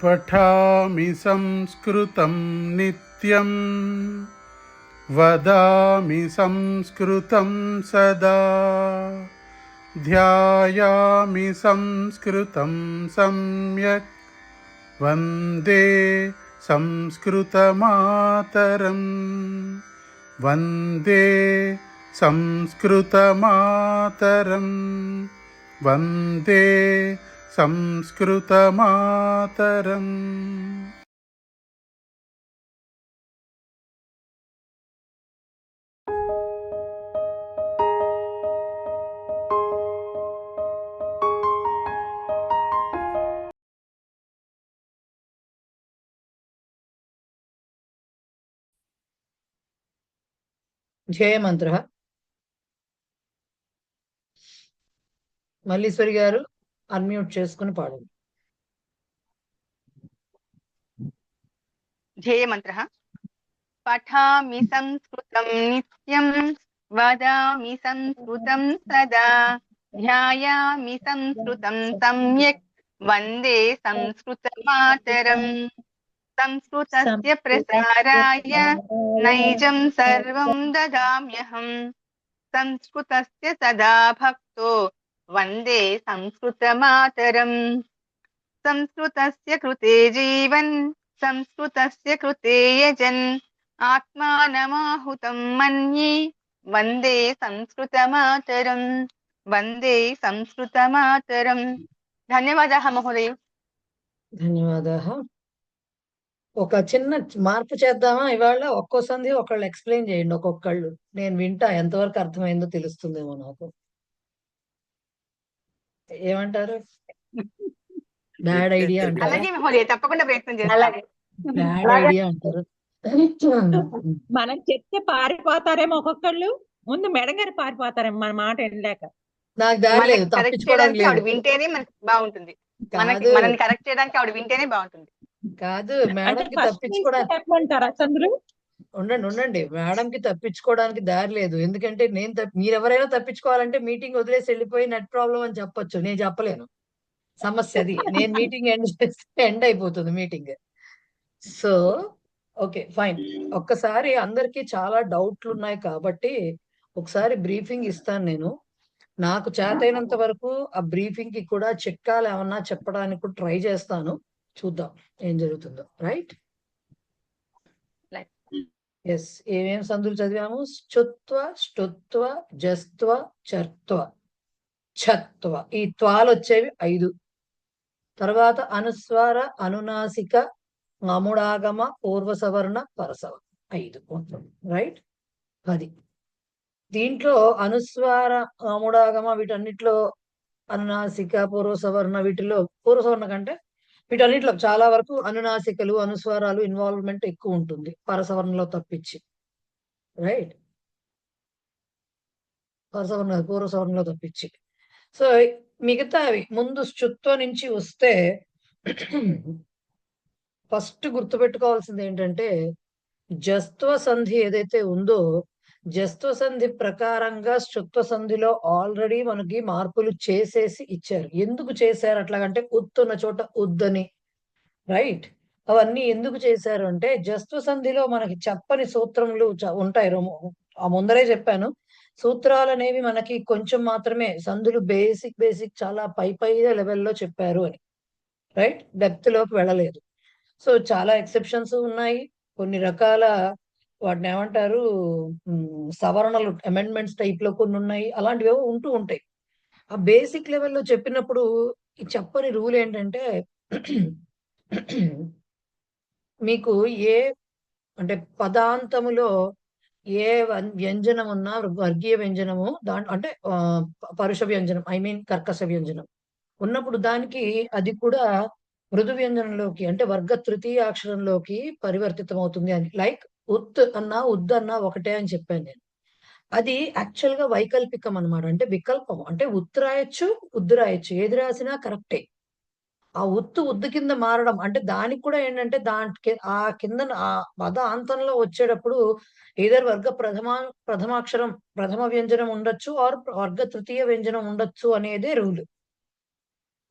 पठामि संस्कृतं नित्यं वदामि संस्कृतं सदा ध्यायामि संस्कृतं सम्यक् वन्दे संस्कृतमातरं वन्दे संस्कृतमातरं वन्दे संस्कृतमातरम्। జయమంత్ర మల్లీశ్వరి గారు అన్మ్యూట్ చేసుకుని పాడండి. ध्येयमन्त्रः पठामि संस्कृतं नित्यं वदामि संस्कृतं सदा ध्यायामि संस्कृतं सम्यक् वन्दे संस्कृतमातरम् संस्कृतस्य प्रसाराय नैजं सर्वं ददाम्यहम् संस्कृतस्य सदा भक्तो वन्दे संस्कृतमातरम् संस्कृतस्य कृते जीवन् संस्कृतस्य कृते यजन् आत्मानमाहुतं मन्ये वन्दे संस्कृतमातरम् वन्दे संस्कृतमातरम्। ధన్యవాదాः మహోదయ. ధన్యవాదాలు. ఒక చిన్న మార్పు చేద్దామా ఇవాళ? ఒక్కో సంధి ఒకళ్ళు ఎక్స్ప్లెయిన్ చేయండి, ఒక్కొక్కళ్ళు. నేను వింటా, ఎంతవరకు అర్థమైందో తెలుస్తుందేమో నాకు. ఏమంటారు? బ్యాడ్ ఐడియా అంటారా? అలాగే మహోదయ, తప్పకుండా ప్రయత్నం చేస్తాను. బ్యాడ్ ఐడియా అంటారు. మనం చెప్తే పారిపోతారేమో ఒక్కొక్కళ్ళు, ముందు మెడగారి పారిపోతారేమో మన మాట వినలేక. నాకు దారి లేదు, తప్పించుకోవడానికి ఆవిడ వింటేనే మనకి బాగుంటుంది. మనల్ని కరెక్ట్ చేయడానికి ఆవిడ వింటేనే బాగుంటుంది. కాదు మేడం కి తప్పించుకోవడానికి. ఉండండి, మేడం కి తప్పించుకోవడానికి దారి లేదు. ఎందుకంటే మీరెవరైనా తప్పించుకోవాలంటే మీటింగ్ వదిలేసి వెళ్ళిపోయి నెట్ ప్రాబ్లం అని చెప్పొచ్చు. నేను చెప్పలేను, సమస్య అది. నేను మీటింగ్ ఎండ్ అయిపోతుంది మీటింగ్. So okay fine. ఒక్కసారి అందరికి చాలా డౌట్లు ఉన్నాయి కాబట్టి ఒకసారి బ్రీఫింగ్ ఇస్తాను నేను. నాకు చేతైనంత వరకు ఆ బ్రీఫింగ్ కి కూడా చిట్కాలు ఏమన్నా చెప్పడానికి ట్రై చేస్తాను. చూద్దాం ఏం జరుగుతుందో. రైట్? ఎస్. ఏమేం సందులు చదివాము? స్తుత్వ, ష్టుత్వ, జస్త్వ, చర్త్వ, ఛత్వ. ఈ త్వాలు వచ్చేవి 5. తర్వాత అనుస్వార, అనునాసిక, అముడాగమ, పూర్వసవర్ణ, పరసవ 5 మొత్తం. రైట్? 10. దీంట్లో అనుస్వార, అముడాగమ వీటన్నిటిలో, అనునాసిక, పూర్వసవర్ణ వీటిలో, పూర్వసవర్ణ కంటే వీటన్నిటిలో చాలా వరకు అనునాసికలు, అనుస్వారాలు ఇన్వాల్వ్మెంట్ ఎక్కువ ఉంటుంది, పరసవర్ణలో తప్పించి. రైట్? పరసవర్ణ పూర్వసవర్ణలో తప్పించి. సో మిగతావి ముందు స్తుత్వ నుంచి వస్తే ఫస్ట్ గుర్తుపెట్టుకోవాల్సింది ఏంటంటే, జస్త్వ సంధి ఏదైతే ఉందో జస్త్వ సంధి ప్రకారంగా స్తుత్వ సంధిలో ఆల్రెడీ మనకి మార్పులు చేసేసి ఇచ్చారు. ఎందుకు చేశారు అట్లాగంటే, ఉత్తున్న చోట ఉద్దని. రైట్? అవన్నీ ఎందుకు చేశారు అంటే, జస్త్వ సంధిలో మనకి చెప్పని సూత్రములు ఉంటాయి. ఆ ముందరే చెప్పాను, సూత్రాలు అనేవి మనకి కొంచెం మాత్రమే, సంధులు బేసిక్ చాలా పై లెవెల్లో చెప్పారు అని. రైట్? డెప్త్ లోకి వెళ్ళలేదు. సో చాలా ఎక్సెప్షన్స్ ఉన్నాయి. కొన్ని రకాల వాటిని ఏమంటారు, సవరణలు, అమెండ్మెంట్స్ టైప్ లో కొన్ని ఉన్నాయి. అలాంటివి ఉంటూ ఉంటాయి. ఆ బేసిక్ లెవెల్లో చెప్పినప్పుడు ఈ చెప్పని రూల్ ఏంటంటే, మీకు అంటే పదాంతములో ఏ వ్యంజనం ఉన్నా, వర్గీయ వ్యంజనము అంటే పరుష వ్యంజనం, కర్కశ వ్యంజనం ఉన్నప్పుడు దానికి అది కూడా మృదు వ్యంజనంలోకి అంటే వర్గ తృతీయ అక్షరంలోకి పరివర్తితం అవుతుంది అని. లైక్ ఉత్ అన్నా ఉద్ అన్నా ఒకటే అని చెప్పాను నేను. అది యాక్చువల్ గా వైకల్పికం అనమాట. అంటే వికల్పం. అంటే ఉత్ రాయొచ్చు, ఉద్ రాయొచ్చు, ఏది రాసినా కరెక్టే. ఆ ఉద్దు కింద మారడం అంటే దానికి కూడా ఏంటంటే, దానికి ఆ కింద ఆ పద అంతంలో వచ్చేటప్పుడు ఏదర్ వర్గ ప్రథమాక్షరం ప్రథమ వ్యంజనం ఉండొచ్చు, ఆర్ వర్గ తృతీయ వ్యంజనం ఉండొచ్చు అనేదే రూల్.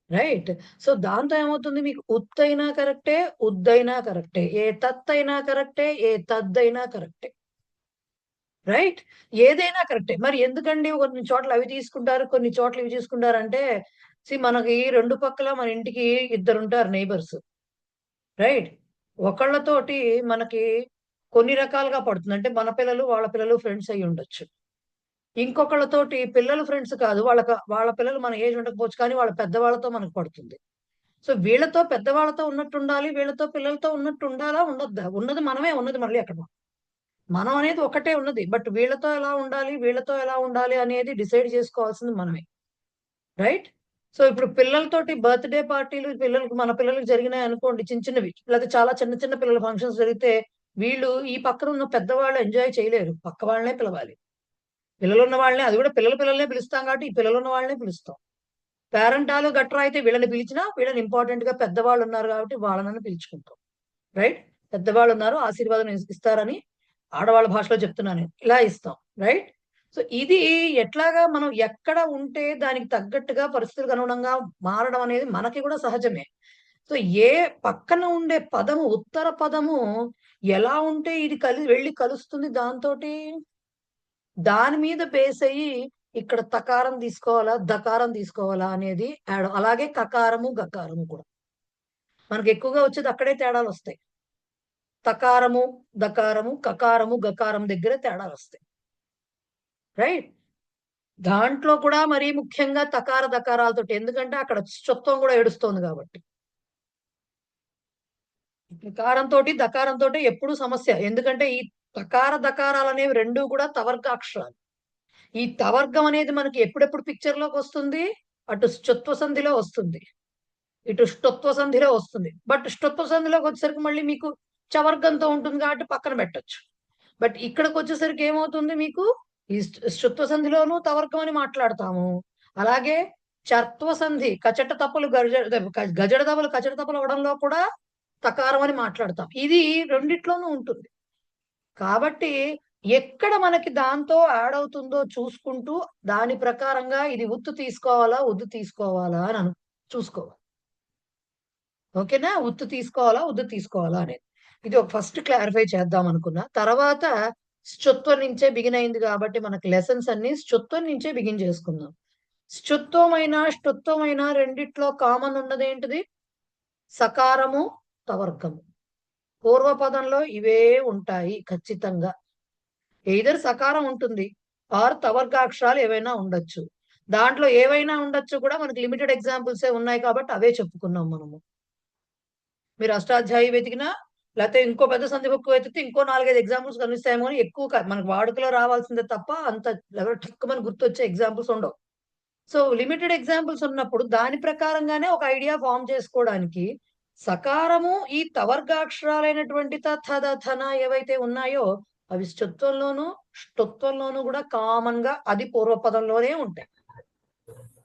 రైట్. సో దాంతో ఏమవుతుంది మీకు ఉత్తైనా కరెక్టే, ఉద్దైనా కరెక్టే. ఏ తత్తైనా కరెక్టే, ఏ తద్దైనా కరెక్టే. రైట్. ఏదైనా కరెక్టే. మరి ఎందుకండి కొన్ని చోట్ల అవి తీసుకుంటారు, కొన్ని చోట్ల ఇవి తీసుకుంటారంటే, మనకి 2 పక్కల మన ఇంటికి ఇద్దరుంటారు నైబర్స్. రైట్. ఒకళ్ళతోటి మనకి కొన్ని రకాలుగా పడుతుంది. అంటే మన పిల్లలు, వాళ్ళ పిల్లలు ఫ్రెండ్స్ అయ్యుండొచ్చు. ఇంకొకళ్ళతోటి పిల్లలు ఫ్రెండ్స్ కాదు. వాళ్ళ పిల్లలు మన ఏజ్ ఉండకపోవచ్చు కానీ వాళ్ళ పెద్దవాళ్ళతో మనకు పడుతుంది. సో వీళ్ళతో పెద్దవాళ్ళతో ఉన్నట్టుండాలి. వీళ్ళతో పిల్లలతో ఉన్నట్టుండాలా? ఉండొద్దా? ఉన్నది మనమే ఉన్నది మళ్ళీ అక్కడ. మనం అనేది ఒకటే ఉన్నది. బట్ వీళ్ళతో ఎలా ఉండాలి? వీళ్ళతో ఎలా ఉండాలి? అనేది డిసైడ్ చేసుకోవాల్సింది మనమే. రైట్? సో ఇప్పుడు పిల్లలతోటి బర్త్‌డే పార్టీలు మన పిల్లలకి జరిగినాయనుకోండి చిన్న చిన్నవి. లేకపోతే చాలా చిన్న చిన్న పిల్లల ఫంక్షన్స్ జరిగితే వీళ్ళు ఈ పక్కన ఉన్న పెద్దవాళ్ళు ఎంజాయ్ చేయలేరు. పక్క వాళ్ళనే పిలవాలి. పిల్లలున్న వాళ్ళనే అది కూడా పిల్లలనే పిలుస్తాం కాబట్టి ఈ పిల్లలున్న వాళ్ళనే పిలుస్తాం. పేరంటాలు గట్రా అయితే వీళ్ళని పిలిచినా వీళ్ళని ఇంపార్టెంట్‌గా పెద్దవాళ్ళున్నారు కాబట్టి వాళ్ళనన్నా పిలుచుకుంటాం. రైట్? పెద్దవాళ్ళున్నారు ఆశీర్వాదం ఇస్తారని ఆడవాళ్ళ భాషలో చెప్తున్నాను నేను. ఇలా ఇస్తాం. రైట్? సో ఇది ఎట్లాగా మనం ఎక్కడ ఉంటే దానికి తగ్గట్టుగా పరిస్థితులకు అనుగుణంగా మారడం అనేది మనకి కూడా సహజమే. సో ఏ పక్కన ఉండే పదము ఉత్తర పదము ఎలా ఉంటే ఇది వెళ్లి కలుస్తుంది దాంతోటి? దాని మీద బేస్ అయ్యి ఇక్కడ తకారం తీసుకోవాలా, దకారం తీసుకోవాలా అనేది అలాగే కకారము, గకారము కూడా. మనకి ఎక్కువగా వచ్చేది అక్కడే తేడాలొస్తాయి. తకారము, దకారము, కకారము, గకారం దగ్గర తేడాలొస్తాయి. రైట్? దాంట్లో కూడా మరీ ముఖ్యంగా తకార, దకారాలతోటి. ఎందుకంటే అక్కడ చుత్వం కూడా ఏడుస్తోంది కాబట్టి. దకారంతోటి, దకారంతోటి ఎప్పుడూ సమస్య. ఎందుకంటే ఈ తకార, దకారాలనేవి 2 కూడా తవర్గాక్షరాలు. ఈ తవర్గం అనేది మనకి ఎప్పుడెప్పుడు పిక్చర్‌లోకొస్తుంది? అటు శ్చొత్వ సంధిలో వస్తుంది. ఇటు ష్టుత్వ సంధిలో వస్తుంది. బట్ ష్టుత్వ సంధిలోకొచ్చేసరికి మళ్ళీ మీకు చవర్గంతో ఉంటుంది కాబట్టి పక్కన పెట్టొచ్చు. బట్ ఇక్కడికొచ్చేసరికి ఏమవుతుంది మీకు? ఈ ష్టుత్వ సంధిలోనూ తవర్గం అని మాట్లాడతాము. అలాగే చర్త్వ సంధి కచట తప్పులు గజడ దబలు కచట తప్పులు అవ్వడంలో కూడా తకారం అని మాట్లాడతాం. ఇది రెండిట్లోనూ ఉంటుంది. కాబట్టి ఎక్కడ మనకి దాంతో యాడ్ అవుతుందో చూసుకుంటూ దాని ప్రకారంగా ఇది ఉత్తు తీసుకోవాలా? ఉద్దు తీసుకోవాలా? అని చూసుకోవాలి. ఓకేనా? ఉత్తు తీసుకోవాలా? ఉద్దు తీసుకోవాలా అనేది. ఇది ఒక ఫస్ట్ క్లారిఫై చేద్దాం అనుకున్నా. తర్వాత శ్చొత్వం నుంచే బిగిన్ అయింది కాబట్టి మనకి లెసన్స్ అన్నీ శ్చొత్వం నుంచే బిగిన్ చేసుకుందాం. శ్చొత్వమైన, ష్టుత్వమైన రెండిట్లో కామన్ ఉన్నదేంటిది? సకారము, తవర్గము. పూర్వపదంలో ఇవే ఉంటాయి ఖచ్చితంగా. ఎయిదర్ సకారం ఉంటుంది ఆర్ తవర్గాక్షరాలు ఏవైనా ఉండొచ్చు. దాంట్లో ఏవైనా ఉండొచ్చు కూడా మనకి లిమిటెడ్ ఎగ్జాంపుల్సే ఉన్నాయి కాబట్టి అవే చెప్పుకున్నాం మనము. మీరు అష్టాధ్యాయి వెతికినా లేకపోతే ఇంకో పెద్ద సంధి బుక్ వెతికితే ఇంకో 4, 5 ఎగ్జాంపుల్స్ కనిపిస్తాయేమో గాని ఎక్కువ కాదు. మనకు వాడుకలో రావాల్సిందే తప్ప అంత టక్కుమని గుర్తొచ్చే ఎగ్జాంపుల్స్ ఉండవు. సో లిమిటెడ్ ఎగ్జాంపుల్స్ ఉన్నప్పుడు దాని ప్రకారంగానే ఒక ఐడియా ఫార్మ్ చేసుకోవడానికి సకారము ఈ తవర్గాక్షరాలైనటువంటి త, థ, ద, థన ఏవైతే ఉన్నాయో అవి శ్చత్వంలోనూ, ష్టుత్వంలోనూ కూడా కామన్ గా అది పూర్వపదంలోనే ఉంటాయి.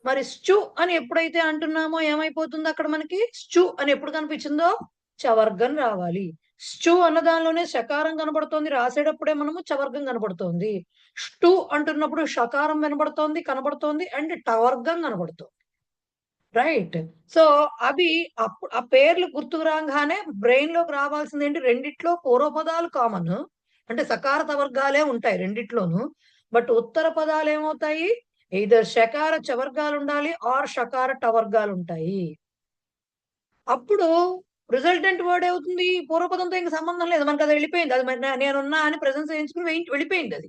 మరి స్చు అని ఎప్పుడైతే అంటున్నామో ఏమైపోతుంది అక్కడ మనకి? స్చు అని ఎప్పుడు కనిపించిందో చవర్గం రావాలి. స్చు అన్న దానిలోనే షకారం కనబడుతోంది. రాసేటప్పుడే మనము చవర్గం కనబడుతోంది. ష్టు అంటున్నప్పుడు షకారం కనబడుతోంది అండ్ టవర్గం కనబడుతోంది. రైట్. సో అవి ఆ పేర్లు గుర్తుకు రాగానే బ్రెయిన్ లోకి రావాల్సింది ఏంటి? రెండిట్లో పూర్వపదాలు కామన్. అంటే సకార తవర్గాలే ఉంటాయి రెండిట్లోనూ. బట్ ఉత్తర పదాలు ఏమవుతాయి? ఎయిదర్ షకార చవర్గాలు ఉండాలి ఆర్ షకార టవర్గాలు ఉంటాయి. అప్పుడు రిజల్టెంట్ వర్డ్ ఏవుతుంది? పూర్వపదంతో ఇంక సంబంధం లేదు. మనకది వెళ్ళిపోయింది. అది మరి నేనున్నా అని ప్రెజెన్స్ వేయించుకొని వెళ్ళిపోయింది అది.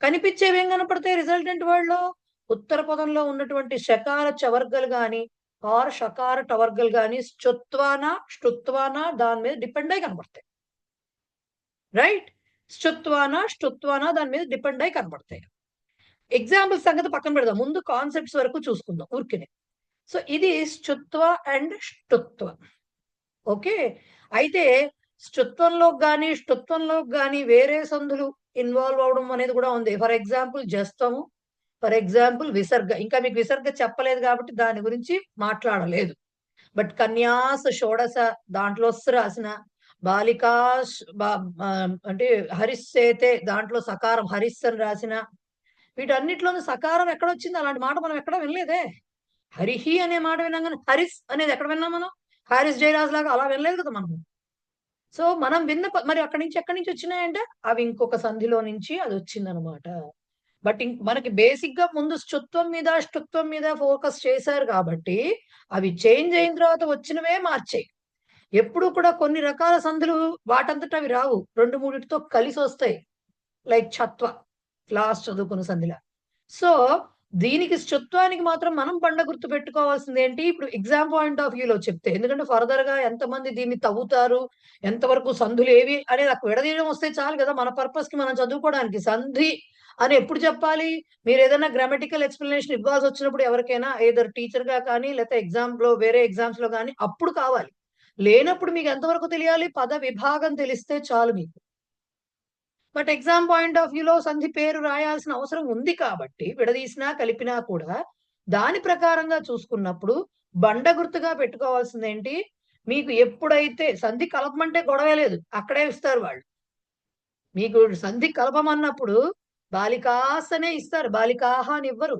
కనిపించేవేం కనపడతాయి రిజల్టెంట్ వర్డ్‌లో? ఉత్తర పదంలో ఉన్నటువంటి షకార చవర్గలు గాని, ఆర్ షకార టవర్గలు గాని శ్చొత్వాన, ష్టుత్వాన దాని మీద డిపెండ్ అయ్యి కనపడతాయి. రైట్? శ్చొత్వాన, ష్టుత్వాన దాని మీద డిపెండ్ అయ్యి కనపడతాయి. ఎగ్జాంపుల్ సంగతి పక్కన పెడదాం. ముందు కాన్సెప్ట్స్ వరకు చూసుకుందాం ఊరికనే. సో ఇది శ్చుత్వ అండ్ ష్టుత్వ. ఓకే. అయితే ష్టుత్వంలోకి గాని, ష్టుత్వంలోకి గాని వేరే సంధులు ఇన్వాల్వ్ అవ్వడం అనేది కూడా ఉంది. ఫర్ ఎగ్జాంపుల్ జస్త్వము, ఫర్ ఎగ్జాంపుల్ విసర్గ. ఇంకా మీకు విసర్గ చెప్పలేదు కాబట్టి దాని గురించి మాట్లాడలేదు. బట్ కన్యాస్ షోడశ దాంట్లో రాసిన బాలికాస్ అంటే హరిస్సేతే దాంట్లో సకారం హరిస్ అని రాసిన వీటన్నిటిలోనూ సకారం ఎక్కడొచ్చింది? అలాంటి మాట మనం ఎక్కడ వినలేదే. హరిహి అనే మాట విన్నాం, హరిస్ అనేది ఎక్కడ విన్నాం మనం? హారిస్ జయరాజ్ లాగా అలా వినలేదు కదా మనం. సో మనం విన్న మరి ఎక్కడి నుంచి వచ్చినాయంటే అవి ఇంకొక సంధిలో నుంచి అది వచ్చిందనమాట. బట్ మనకి బేసిక్ గా ముందు స్థుత్వం మీద ష్టుత్వం మీద ఫోకస్ చేశారు కాబట్టి అవి చేంజ్ అయిన తర్వాత వచ్చినవే మార్చాయి. ఎప్పుడు కూడా కొన్ని రకాల సంధులు వాటంతట అవి రావు, 2-3తో కలిసి వస్తాయి. లైక్ ఛత్వ క్లాస్ చదువుకున్న సంధిలా. సో దీనికి స్థుత్వానికి మాత్రం మనం బండ గుర్తు పెట్టుకోవాల్సింది ఏంటి, ఇప్పుడు ఎగ్జామ్ పాయింట్ ఆఫ్ వ్యూలో చెప్తే, ఎందుకంటే ఫర్దర్ గా ఎంతమంది దీన్ని తవ్వుతారు, ఎంతవరకు సంధులు ఏవి అనేది నాకు విడదీయడం వస్తే చాలు కదా మన పర్పస్ కి మనం చదువుకోవడానికి. సంధి అని ఎప్పుడు చెప్పాలి, మీరు ఏదైనా గ్రామటికల్ ఎక్స్ప్లెనేషన్ ఇవ్వాల్సి వచ్చినప్పుడు ఎవరికైనా ఏదర్ టీచర్ గా కానీ లేకపోతే ఎగ్జామ్ లో వేరే ఎగ్జామ్స్ లో కానీ అప్పుడు కావాలి. లేనప్పుడు మీకు ఎంతవరకు తెలియాలి, పద విభాగం తెలిస్తే చాలు మీకు. బట్ ఎగ్జామ్ పాయింట్ ఆఫ్ వ్యూలో సంధి పేరు రాయాల్సిన అవసరం ఉంది కాబట్టి విడదీసినా కలిపినా కూడా దాని ప్రకారంగా చూసుకున్నప్పుడు బండ గుర్తుగా పెట్టుకోవాల్సింది ఏంటి, మీకు ఎప్పుడైతే సంధి కలపమంటే గొడవే లేదు, అక్కడే ఇస్తారు వాళ్ళు. మీకు సంధి కలపమన్నప్పుడు బాలికాస్ అనే ఇస్తారు, బాలికాహ అని ఇవ్వరు.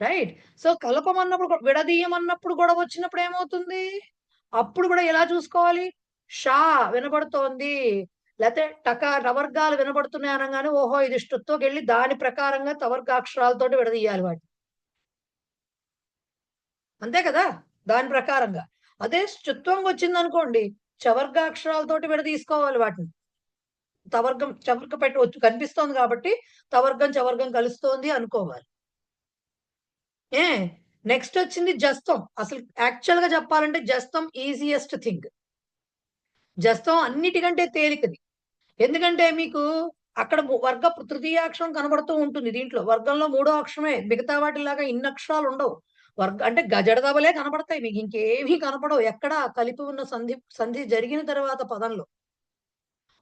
రైట్. సో కలపమన్నప్పుడు విడదీయమన్నప్పుడు గొడవ వచ్చినప్పుడు ఏమవుతుంది, అప్పుడు కూడా ఎలా చూసుకోవాలి, షా వినబడుతోంది లేకపోతే టవర్గాలు వినబడుతున్నాయి అనగానే ఓహో ఇది ష్టుత్వకి వెళ్ళి దాని ప్రకారంగా తవర్గాక్షరాలతోటి విడదీయాలి వాటిని. అంతే కదా, దాని ప్రకారంగా. అదే ష్టుత్వం వచ్చింది అనుకోండి, చవర్గాక్షరాలతోటి విడదీసుకోవాలి వాటిని. తవర్గం చవర్గ పెట్టి కనిపిస్తోంది కాబట్టి తవర్గం చవర్గం కలుస్తోంది అనుకోవాలి. నెక్స్ట్ వచ్చింది జస్తం. అసలు యాక్చువల్ గా చెప్పాలంటే జస్తం ఈజియెస్ట్ థింగ్. జస్తం అన్నిటికంటే తేలికది. ఎందుకంటే మీకు అక్కడ వర్గ తృతీయాక్షరం కనబడుతూ ఉంటుంది, దీంట్లో వర్గంలో 3వ అక్షరమే, మిగతా వాటిలాగా ఇన్ని అక్షరాలు ఉండవు. అంటే గజడదబలే కనబడతాయి మీకు, ఇంకేమీ కనపడవు ఎక్కడ కలిపి ఉన్న సంధి జరిగిన తర్వాత పదంలో.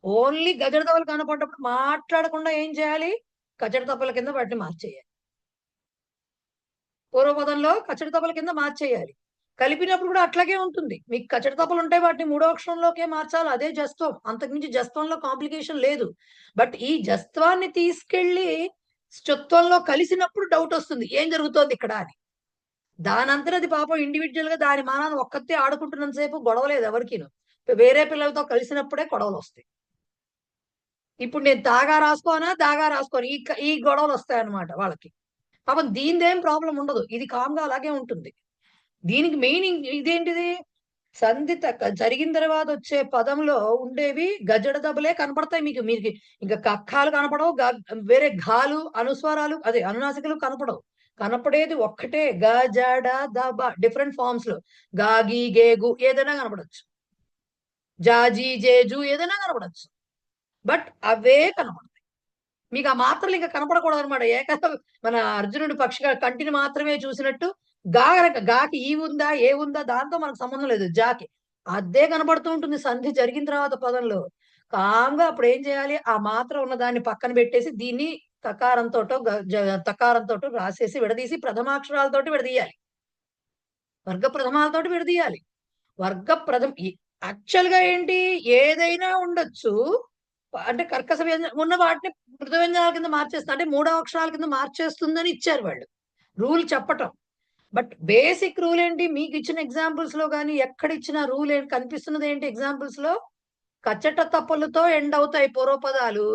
ఓన్లీ గజడదబలు కనపడ్డప్పుడు మాట్లాడకుండా ఏం చేయాలి, కచడ తప్పల కింద వాటిని మార్చేయాలి. పూర్వపదంలో కచడ తప్పల కింద మార్చేయాలి. కలిపినప్పుడు కూడా అట్లాగే ఉంటుంది, మీకు కచడ తప్పలు ఉంటాయి, వాటిని 3వ అక్షరంలోకే మార్చాలి, అదే జస్త్వం. అంతకుమించి జస్త్వంలో కాంప్లికేషన్ లేదు. బట్ ఈ జస్త్వాన్ని తీసుకెళ్లి స్థుత్వంలో కలిసినప్పుడు డౌట్ వస్తుంది, ఏం జరుగుతోంది ఇక్కడ అని. దానంతరం అది పాపం ఇండివిజువల్ గా దాని మానాన్ని ఒక్కతే ఆడుకుంటున్నంత సేపు గొడవలేదు ఎవరికిను. వేరే పిల్లలతో కలిసినప్పుడే గొడవలు వస్తాయి. ఇప్పుడు నేను తాగా రాసుకోనా దాగా రాసుకోను, ఈ గొడవలు వస్తాయి అన్నమాట వాళ్ళకి. పాపం దీనిదేం ప్రాబ్లం ఉండదు, ఇది కామ్గా అలాగే ఉంటుంది. దీనికి మెయిన్ ఇదేంటిది, సంధి జరిగిన తర్వాత వచ్చే పదంలో ఉండేవి గజడ దబలే కనపడతాయి మీకు. మీకు ఇంకా కక్కాలు కనపడవు, వేరే ఘాలు అనుస్వారాలు అదే అనునాసికలు కనపడవు. కనపడేది ఒక్కటే గజడ దబ, డిఫరెంట్ ఫార్మ్స్ లో గాగి గేగు ఏదైనా కనపడచ్చు, జాజీ జేజు ఏదైనా కనపడచ్చు. బట్ అవే కనపడతాయి మీకు. ఆ మాత్రలు ఇంకా కనపడకూడదు అనమాట. మన అర్జునుడి పక్షిగా కంటిని మాత్రమే చూసినట్టు గాకి ఈ ఉందా ఏ ఉందా దాంతో మనకు సంబంధం లేదు, జాకి అదే కనబడుతూ ఉంటుంది సంధి జరిగిన తర్వాత పదంలో. కామ్గా అప్పుడు ఏం చేయాలి, ఆ మాత్ర ఉన్న దాన్ని పక్కన పెట్టేసి దీన్ని తకారంతో రాసేసి విడదీసి ప్రథమాక్షరాలతోటి విడదీయాలి, వర్గ ప్రథమాలతోటి విడదీయాలి. వర్గ ప్రథమ యాక్చువల్ గా ఏంటి, ఏదైనా ఉండొచ్చు, అంటే కర్కశ ఉన్న వాటిని మృదు వ్యంజనాల కింద మార్చేస్తుంది, అంటే 3వ అక్షరాల కింద మార్చేస్తుందని ఇచ్చారు వాళ్ళు రూల్ చెప్పటం. బట్ బేసిక్ రూల్ ఏంటి, మీకు ఇచ్చిన ఎగ్జాంపుల్స్ లో కానీ ఎక్కడ ఇచ్చిన రూల్ ఏంటి కనిపిస్తున్నది ఏంటి, ఎగ్జాంపుల్స్ లో కచ్చట తప్పలతో ఎండ్ అవుతాయి పూర్వపదాలు.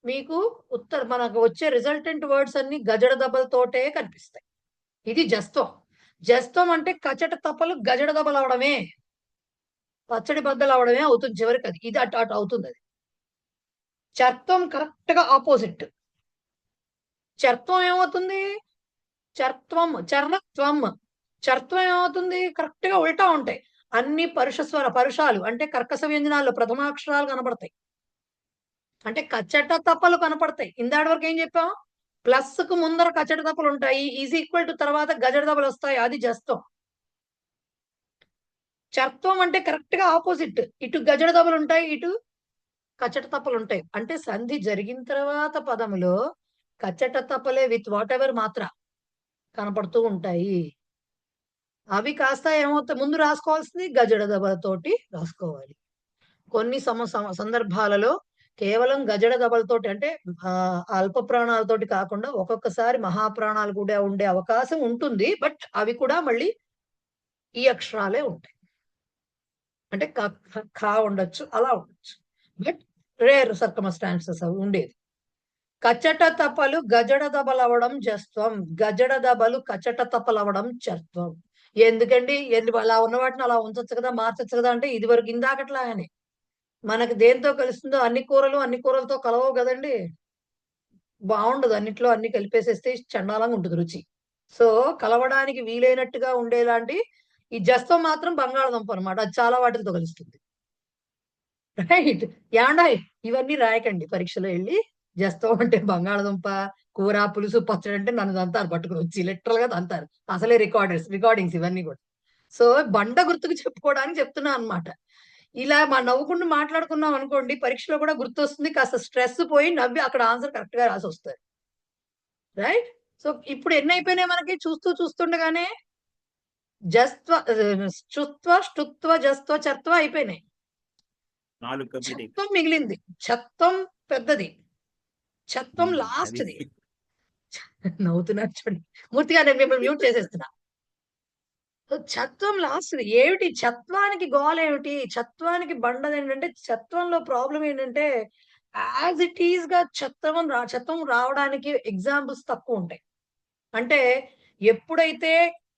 మీకు మనకు వచ్చే రిజల్టెంట్ వర్డ్స్ అన్ని గజడ దెబ్బలతోటే కనిపిస్తాయి. ఇది జస్త్వం. జస్త్వం అంటే కచ్చట తప్పలు గజడ దెబ్బలు అవడమే, పచ్చడి బద్దలు అవడమే అవుతుంది చివరికి. అది ఇది అటు అవుతుంది. అది చర్త్వం కరెక్ట్ గా ఆపోజిట్. చర్త్వం ఏమవుతుంది, చర్త్వం చర్ణత్వం. చర్త్వం ఏమవుతుంది, కరెక్ట్ గా ఉల్టా ఉంటాయి. అన్ని పరుషాలు అంటే కర్కశ వ్యంజనాల్లో ప్రథమాక్షరాలు కనపడతాయి, అంటే కచ్చట తప్పలు కనపడతాయి. ఇందాటి వరకు ఏం చెప్పాం, ప్లస్ కు ముందర కచ్చట తప్పలు ఉంటాయి, ఈజ్ ఈక్వల్ టు తర్వాత గజడ దెబ్బలు వస్తాయి, అది జస్త్వం. చర్త్వం అంటే కరెక్ట్ గా ఆపోజిట్, ఇటు గజడ దెబ్బలు ఉంటాయి, ఇటు కచ్చట తప్పలు ఉంటాయి. అంటే సంధి జరిగిన తర్వాత పదములో కచ్చట తప్పలే విత్ వాట్ ఎవర్ మాత్ర కనపడుతూ ఉంటాయి. అవి కాస్త ఏమవుతాయి, ముందు రాసుకోవాల్సింది గజడ దెబ్బలతోటి రాసుకోవాలి. కొన్ని సందర్భాలలో కేవలం గజడ దబలతోటి అంటే అల్ప ప్రాణాలతోటి కాకుండా ఒక్కొక్కసారి మహాప్రాణాలు కూడా ఉండే అవకాశం ఉంటుంది. బట్ అవి కూడా మళ్ళీ ఈ అక్షరాలే ఉంటాయి. అంటే ఖా ఉండొచ్చు, అలా ఉండొచ్చు. బట్ రేర్ సర్కమ్స్టాన్సెస్ అవి ఉండేది. కచట తపలు గజడ దబలవడం జస్త్వం, గజడ దబలు కచట తపలవడం చర్త్వం. ఎందుకండి అలా ఉన్న వాటిని అలా ఉంచొచ్చు కదా, మార్చొచ్చు కదా అంటే ఇది వరకు ఇందాకట్లాగానే మనకి దేంతో కలుస్తుందో అన్ని కూరలతో కలవవు కదండి. బాగుండదు, అన్నిట్లో అన్ని కలిపేసేస్తే చండాలంగా ఉంటుంది రుచి. సో కలవడానికి వీలైనట్టుగా ఉండేలాంటి ఈ జస్తం మాత్రం బంగాళదుంప అనమాట. అది చాలా వాటితో కలుస్తుంది. రైట్. యాండాయ్ ఇవన్నీ రాయకండి పరీక్షలో వెళ్ళి. జస్తం అంటే బంగాళదుంప, కూర, పులుసు, పచ్చడి అంటే నన్ను దంతారు పట్టుకుని వచ్చి, లిటరల్ గా దంతారు. అసలే రికార్డింగ్స్ ఇవన్నీ కూడా. సో బండ గుర్తుకు చెప్పుకోవడానికి చెప్తున్నా అనమాట. ఇలా నవ్వుకుంటూ మాట్లాడుకున్నాం అనుకోండి, పరీక్షలో కూడా గుర్తొస్తుంది. కాస్త స్ట్రెస్ పోయి నవ్వి అక్కడ ఆన్సర్ కరెక్ట్ గా రాసి వస్తారు. రైట్. సో ఇప్పుడు ఎన్ని అయిపోయినాయి మనకి చూస్తుండగానే? జస్త్వ, చుత్వ, ష్టుత్వ, జస్త్వ, చత్వ అయిపోయినాయి. చత్వం మిగిలింది. చత్వం పెద్దది, చత్వం లాస్ట్ది. నవ్వుతున్నారు చూడండి. మూర్తిగా నేను మిమ్మల్ని మ్యూట్ చేసేస్తున్నా. చత్వం లాస్ట్ది. ఏమిటి చత్వానికి గోల ఏమిటి? చత్వానికి బండది ఏంటంటే, చత్వంలో ప్రాబ్లం ఏంటంటే యాజ్ ఇట్ ఈజ్ గా చత్వం రావడానికి ఎగ్జాంపుల్స్ తక్కువ ఉంటాయి. అంటే ఎప్పుడైతే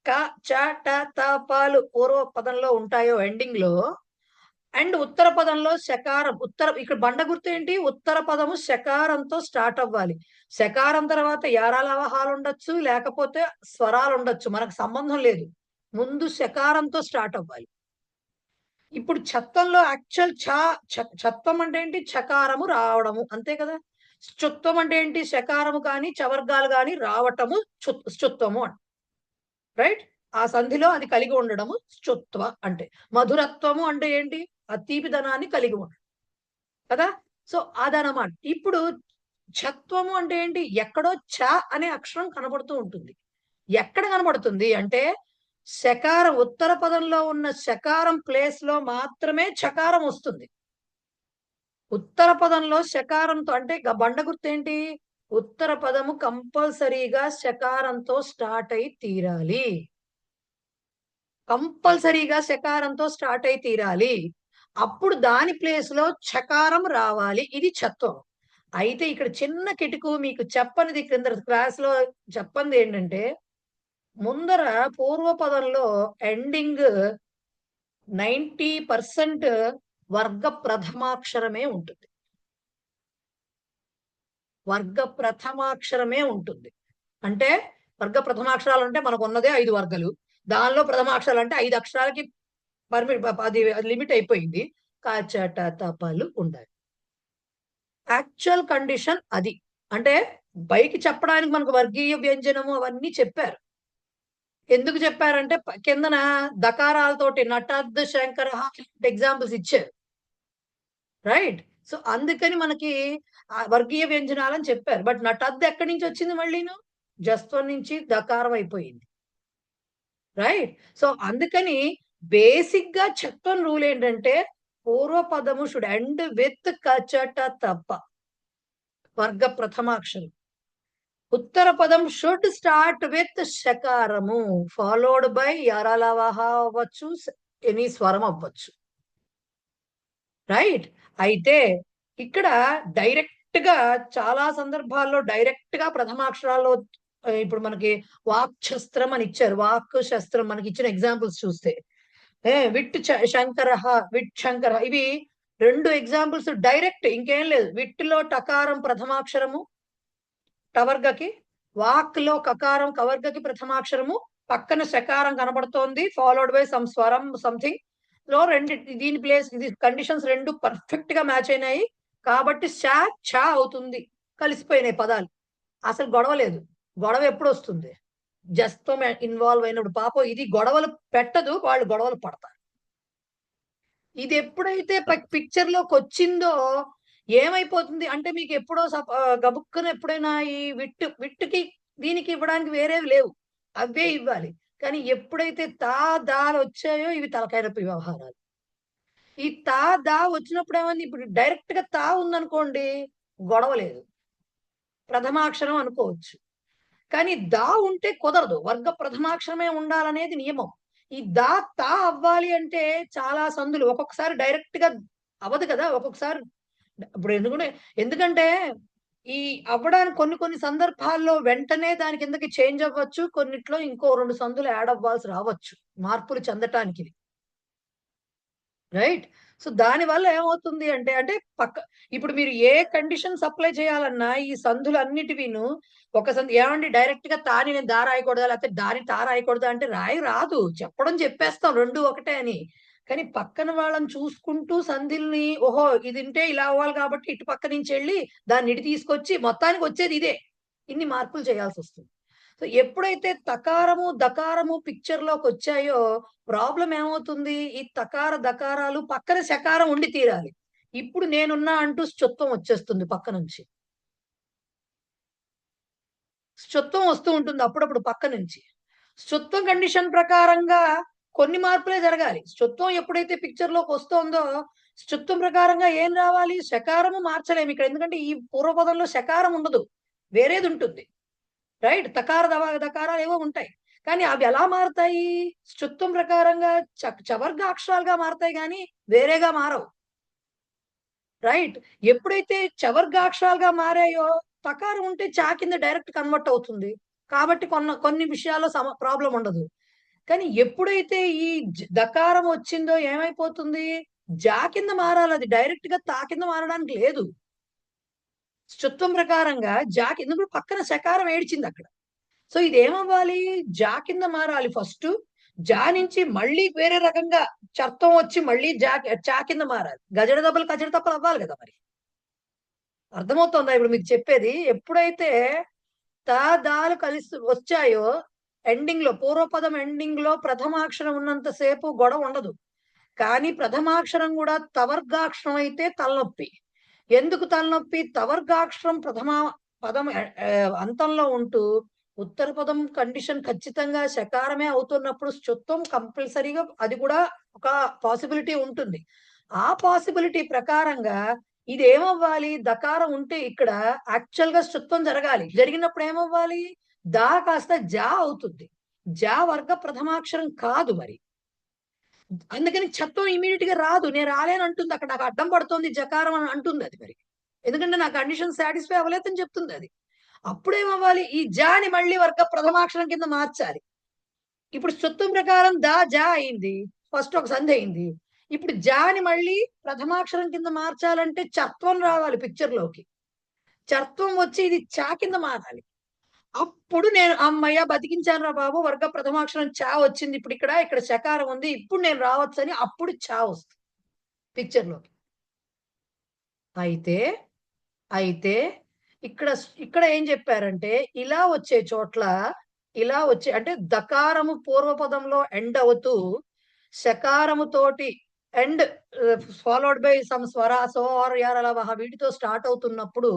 క చ ట త పాలు పూర్వ పదంలో ఉంటాయో ఎండింగ్ లో, అండ్ ఉత్తర పదంలో శకారం, ఇక్కడ బండ గుర్తు ఏంటి? ఉత్తర పదము శకారంతో స్టార్ట్ అవ్వాలి. శకారం తర్వాత యారాలవహాలు ఉండొచ్చు, లేకపోతే స్వరాలు ఉండొచ్చు, మనకు సంబంధం లేదు. ముందు శకారంతో స్టార్ట్ అవ్వాలి. ఇప్పుడు చత్వంలో యాక్చువల్ చత్వం అంటే ఏంటి? చకారము రావడము, అంతే కదా. చుత్వం అంటే ఏంటి? శకారము కానీ చవర్గాలు కానీ రావటము చుత్వము అంట. రైట్. ఆ సంధిలో అది కలిగి ఉండడము చుత్వ అంటే. మధురత్వము అంటే ఏంటి? ఆ తీపిదనాన్ని కలిగి ఉండడం కదా. సో అదనమాట. ఇప్పుడు చత్వము అంటే ఏంటి? ఎక్కడో చ అనే అక్షరం కనబడుతూ ఉంటుంది. ఎక్కడ కనబడుతుంది అంటే, శకారం ఉత్తర పదంలో ఉన్న శకారం ప్లేస్ లో మాత్రమే చకారం వస్తుంది. ఉత్తర పదంలో శకారంతో అంటే బండ గుర్తు ఏంటి? ఉత్తర పదము కంపల్సరీగా శకారంతో స్టార్ట్ అయి తీరాలి. కంపల్సరీగా శకారంతో స్టార్ట్ అయి తీరాలి. అప్పుడు దాని ప్లేస్ లో చకారం రావాలి. ఇది చత్వం. అయితే ఇక్కడ చిన్న కిటుకు మీకు చెప్పనిది, క్రింద క్లాస్ లో చెప్పంది ఏంటంటే, ముందర పూర్వపదంలో ఎండింగ్ 90% వర్గ ప్రథమాక్షరమే ఉంటుంది. వర్గ ప్రథమాక్షరమే ఉంటుంది. అంటే వర్గ ప్రథమాక్షరాలు అంటే మనకు ఉన్నదే 5 వర్గాలు. దానిలో ప్రథమాక్షరాలు అంటే 5 అక్షరాలకి అది లిమిట్ అయిపోయింది. కాచట తపలు ఉండాలి. యాక్చువల్ కండిషన్ అది. అంటే పైకి చెప్పడానికి మనకు వర్గీయ వ్యంజనము అవన్నీ చెప్పారు. ఎందుకు చెప్పారంటే కిందన దకారాలతోటి నటద్, శంకర ఎగ్జాంపుల్స్ ఇచ్చారు. రైట్. సో అందుకని మనకి వర్గీయ వ్యంజనాలని చెప్పారు. బట్ నటద్ ఎక్కడి నుంచి వచ్చింది? మళ్ళీను జస్త్వం నుంచి దకారం అయిపోయింది. రైట్. సో అందుకని బేసిక్ గా చత్వం రూల్ ఏంటంటే, పూర్వపదము షుడ్ ఎండ్ విత్ కచట తప్ప, వర్గ ప్రథమాక్షరం. ఉత్తర పదం షుడ్ స్టార్ట్ విత్ శకారము ఫాలోడ్ బై యారాలవహ అవ్వచ్చు, ఎనీ స్వరం అవ్వచ్చు. రైట్. అయితే ఇక్కడ డైరెక్ట్ గా చాలా సందర్భాల్లో డైరెక్ట్ గా ప్రథమాక్షరాల్లో, ఇప్పుడు మనకి వాక్ శస్త్రం అని ఇచ్చారు. వాక్ శస్త్రం మనకి ఇచ్చిన ఎగ్జాంపుల్స్ చూస్తే విట్ శంకర, విట్ శంకర, ఇవి 2 ఎగ్జాంపుల్స్ డైరెక్ట్, ఇంకేం లేదు. విట్లో టకారం ప్రథమాక్షరము టవర్గకి, వాక్ లో కకారం కవర్గకి ప్రథమాక్షరము, పక్కన శకారం కనబడుతోంది ఫాలోడ్ బై సమ్ స్వరం సంథింగ్ లో దీని ప్లేస్ ఇది కండిషన్స్ 2 పర్ఫెక్ట్ గా మ్యాచ్ అయినాయి. కాబట్టి షా ఛా అవుతుంది. కలిసిపోయినాయి పదాలు. అసలు గొడవ లేదు. గొడవ ఎప్పుడు వస్తుంది? జస్త్వం ఇన్వాల్వ్ అయినప్పుడు. పాపం ఇది గొడవలు పెట్టదు, వాళ్ళు గొడవలు పడతారు. ఇది ఎప్పుడైతే పిక్చర్ లోకి వచ్చిందో ఏమైపోతుంది అంటే, మీకు ఎప్పుడో గబుక్కున ఎప్పుడైనా ఈ విట్టుకి దీనికి ఇవ్వడానికి వేరేవి లేవు, అవే ఇవ్వాలి. కానీ ఎప్పుడైతే తా దాలు వచ్చాయో ఇవి తలకాయ నొప్పి వ్యవహారాలు. ఈ తా దా వచ్చినప్పుడు ఏమైంది, ఇప్పుడు డైరెక్ట్ గా తా ఉందనుకోండి గొడవ లేదు, ప్రథమాక్షరం అనుకోవచ్చు. కానీ దా ఉంటే కుదరదు, వర్గ ప్రథమాక్షరమే ఉండాలనేది నియమం. ఈ దా తా అవ్వాలి అంటే చాలా సందులు, ఒక్కొక్కసారి డైరెక్ట్ గా అవ్వదు కదా, ఒక్కొక్కసారి ఇప్పుడు ఎందుకంటే ఈ అవ్వడానికి కొన్ని కొన్ని సందర్భాల్లో వెంటనే దాని కిందకి చేంజ్ అవ్వచ్చు, కొన్నిట్లో ఇంకో 2 సందులు యాడ్ అవ్వాల్సి రావచ్చు మార్పులు చెందటానికి. రైట్. సో దాని వల్ల ఏమవుతుంది అంటే, ఇప్పుడు మీరు ఏ కండిషన్స్ అప్లై చేయాలన్నా ఈ సందులన్నిటివిను ఒక సంధి ఏమండి డైరెక్ట్ గా తాని నేను దా రాయకూడదా? లేకపోతే దాని తా రాయకూడదా? అంటే రాదు. చెప్పేస్తాం 2 ఒకటే అని. కానీ పక్కన వాళ్ళని చూసుకుంటూ సంధిల్ని ఓహో! ఇదింటే ఇలా అవ్వాలి కాబట్టి ఇటు పక్క నుంచెళ్ళి దాన్ని ఇటు తీసుకొచ్చి మొత్తానికి వచ్చేది ఇదే. ఇన్ని మార్పులు చేయాల్సొస్తుంది. సో ఎప్పుడైతే తకారము, దకారము పిక్చర్‌లోకొచ్చాయో ప్రాబ్లమ్ ఏమవుతుంది? ఈ తకార, దకారాలు పక్కన శకారం ఉండి తీరాలి. ఇప్పుడు నేనున్నా అంటూ శ్చొత్వం వచ్చేస్తుంది పక్క నుంచి. శ్చొత్వం వస్తూ ఉంటుంది అప్పుడప్పుడు పక్క నుంచి. శ్చొత్వం కండిషన్ ప్రకారంగా కొన్ని మార్పులే జరగాలి. శ్చొత్వం ఎప్పుడైతే పిక్చర్‌లోకొస్తోందో శ్చొత్వం ప్రకారంగా ఏం రావాలి? శకారము మార్చలేము ఇక్కడ. ఎందుకంటే ఈ పూర్వపదంలో శకారం ఉండదు. వేరేదుంటుంది. రైట్. తకార, దకారాలు ఏవో ఉంటాయి. కానీ అవి ఎలా మారతాయి? శ్చొత్వం ప్రకారంగా చవర్గ అక్షరాలుగా మారతాయి గానీ వేరేగా మారవు. రైట్. ఎప్పుడైతే చవర్గాక్షరాలుగా మారాయో తకారం ఉంటే చా కింద డైరెక్ట్ కన్వర్ట్ అవుతుంది. కాబట్టి కొన్ని విషయాల్లో ప్రాబ్లమ్ ఉండదు. కానీ ఎప్పుడైతే ఈ దకారం వచ్చిందో ఏమైపోతుంది? జా కింద మారాలి, అది డైరెక్ట్ గా తా కింద మారడానికి లేదు. శ్చొత్వం ప్రకారంగా ఎందుకు పక్కన శకారం ఏడ్చింది అక్కడ. సో ఇదేమవ్వాలి? జా కింద మారాలి ఫస్టు. జా నుంచి మళ్ళీ వేరే రకంగా చర్తం వచ్చి మళ్ళీ చా కింద మారాలి. గజడ దెబ్బలు, కజడ తప్పలు అవ్వాలి కదా మరి. అర్థమవుతోందా ఇప్పుడు మీకు చెప్పేది? ఎప్పుడైతే తా, దాలు కలిసి వచ్చాయో ఎండింగ్‌లో, పూర్వపదం ఎండింగ్‌లో ప్రథమాక్షరం ఉన్నంత సేపు గొడవ ఉండదు. కానీ ప్రథమాక్షరం గూడా తవర్గాక్షరం అయితే తలనొప్పి. ఎందుకు తలనొప్పి? తవర్గాక్షరం ప్రథమ పదం అంతంలో ఉంటూ ఉత్తర పదం కండిషన్ ఖచ్చితంగా శకారమే అవుతున్నప్పుడు శ్చొత్వం కంపల్సరీగా అది కూడా ఒక పాసిబిలిటీ ఉంటుంది. ఆ పాసిబిలిటీ ప్రకారంగా ఇదేమవ్వాలి? దకారం ఉంటే ఇక్కడ యాక్చువల్‌గా శ్చొత్వం జరగాలి. జరిగినప్పుడు ఏమవ్వాలి? దా కాస్త జా అవుతుంది. జా వర్గ ప్రథమాక్షరం కాదు మరి. అందుకని ఛత్వం ఇమ్మీడియేట్‌గా రాదు. నేను రాలేనంటుంది అక్కడ. నాకు అడ్డం పడుతోంది జకారం అని అంటుందది మరి. ఎందుకంటే నా కండిషన్ సాటిస్ఫై అవ్వలేదని చెప్తుందది. అప్పుడేమవ్వాలి? ఈ జాని మళ్ళీ వర్గ ప్రథమాక్షరం కింద మార్చాలి. ఇప్పుడు శ్చొత్వం ప్రకారం దా, జా అయింది. ఫస్ట్ ఒక సంధి అయింది. ఇప్పుడు జాని మళ్ళీ ప్రథమాక్షరం కింద మార్చాలంటే చత్వం రావాలి పిక్చర్‌లోకి. చత్వం వచ్చి ఇది చా కింద మారాలి. అప్పుడు నేను హమ్మయ్య! బతికించానురా బాబు, వర్గ ప్రథమాక్షరం చా వచ్చింది. ఇక్కడ శకారం ఉంది. ఇప్పుడు నేను రావచ్చని అప్పుడు చా వస్తుంది పిక్చర్‌లోకి. అయితే ఇక్కడ ఏం చెప్పారంటే ఇలా వచ్చే చోట్ల అంటే దకారము పూర్వపదంలో ఎండ్ అవుతూ శకారము తోటి ఎండ్ ఫాలోడ్ బై సమ్ స్వర సో ఆర్ యార్ అలా వీటితో స్టార్ట్ అవుతున్నప్పుడు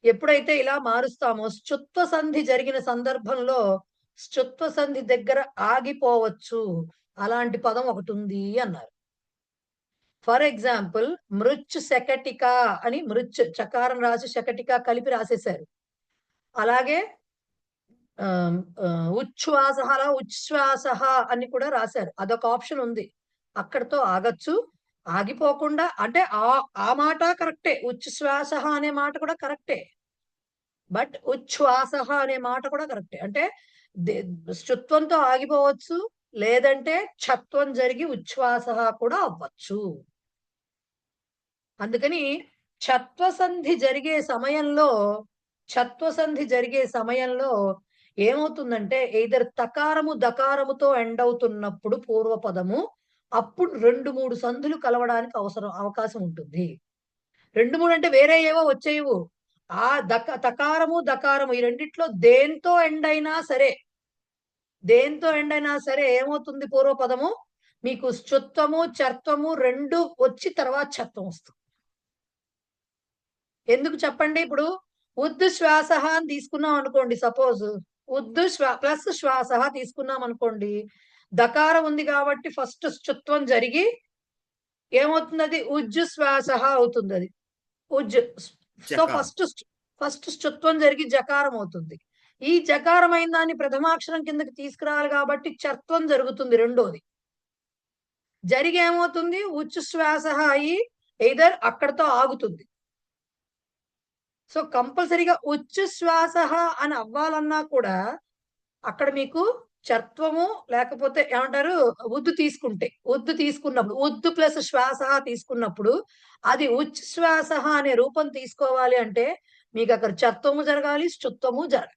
ఎప్పుడైతే ఇలా మారుస్తామో శ్చొత్వ సంధి జరిగిన సందర్భంలో శ్చొత్వ సంధి దగ్గర ఆగిపోవచ్చు. అలాంటి పదం ఒకటి ఉంది అన్నారు. ఫర్ ఎగ్జాంపుల్ మృచ్ శకటిక అని మృచ్ చకారం రాసి శకటిక కలిపి రాసేశారు. అలాగే ఉచ్ఛ్వాస ఉచ్ఛ్వాస అని కూడా రాశారు. అదొక ఆప్షన్ ఉంది. అక్కడితో ఆగచ్చు. ఆగిపోకుండా అంటే ఆ మాట కరెక్టే. ఉచ్ఛ్వాస అనే మాట కూడా కరెక్టే. బట్ ఉచ్ఛ్వాస అనే మాట కూడా కరెక్టే. అంటే శ్చొత్వంతో ఆగిపోవచ్చు. లేదంటే ఛత్వం జరిగి ఉచ్ఛ్వాస కూడా అవ్వచ్చు. అందుకని ఛత్వసంధి జరిగే సమయంలో ఏమవుతుందంటే ఎయిదర్ తకారము దకారముతో ఎండ్ అవుతున్నప్పుడు పూర్వపదము అప్పుడు 2-3 సంధులు కలవడానికి అవకాశం ఉంటుంది. 2-3 అంటే వేరే ఏవో వచ్చేయవు. ఆ తకారము దకారము ఈ రెండిట్లో దేంతో ఎండ్ అయినా సరే ఏమవుతుంది? పూర్వపదము మీకు శ్చొత్వము, చర్త్వము 2 వచ్చి తర్వాత ఛత్వం వస్తుంది. ఎందుకు చెప్పండి? ఇప్పుడు ఉద్దు శ్వాస అని తీసుకున్నాం అనుకోండి. సపోజ్ ఉద్దు ప్లస్ శ్వాస తీసుకున్నాం అనుకోండి. దకారం ఉంది కాబట్టి ఫస్ట్ శ్చొత్వం జరిగి ఏమవుతుంది? అది ఉజ్జు శ్వాస అవుతుంది. అది ఉజ్. సో జకారం. ఫస్ట్ స్తుత్వం జరిగి జకారం అవుతుంది. ఈ జకారమైన దాన్ని ప్రథమాక్షరం కిందకి తీసుకురావాలి కాబట్టి చర్త్వం జరుగుతుంది రెండోది. జరిగి ఏమవుతుంది? ఉచ్చు శ్వాస అయి ఎయిదర్ అక్కడతో ఆగుతుంది. సో కంపల్సరీగా ఉచ్చు శ్వాస అని అవ్వాలన్నా కూడా అక్కడ మీకు చర్త్వము లేకపోతే ఏమంటారు ఉద్దు తీసుకున్నప్పుడు ఉద్దు ప్లస్ శ్వాస తీసుకున్నప్పుడు అది ఉచ్ శ్వాస అనే రూపం తీసుకోవాలి అంటే మీకు అక్కడ చర్త్వము జరగాలి, స్తుత్వము జరగాలి.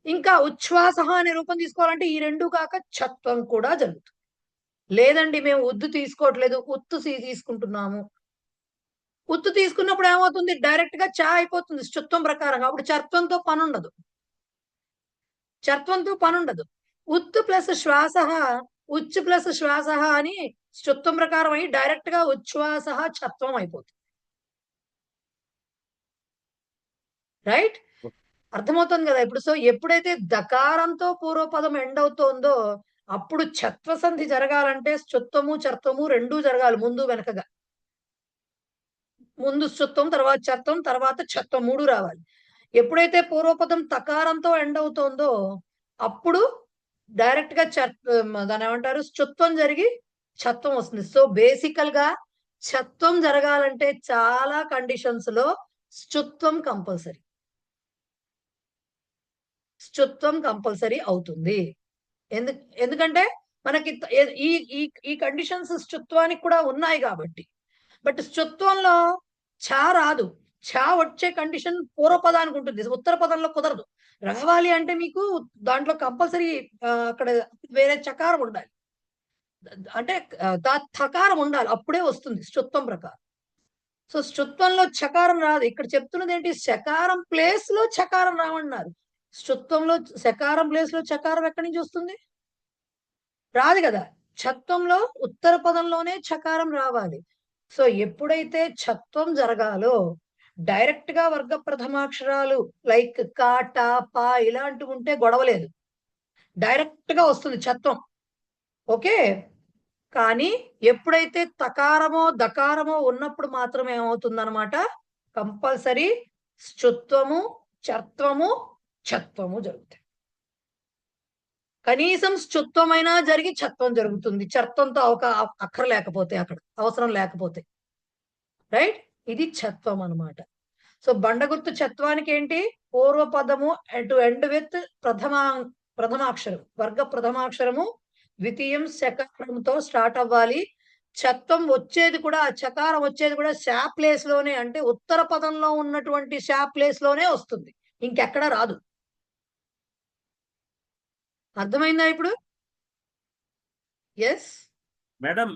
ఇంకా ఉచ్ఛ్వాస అనే రూపం తీసుకోవాలంటే ఈ రెండు కాక ఛత్వం కూడా జరుగుతుంది. లేదండి మేము ఉద్దు తీసుకోవట్లేదు, ఉత్తు తీసుకుంటున్నాము. ఉత్తు తీసుకున్నప్పుడు ఏమవుతుంది? డైరెక్ట్ గా చా అయిపోతుంది స్తుత్వం ప్రకారంగా. అప్పుడు చర్త్వంతో పని ఉండదు. ఉత్తు ప్లస్ శ్వాస, ఉచ్చు ప్లస్ శ్వాస అని స్తుత్వం ప్రకారం అయి డైరెక్ట్ గా ఉచ్ఛ్వాస ఛత్వం అయిపోతుంది. రైట్? అర్థమవుతుంది కదా ఇప్పుడు. సో ఎప్పుడైతే దకారంతో పూర్వపదం ఎండ్ అవుతోందో అప్పుడు ఛత్వ సంధి జరగాలంటే స్తుత్వము చర్త్వము రెండూ జరగాలి ముందు వెనకగా. ముందు స్తుత్వం, తర్వాత చర్త్వం, తర్వాత ఛత్వం మూడు రావాలి. ఎప్పుడైతే పూర్వపదం తకారంతో ఎండ్ అవుతోందో అప్పుడు డైరెక్ట్ గా దాని ఏమంటారు స్తుత్వం జరిగి ఛత్వం వస్తుంది. సో బేసికల్ గా ఛత్వం జరగాలంటే చాలా కండిషన్స్ లో స్తుత్వం కంపల్సరీ అవుతుంది. ఎందుకంటే మనకి ఈ కండిషన్స్ స్తుత్వానికి కూడా ఉన్నాయి కాబట్టి. బట్ స్తుత్వంలో ఛా రాదు. ఛా వచ్చే కండిషన్ పూర్వపదానికి ఉంటుంది, ఉత్తర పదంలో కుదరదు. రావాలి అంటే మీకు దాంట్లో కంపల్సరీ అక్కడ వేరే చకారం ఉండాలి, అంటే థకారం ఉండాలి, అప్పుడే వస్తుంది స్తుత్వం ప్రకారం. సో స్తుత్వంలో చకారం రాదు. ఇక్కడ చెప్తున్నది ఏంటి? శకారం ప్లేస్ లో చకారం రావన్నారు. స్తుత్వంలో శకారం ప్లేస్ లో చకారం ఎక్కడి నుంచి వస్తుంది? రాదు కదా. ఛత్వంలో ఉత్తర పదంలోనే చకారం రావాలి. సో ఎప్పుడైతే ఛత్వం జరగాలో డైరెక్ట్ గా వర్గ ప్రథమాక్షరాలు లైక్ కా టా పా ఇలాంటివి ఉంటే గొడవలేదు, డైరెక్ట్ గా వస్తుంది ఛత్వం. ఓకే. కానీ ఎప్పుడైతే తకారమో దకారమో ఉన్నప్పుడు మాత్రమే ఏమవుతుందన్నమాట, కంపల్సరీ స్తుత్వము చర్త్వము ఛత్వము జరుగుతాయి. కనీసం స్తుత్వమైనా జరిగి ఛత్వం జరుగుతుంది, చర్త్వంతో అక్కర్లేకపోతే, అక్కడ అవసరం లేకపోతే. రైట్? ఇది ఛత్వం అన్నమాట. సో బండగుర్తు ఛత్వానికి ఏంటి? పూర్వపదము టు ఎండ్ విత్ ప్రథమాక్షరం, వర్గ ప్రథమాక్షరము ద్వితీయం శకారంతో స్టార్ట్ అవ్వాలి. ఛత్వం వచ్చేది కూడా, చకారం వచ్చేది కూడా శా ప్లేస్ లోనే, అంటే ఉత్తర పదంలో ఉన్నటువంటి శా ప్లేస్ లోనే వస్తుంది, ఇంకెక్కడ రాదు. అర్థమైందా ఇప్పుడు? ఎస్ మేడం,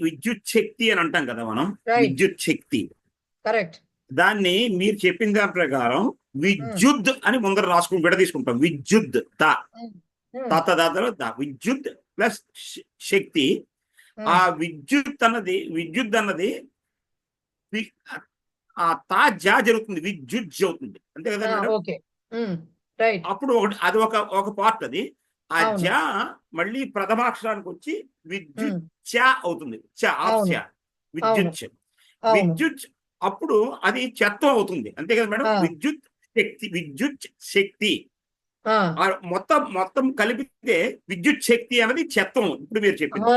విద్యుత్ శక్తి అని అంటాం కదా మనం, Right. విద్యుత్ శక్తి. కరెక్ట్. దాన్ని మీరు చెప్పిన దాని ప్రకారం విద్యుత్ అని ముందర రాసుకుని విడ తీసుకుంటాం. విద్యుత్ విద్యుత్ ప్లస్ శక్తి. ఆ విద్యుత్ అన్నది ఆ తా జా జరుగుతుంది, విద్యుత్ అవుతుంది, అంతే కదా మేడం? ఓకే. రైట్. అప్పుడు అది ఒక పార్ట్. అది ఆ జా మళ్ళీ ప్రథమాక్షరానికి వచ్చి విద్యుత్ చ అవుతుంది. విద్యుత్ విద్యుత్ అప్పుడు అది చత్వం అవుతుంది, అంతే కదా మేడం? విద్యుత్ శక్తి మొత్తం కలిపితే విద్యుత్ శక్తి అనేది చత్వం. ఇప్పుడు మీరు చెప్పింది.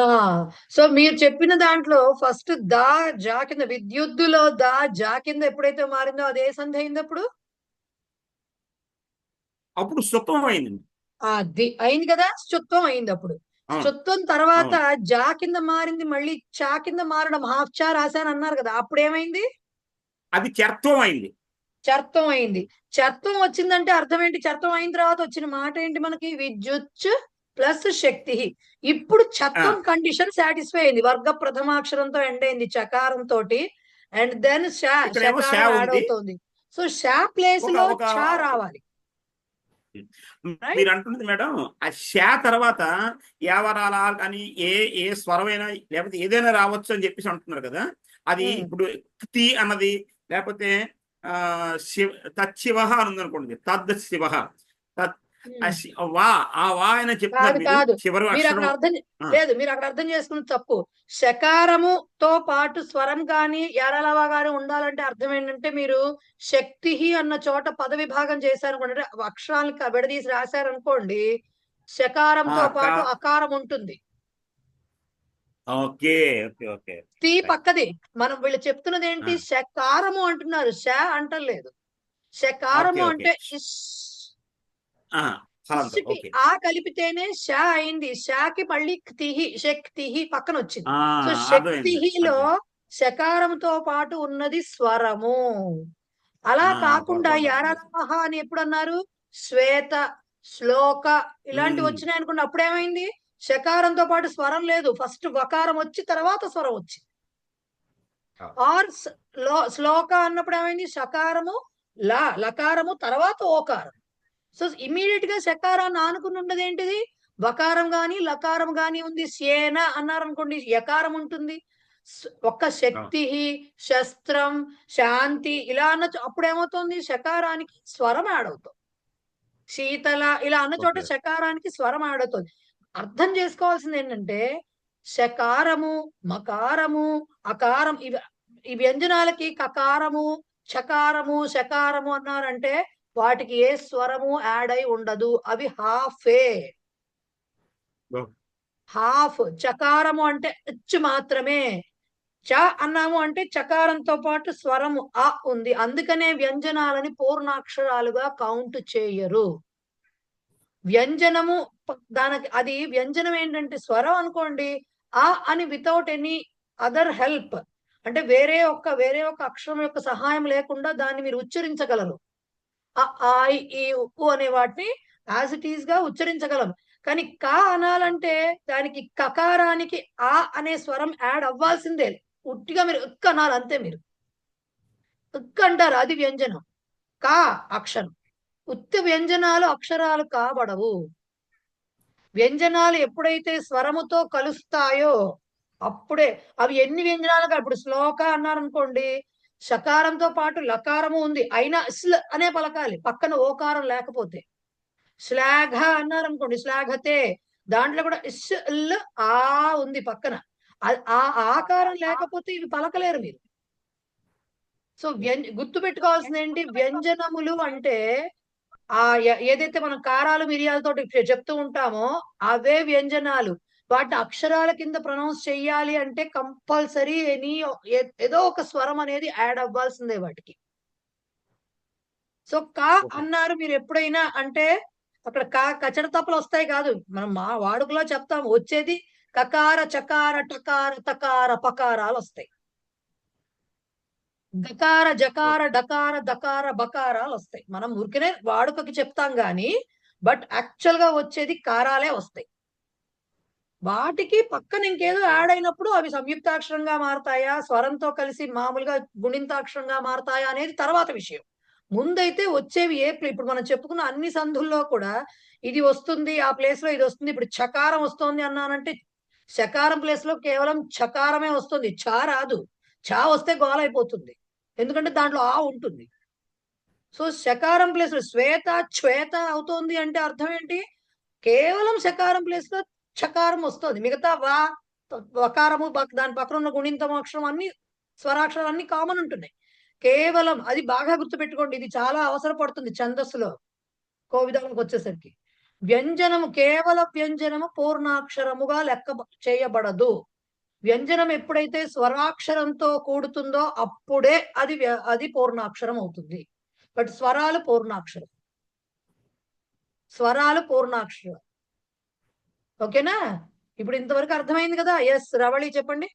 సో మీరు చెప్పిన దాంట్లో ఫస్ట్ దా జా కింద, విద్యుత్తులో దా జా కింద ఎప్పుడైతే మారిందో అది ఏ సంధి అయింది? అప్పుడు స్తుత్వం అయింది. అది అయింది కదా, స్తుత్వం అయింది. అప్పుడు స్తుత్వం తర్వాత జా కింద మారింది, మళ్ళీ చా కింద మారడం, హాఫ్ చా రాశాను అన్నారు కదా, అప్పుడు ఏమైంది? అది చర్త్వం అయింది. చర్త్వం అయింది. చర్త్వం వచ్చిందంటే అర్థం ఏంటి? చర్త్వం అయిన తర్వాత వచ్చిన మాట ఏంటి మనకి? విద్యుత్ ప్లస్ శక్తి. ఇప్పుడు చత్వం కండిషన్ సాటిస్ఫై అయింది, వర్గ ప్రథమాక్షరంతో ఎండ్ అయింది చకారం తోటి, అండ్ దెన్ యాడ్ అవుతుంది. సో షా ప్లేస్ లో చా రావాలి. మీరు అంటున్నది మేడం, ఆ షా తర్వాత యావరాల అని ఏ స్వరమైనా లేకపోతే ఏదైనా రావచ్చు అని చెప్పేసి అంటున్నారు కదా. అది ఇప్పుడు తి అన్నది, లేకపోతే తచ్చివ అని ఉంది అనుకోండి, తద్ శివ, వా ఆ వా అని చెప్తున్నారు మీరు కాదు చివరి మీరు అక్కడ అక్షరం. అర్థం లేదు, మీరు అక్కడ అర్థం చేసుకున్న తప్పు. శకారముతో పాటు స్వరం గాని ఎరలవ గాని ఉండాలంటే అర్థం ఏంటంటే, మీరు శక్తి అన్న చోట పద విభాగం చేశారనుకోండి, అంటే అక్షరాలకి విడదీసి రాశారనుకోండి, శకారంతో పాటు అకారం ఉంటుంది. Okay okay okay. తి పక్కది. మనం వీళ్ళు చెప్తున్నది ఏంటి, శకారము అంటున్నారు, శ అంటలేదు. శకారము అంటే ఇష్ ఆ కలిపితేనే ష అయింది. షాకి మళ్ళీ క్తిహి, శక్తిహి పక్కన వచ్చింది. సో శక్తిహిలో శకారంతో పాటు ఉన్నది స్వరము. అలా కాకుండా యారమహ అని ఎప్పుడు అన్నారు, శ్వేత, శ్లోక ఇలాంటివి వచ్చినాయి అనుకోండి, అప్పుడేమైంది, శకారంతో పాటు స్వరం లేదు, ఫస్ట్ వకారం వచ్చి తర్వాత స్వరం వచ్చింది. ఆర్ శ్లోక అన్నప్పుడు ఏమైంది, శకారము లకారము తర్వాత ఓకారం. సో ఇమీడియట్ గా శకారాన్ని ఆనుకుని ఉన్నది ఏంటిది, వకారం గాని లకారం గాని ఉంది. సేన అన్నారనుకోండి, యకారం ఉంటుంది. ఒక్క శక్తి, శస్త్రం, శాంతి ఇలా అన్న అప్పుడు ఏమవుతుంది, శకారానికి స్వరం యాడ్ అవుతుంది. శీతల ఇలా అన్న చోట శకారానికి స్వరం యాడ్ అవుతుంది. అర్థం చేసుకోవాల్సింది ఏంటంటే, శకారము, మకారము, అకారం ఈ వ్యంజనాలకి కకారము, చకారము, శకారము అన్నారంటే వాటికి ఏ స్వరము యాడ్ అయి ఉండదు. అవి హాఫ్. చకారము అంటే ఇచ్చు మాత్రమే. చ అన్నాము అంటే చకారంతో పాటు స్వరము అ ఉంది. అందుకనే వ్యంజనాలని పూర్ణాక్షరాలుగా కౌంట్ చేయరు. వ్యంజనము దానికి అది వ్యంజనం ఏంటంటే స్వరం అనుకోండి, ఆ అని వితౌట్ ఎనీ అదర్ హెల్ప్, అంటే వేరే ఒక అక్షరం యొక్క సహాయం లేకుండా దాన్ని మీరు ఉచ్చరించగలరు. ఈ ఉప్పు అనే వాటిని యాజ్ ఇట్ ఈస్ గా ఉచ్చరించగలం. కానీ కా అనాలంటే దానికి కకారానికి ఆ అనే స్వరం యాడ్ అవ్వాల్సిందే. ఉట్టిగా మీరు ఉక్ అనాలి అంతే. మీరు ఉక్ అంటారు, అది వ్యంజనం. కా అక్షరం. ఉత్త వ్యంజనాలు అక్షరాలు కాబడవు. వ్యంజనాలు ఎప్పుడైతే స్వరముతో కలుస్తాయో అప్పుడే అవి ఎన్ని వ్యంజనాలుగా, ఇప్పుడు శ్లోక అన్నారనుకోండి, శకారంతో పాటు లకారము ఉంది, అయినా స్ల్ అనే పలకాలి పక్కన ఓకారం లేకపోతే. శ్లాఘ అన్నారనుకోండి, శ్లాఘతే, దాంట్లో కూడా ఇస్ ల్ ఆ ఉంది పక్కన, ఆ ఆకారం లేకపోతే ఇవి పలకలేరు మీరు. సో గుర్తు పెట్టుకోవాల్సింది ఏంటి, వ్యంజనములు అంటే ఏదైతే మనం కారాలు మిరియాలతో చెప్తూ ఉంటామో అవే వ్యంజనాలు. వాటిని అక్షరాల కింద ప్రొనౌన్స్ చెయ్యాలి అంటే కంపల్సరీ ఏదో ఒక స్వరం అనేది యాడ్ అవ్వాల్సిందే వాటికి. సో కా అన్నారు మీరు ఎప్పుడైనా అంటే అక్కడ కచడ తప్పలు వస్తాయి కాదు, మనం మా వాడుకలో చెప్తాము, వచ్చేది కకార, చకార, టకార, తకార, పకారాలు వస్తాయి. గకార, జకార, డకార, దకార, బకారాలు వస్తాయి. మనం ఊరికనే వాడుకకి చెప్తాం గాని బట్ యాక్చువల్ గా వచ్చేది కారాలే వస్తాయి. వాటికి పక్కన ఇంకేదో యాడ్ అయినప్పుడు అవి సంయుక్తాక్షరంగా మారతాయా, స్వరంతో కలిసి మామూలుగా గుణింతాక్షరంగా మారతాయా అనేది తర్వాత విషయం. ముందైతే వచ్చేవి ఇప్పుడు మనం చెప్పుకున్న అన్ని సంధుల్లో కూడా ఇది వస్తుంది, ఆ ప్లేస్ లో ఇది వస్తుంది. ఇప్పుడు చకారం వస్తుంది అన్నానంటే శకారం ప్లేస్ లో కేవలం చకారమే వస్తుంది, చా రాదు. చా వస్తే గోలైపోతుంది, ఎందుకంటే దాంట్లో ఆ ఉంటుంది. సో శకారం ప్లేస్ లో శ్వేత, శ్వేత అవుతోంది అంటే అర్థం ఏంటి, కేవలం శకారం ప్లేస్ లో చకారం వస్తుంది. మిగతా వకారము, దాని పక్కన ఉన్న గుణింతం అక్షరం అన్ని స్వరాక్షరాలు అన్ని కామన్ ఉంటున్నాయి. కేవలం అది బాగా గుర్తుపెట్టుకోండి, ఇది చాలా అవసరపడుతుంది ఛందస్సులో కోవిదాలకు వచ్చేసరికి. వ్యంజనము, కేవల వ్యంజనము పూర్ణాక్షరముగా లెక్క చేయబడదు. వ్యంజనం ఎప్పుడైతే స్వరాక్షరంతో కూడుతుందో అప్పుడే అది పూర్ణాక్షరం అవుతుంది. బట్ స్వరాలు పూర్ణాక్షరం. ఓకేనా? ఇప్పుడు ఇంతవరకు అర్థమైంది కదా? ఎస్ రవళి చెప్పండి.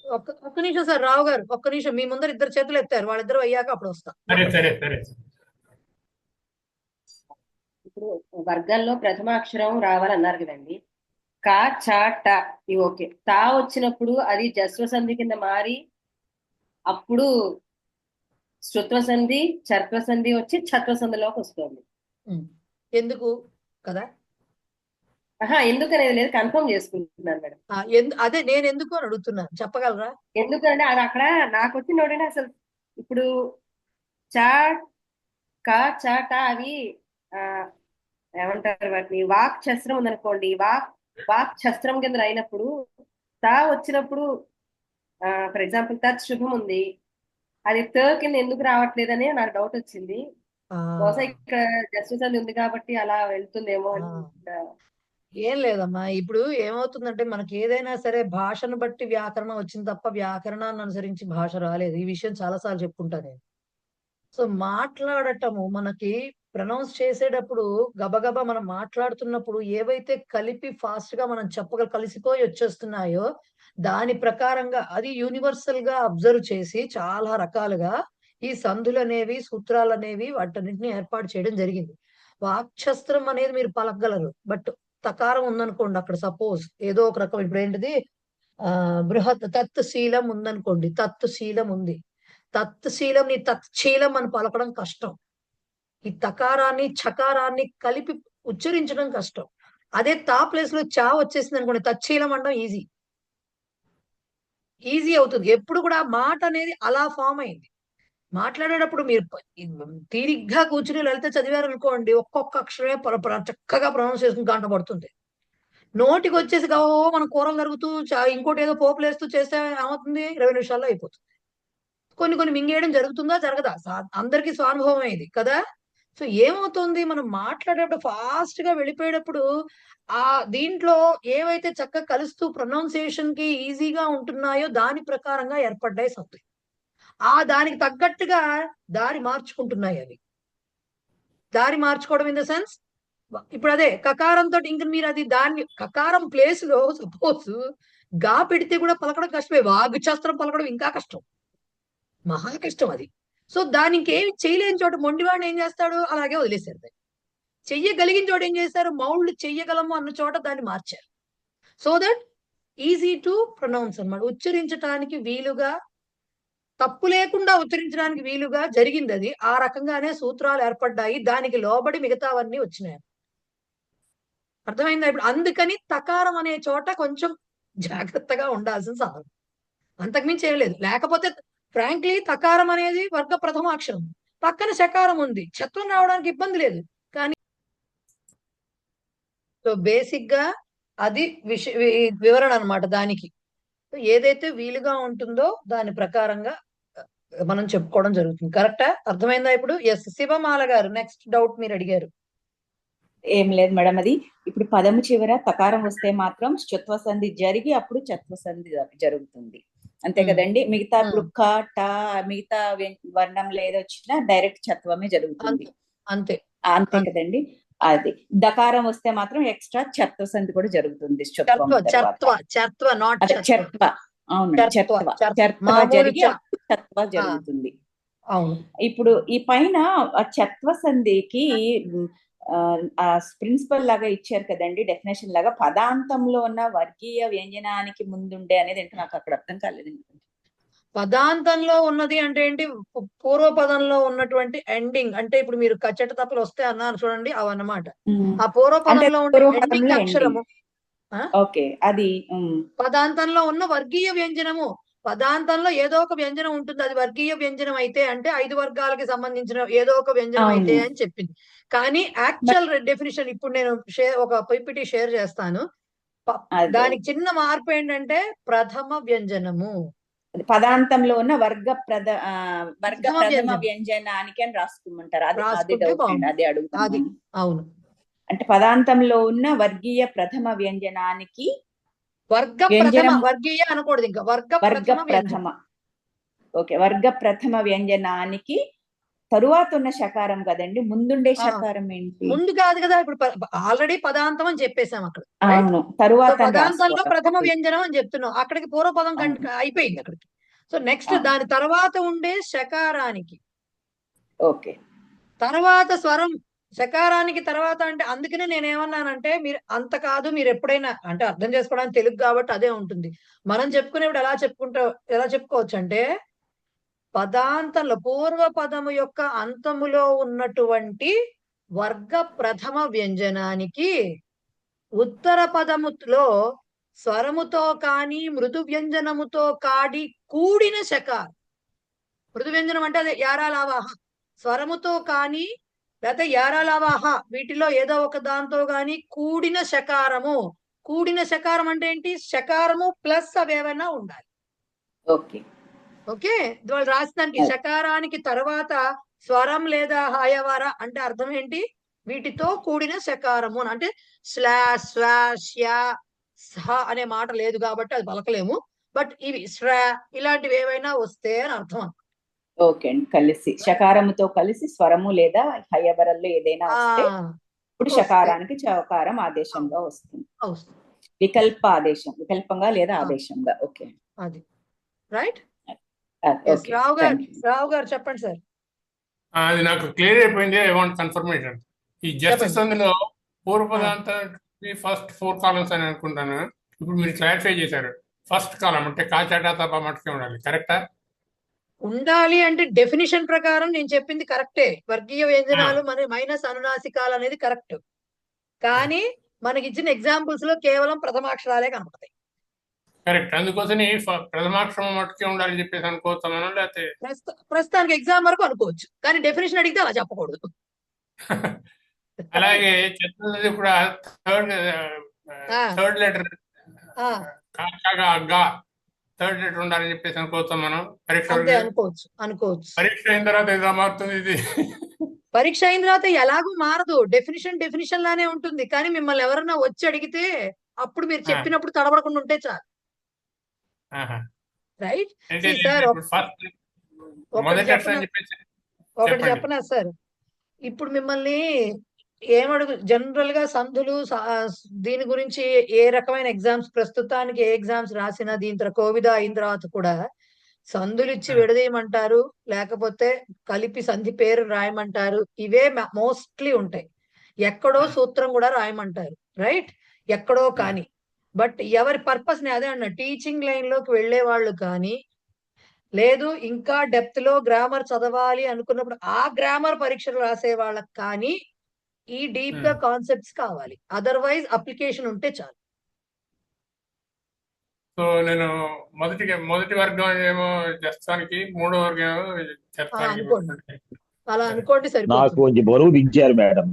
ఒక్క నిమిషం సార్, రావు గారు ఒక్క నిమిషం, మీ ముందర ఇద్దరు చేతులు ఎత్తారు, వాళ్ళిద్దరు అయ్యాక అప్పుడు వస్తా. ఇప్పుడు వర్గాల్లో ప్రథమాక్షరం రావాలన్నారు కదండి, కా, చ, ట ఇవి ఓకే. తా వచ్చినప్పుడు అది జస్వ సంధి కింద మారి అప్పుడు శృత్వ సంధి, చర్త్వ సంధి వచ్చి ఛత్వ సంధిలోకి వస్తుంది. ఎందుకు కదా? ఎందుకనేది లేదు, కన్ఫర్మ్ చేసుకుంటున్నాను మేడం. అదే నేను ఎందుకు అని అడుగుతున్నాను, చెప్పగలరా? ఎందుకంటే అది అక్కడ నాకు వచ్చి నోడండి, అసలు ఇప్పుడు చా కా చా టా అవి ఆ, ఏమంటారు వాటిని వాక్ శస్త్రం ఉందనుకోండి, వాక్ శస్త్రం కింద అయినప్పుడు తా వచ్చినప్పుడు ఫర్ ఎగ్జాంపుల్ తత్ శుభం ఉంది, అది కింద ఎందుకు రావట్లేదని నాకు డౌట్ వచ్చింది. ఆ, బహుశా ఇక్కడ జస్టిస్ ఉంది కాబట్టి అలా వెళ్తుందేమో అని. ఏం లేదమ్మా. ఇప్పుడు ఏమవుతుందంటే మనకి ఏదైనా సరే భాషను బట్టి వ్యాకరణం వచ్చింది తప్ప వ్యాకరణాన్ని అనుసరించి భాష రాలేదు. ఈ విషయం చాలా సార్లు చెప్పుకుంటా నేను. సో మాట్లాడటము మనకి ప్రొనౌన్స్ చేసేటప్పుడు గబగబా మనం మాట్లాడుతున్నప్పుడు ఏవైతే కలిపి ఫాస్ట్ గా మనం కలిసిపోయి వచ్చేస్తున్నాయో దాని ప్రకారంగా అది యూనివర్సల్ గా అబ్జర్వ్ చేసి చాలా రకాలుగా ఈ సంధులు అనేవి సూత్రాలు అనేవి వాటన్నిటిని ఏర్పాటు చేయడం జరిగింది. వాక్శస్త్రం అనేది మీరు పలకగలరు, బట్ తకారం ఉందనుకోండి అక్కడ సపోజ్ ఏదో ఒక రకం ఇప్పుడు ఏంటిది బృహత్ తత్ శీలం ఉందనుకోండి, తత్ శీలం ఉంది, తత్శీలం ని తత్శీలం అని పలకడం కష్టం. ఈ తకారాన్ని చకారాన్ని కలిపి ఉచ్చరించడం కష్టం. అదే తా ప్లేస్ లో చా వచ్చేసింది అనుకోండి, తత్శీలం అనడం ఈజీ అవుతుంది. ఎప్పుడు కూడా మాట అనేది అలా ఫామ్ అయింది. మాట్లాడేటప్పుడు మీరు తీరిగ్గా కూర్చుని లలిత చదివారు అనుకోండి, ఒక్కొక్క అక్షరమే చక్కగా ప్రొనౌన్స్ చేసుకుని గంట పడుతుంది. నోటికి వచ్చేసి మనం కూరలు జరుగుతూ ఇంకోటి ఏదో పోపులు వేస్తూ చేస్తే ఏమవుతుంది, 20 నిమిషాల్లో అయిపోతుంది. కొన్ని మింగేయడం జరుగుతుందా జరగదా, అందరికీ స్వానుభవం ఇది కదా. సో ఏమవుతుంది, మనం మాట్లాడేటప్పుడు ఫాస్ట్ గా వెళ్ళిపోయేటప్పుడు ఆ దీంట్లో ఏవైతే చక్కగా కలుస్తూ ప్రొనౌన్సియేషన్ కి ఈజీగా ఉంటున్నాయో దాని ప్రకారంగా ఏర్పడ్డాయి సంథింగ్. దానికి తగ్గట్టుగా దారి మార్చుకుంటున్నాయి అవి. దారి మార్చుకోవడం ఇన్ ద సెన్స్ ఇప్పుడు అదే కకారంతో ఇంక మీరు అది దాన్ని కకారం ప్లేస్ లో సపోజ్ గా పెడితే కూడా పలకడం కష్టమే. వాగ్శాస్త్రం పలకడం ఇంకా కష్టం, మహా కష్టం అది. సో దానికి ఇంకేమి చేయలేని చోట మొండివాడిని ఏం చేస్తాడు, అలాగే వదిలేశారు. దాన్ని చెయ్యగలిగిన చోట ఏం చేశారు, మౌళ్ళు చెయ్యగలము అన్న చోట దాన్ని మార్చారు. So that easy to pronounce అన్నమాట. ఉచ్చరించడానికి వీలుగా, తప్పు లేకుండా ఉచ్చరించడానికి వీలుగా జరిగింది అది. ఆ రకంగానే సూత్రాలు ఏర్పడ్డాయి, దానికి లోబడి మిగతావన్నీ వచ్చినాయి. అర్థమైందా ఇప్పుడు? అందుకని తకారం అనే చోట కొంచెం జాగ్రత్తగా ఉండాల్సిన సందర్భం, అంతకుమించి ఏం లేదు. లేకపోతే ఫ్రాంక్లీ తకారం అనేది వర్గ ప్రథమ అక్షరం, పక్కన శకారం ఉంది, చత్వం రావడానికి ఇబ్బంది లేదు. కానీ సో బేసిక్ గా అది వివరణ అన్నమాట. దానికి ఏదైతే వీలుగా ఉంటుందో దాని ప్రకారంగా మనం చెప్పుకోవడం జరుగుతుంది. కరెక్టా? అర్థమైందా ఇప్పుడు? ఎస్ శివమాల గారు నెక్స్ట్ డౌట్ మీరు అడిగారు. ఏం లేదు మేడం, అది ఇప్పుడు పదము చివర తకారం వస్తే మాత్రం శ్చత్వ సంధి జరిగి అప్పుడు చత్వ సంధి జరుగుతుంది, అంతే కదండి. మిగతా ఇప్పుడు క ట మిగతా వర్ణం లేదొచ్చినా డైరెక్ట్ చత్వమే జరుగుతుంది, అంతే అంతే కదండి. అది దకారం వస్తే మాత్రం ఎక్స్ట్రా చత్వ సంధి కూడా జరుగుతుంది. జరిగి చత్వ జరుగుతుంది. ఇప్పుడు ఈ పైన చత్వ సంధికి ప్రిన్సిపల్ లాగా ఇచ్చారు కదండి, డెఫినేషన్ లాగా. పదాంతంలో ఉన్న వర్గీయ వ్యంజనానికి ముందుండే అనేది ఏంటో నాకు అక్కడ అర్థం కాలేదు. పదాంతంలో ఉన్నది అంటే ఏంటి, పూర్వ పదంలో ఉన్నటువంటి ఎండింగ్ అంటే ఇప్పుడు మీరు కచ్చట తప్పులు వస్తే అన్నారు చూడండి, అవన్నమాట. ఆ పూర్వ పదంలో ఉండే ఎండింగ్ అక్షరము అది పదాంతంలో ఉన్న వర్గీయ వ్యంజనము. పదాంతంలో ఏదో ఒక వ్యంజనం ఉంటుంది, అది వర్గీయ వ్యంజనం అయితే అంటే 5 వర్గాలకి సంబంధించిన ఏదో ఒక వ్యంజనం అయితే అని చెప్పింది. కానీ యాక్చువల్ డెఫినిషన్ ఇప్పుడు నేను ఒక పిపిటి షేర్ చేస్తాను. దానికి చిన్న మార్పు ఏంటంటే ప్రథమ వ్యంజనము, పదాంతంలో ఉన్న వర్గ ప్రథమ వ్యంజనానికి అని రాసుకోమంటారు. అది అడుగుతాను. అవును, అంటే పదాంతంలో ఉన్న వర్గీయ ప్రథమ వ్యంజనానికి వర్గీయ అనకూడదు, ఇంకా వర్గ ప్రథమ. ఓకే, వర్గ ప్రథమ వ్యంజనానికి తరువాత ఉన్న శకారం కదండి, ముందుండే శకారం ఏంటి? ముందు కాదు కదా, ఇప్పుడు ఆల్రెడీ పదాంతం అని చెప్పేసాం అక్కడ. అవును, తరువాత పదాంతంలో ప్రథమ వ్యంజనం అని చెప్తున్నాం, అక్కడికి పూర్వపదం అయిపోయింది అక్కడికి. సో నెక్స్ట్ దాని తర్వాత ఉండే శకారానికి ఓకే తర్వాత స్వరం, శకారానికి తర్వాత అంటే అందుకనే నేనేమన్నానంటే మీరు అంత కాదు, మీరు ఎప్పుడైనా అంటే అర్థం చేసుకోవడానికి తెలుగు కాబట్టి అదే ఉంటుంది. మనం చెప్పుకునేప్పుడు ఎలా చెప్పుకోవచ్చు అంటే పదాంతంలో పూర్వ పదము యొక్క అంతములో ఉన్నటువంటి వర్గ ప్రథమ వ్యంజనానికి ఉత్తర పదములో స్వరముతో కానీ మృదు వ్యంజనముతో కూడిన శకారం. మృదు వ్యంజనం అంటే అదే యారా లావాహ, స్వరముతో కానీ లేకపోతే యారలవాహ వీటిలో ఏదో ఒక దాంతో గాని కూడిన శకారము. కూడిన శకారం అంటే ఏంటి? శకారము ప్లస్ అవేవైనా ఉండాలి. ఓకే. ఓకే, వాళ్ళు రాసిదానికి శకారానికి తర్వాత స్వరం లేదా హాయవర అంటే అర్థం ఏంటి? వీటితో కూడిన శకారము అంటే స్లాష్ స్వాష్ యా సహ అనే మాట లేదు కాబట్టి అది పలకలేము. బట్ ఇవి శ్రా ఇలాంటివి ఏవైనా వస్తే అని అర్థం. ఓకే అండి, కలిసి శకారముతో కలిసి స్వరము లేదా హయవరల్లో ఏదైనా వస్తే ఇప్పుడు శకారానికి చకారం ఆదేశంగా వస్తుంది. వికల్ప ఆదేశం, వికల్పంగా లేదా ఆదేశంగా. ఓకే, అది రైట్. ఓకే, రావు గారు చెప్పండి సార్. అది నాకు క్లియర్ అయిపోయింది. I want confirmation. ఈ జస్టిస్ అందులో పూర్వపదాంత ఫస్ట్ 4 కాలమ్స్ అని అనుకుంటాను. ఇప్పుడు మీరు క్లారిఫై చేశారు. ఫస్ట్ కాలం అంటే కాచాటా తప్ప మట్టుకే ఉండాలి. కరెక్టా? ఉండాలి అంటే డెఫినిషన్ ప్రకారం నేను చెప్పింది కరెక్టే. వర్గీయ వ్యంజనాలు మన మైనస్ అనునాసికాలు అనేది కరెక్ట్. కానీ మనకి ఇచ్చిన ఎగ్జాంపుల్స్ లో కేవలం ప్రథమాక్షరాలే కనపడతాయి. కరెక్ట్. అందుకోసమే ప్రథమాక్షరం మట్టుకే ఉండాలని చెప్పేసి అనుకోవచ్చాను. లేకపోతే ప్రస్తుతానికి ఎగ్జామ్ వరకు అనుకోవచ్చు, కానీ డెఫినేషన్ అడిగితే అలా చెప్పకూడదు. అలాగే చతుర్థది కూడా థర్డ్ లెటర్ థర్డ్ లెటర్ ఉండాలని చెప్పేసి అనుకోవచ్చాం మనం. పరీక్ష అనుకోవచ్చు. పరీక్ష అయిన తర్వాత ఎలా మారుతుంది ఇది? పరీక్ష అయిన తర్వాత ఎలాగూ మారదు. డెఫినిషన్ లానే ఉంటుంది. కానీ మిమ్మల్ని ఎవరన్నా వచ్చి అడిగితే అప్పుడు మీరు చెప్పినప్పుడు తడబడకుండా ఉంటే చాలు. Right sir. ఒకటి చెప్పనా సార్, ఇప్పుడు మిమ్మల్ని ఏమడుగు జనరల్ గా సంధులు దీని గురించి ఏ రకమైన ఎగ్జామ్స్ ప్రస్తుతానికి ఏ ఎగ్జామ్స్ రాసినా దీని తర్వాత కోవిడ్ అయిన తర్వాత కూడా సంధులు ఇచ్చి విడదీయమంటారు, లేకపోతే కలిపి సంధి పేరు రాయమంటారు. ఇవే మోస్ట్లీ ఉంటాయి. ఎక్కడో సూత్రం కూడా రాయమంటారు. రైట్, ఎక్కడో. కానీ బట్ ఎవరి పర్పస్ ని అదే అన్న టీచింగ్ లైన్ లోకి వెళ్లే వాళ్ళు కానీ లేదు ఇంకా డెప్త్ లో గ్రామర్ చదవాలి అనుకున్నప్పుడు ఆ గ్రామర్ పరీక్షలు రాసే వాళ్ళకి కానీ ఈ డీప్ గా కాన్సెప్ట్స్ కావాలి. అదర్వైజ్ అప్లికేషన్ ఉంటే చాలు. సో నేను మొదటి వర్గం ఏమో చేస్తానికి, మూడో వర్గం ఏమో అలా అనుకోండి సరిపోతుంది. నాకు కొంచెం బరువు దించారు మేడం.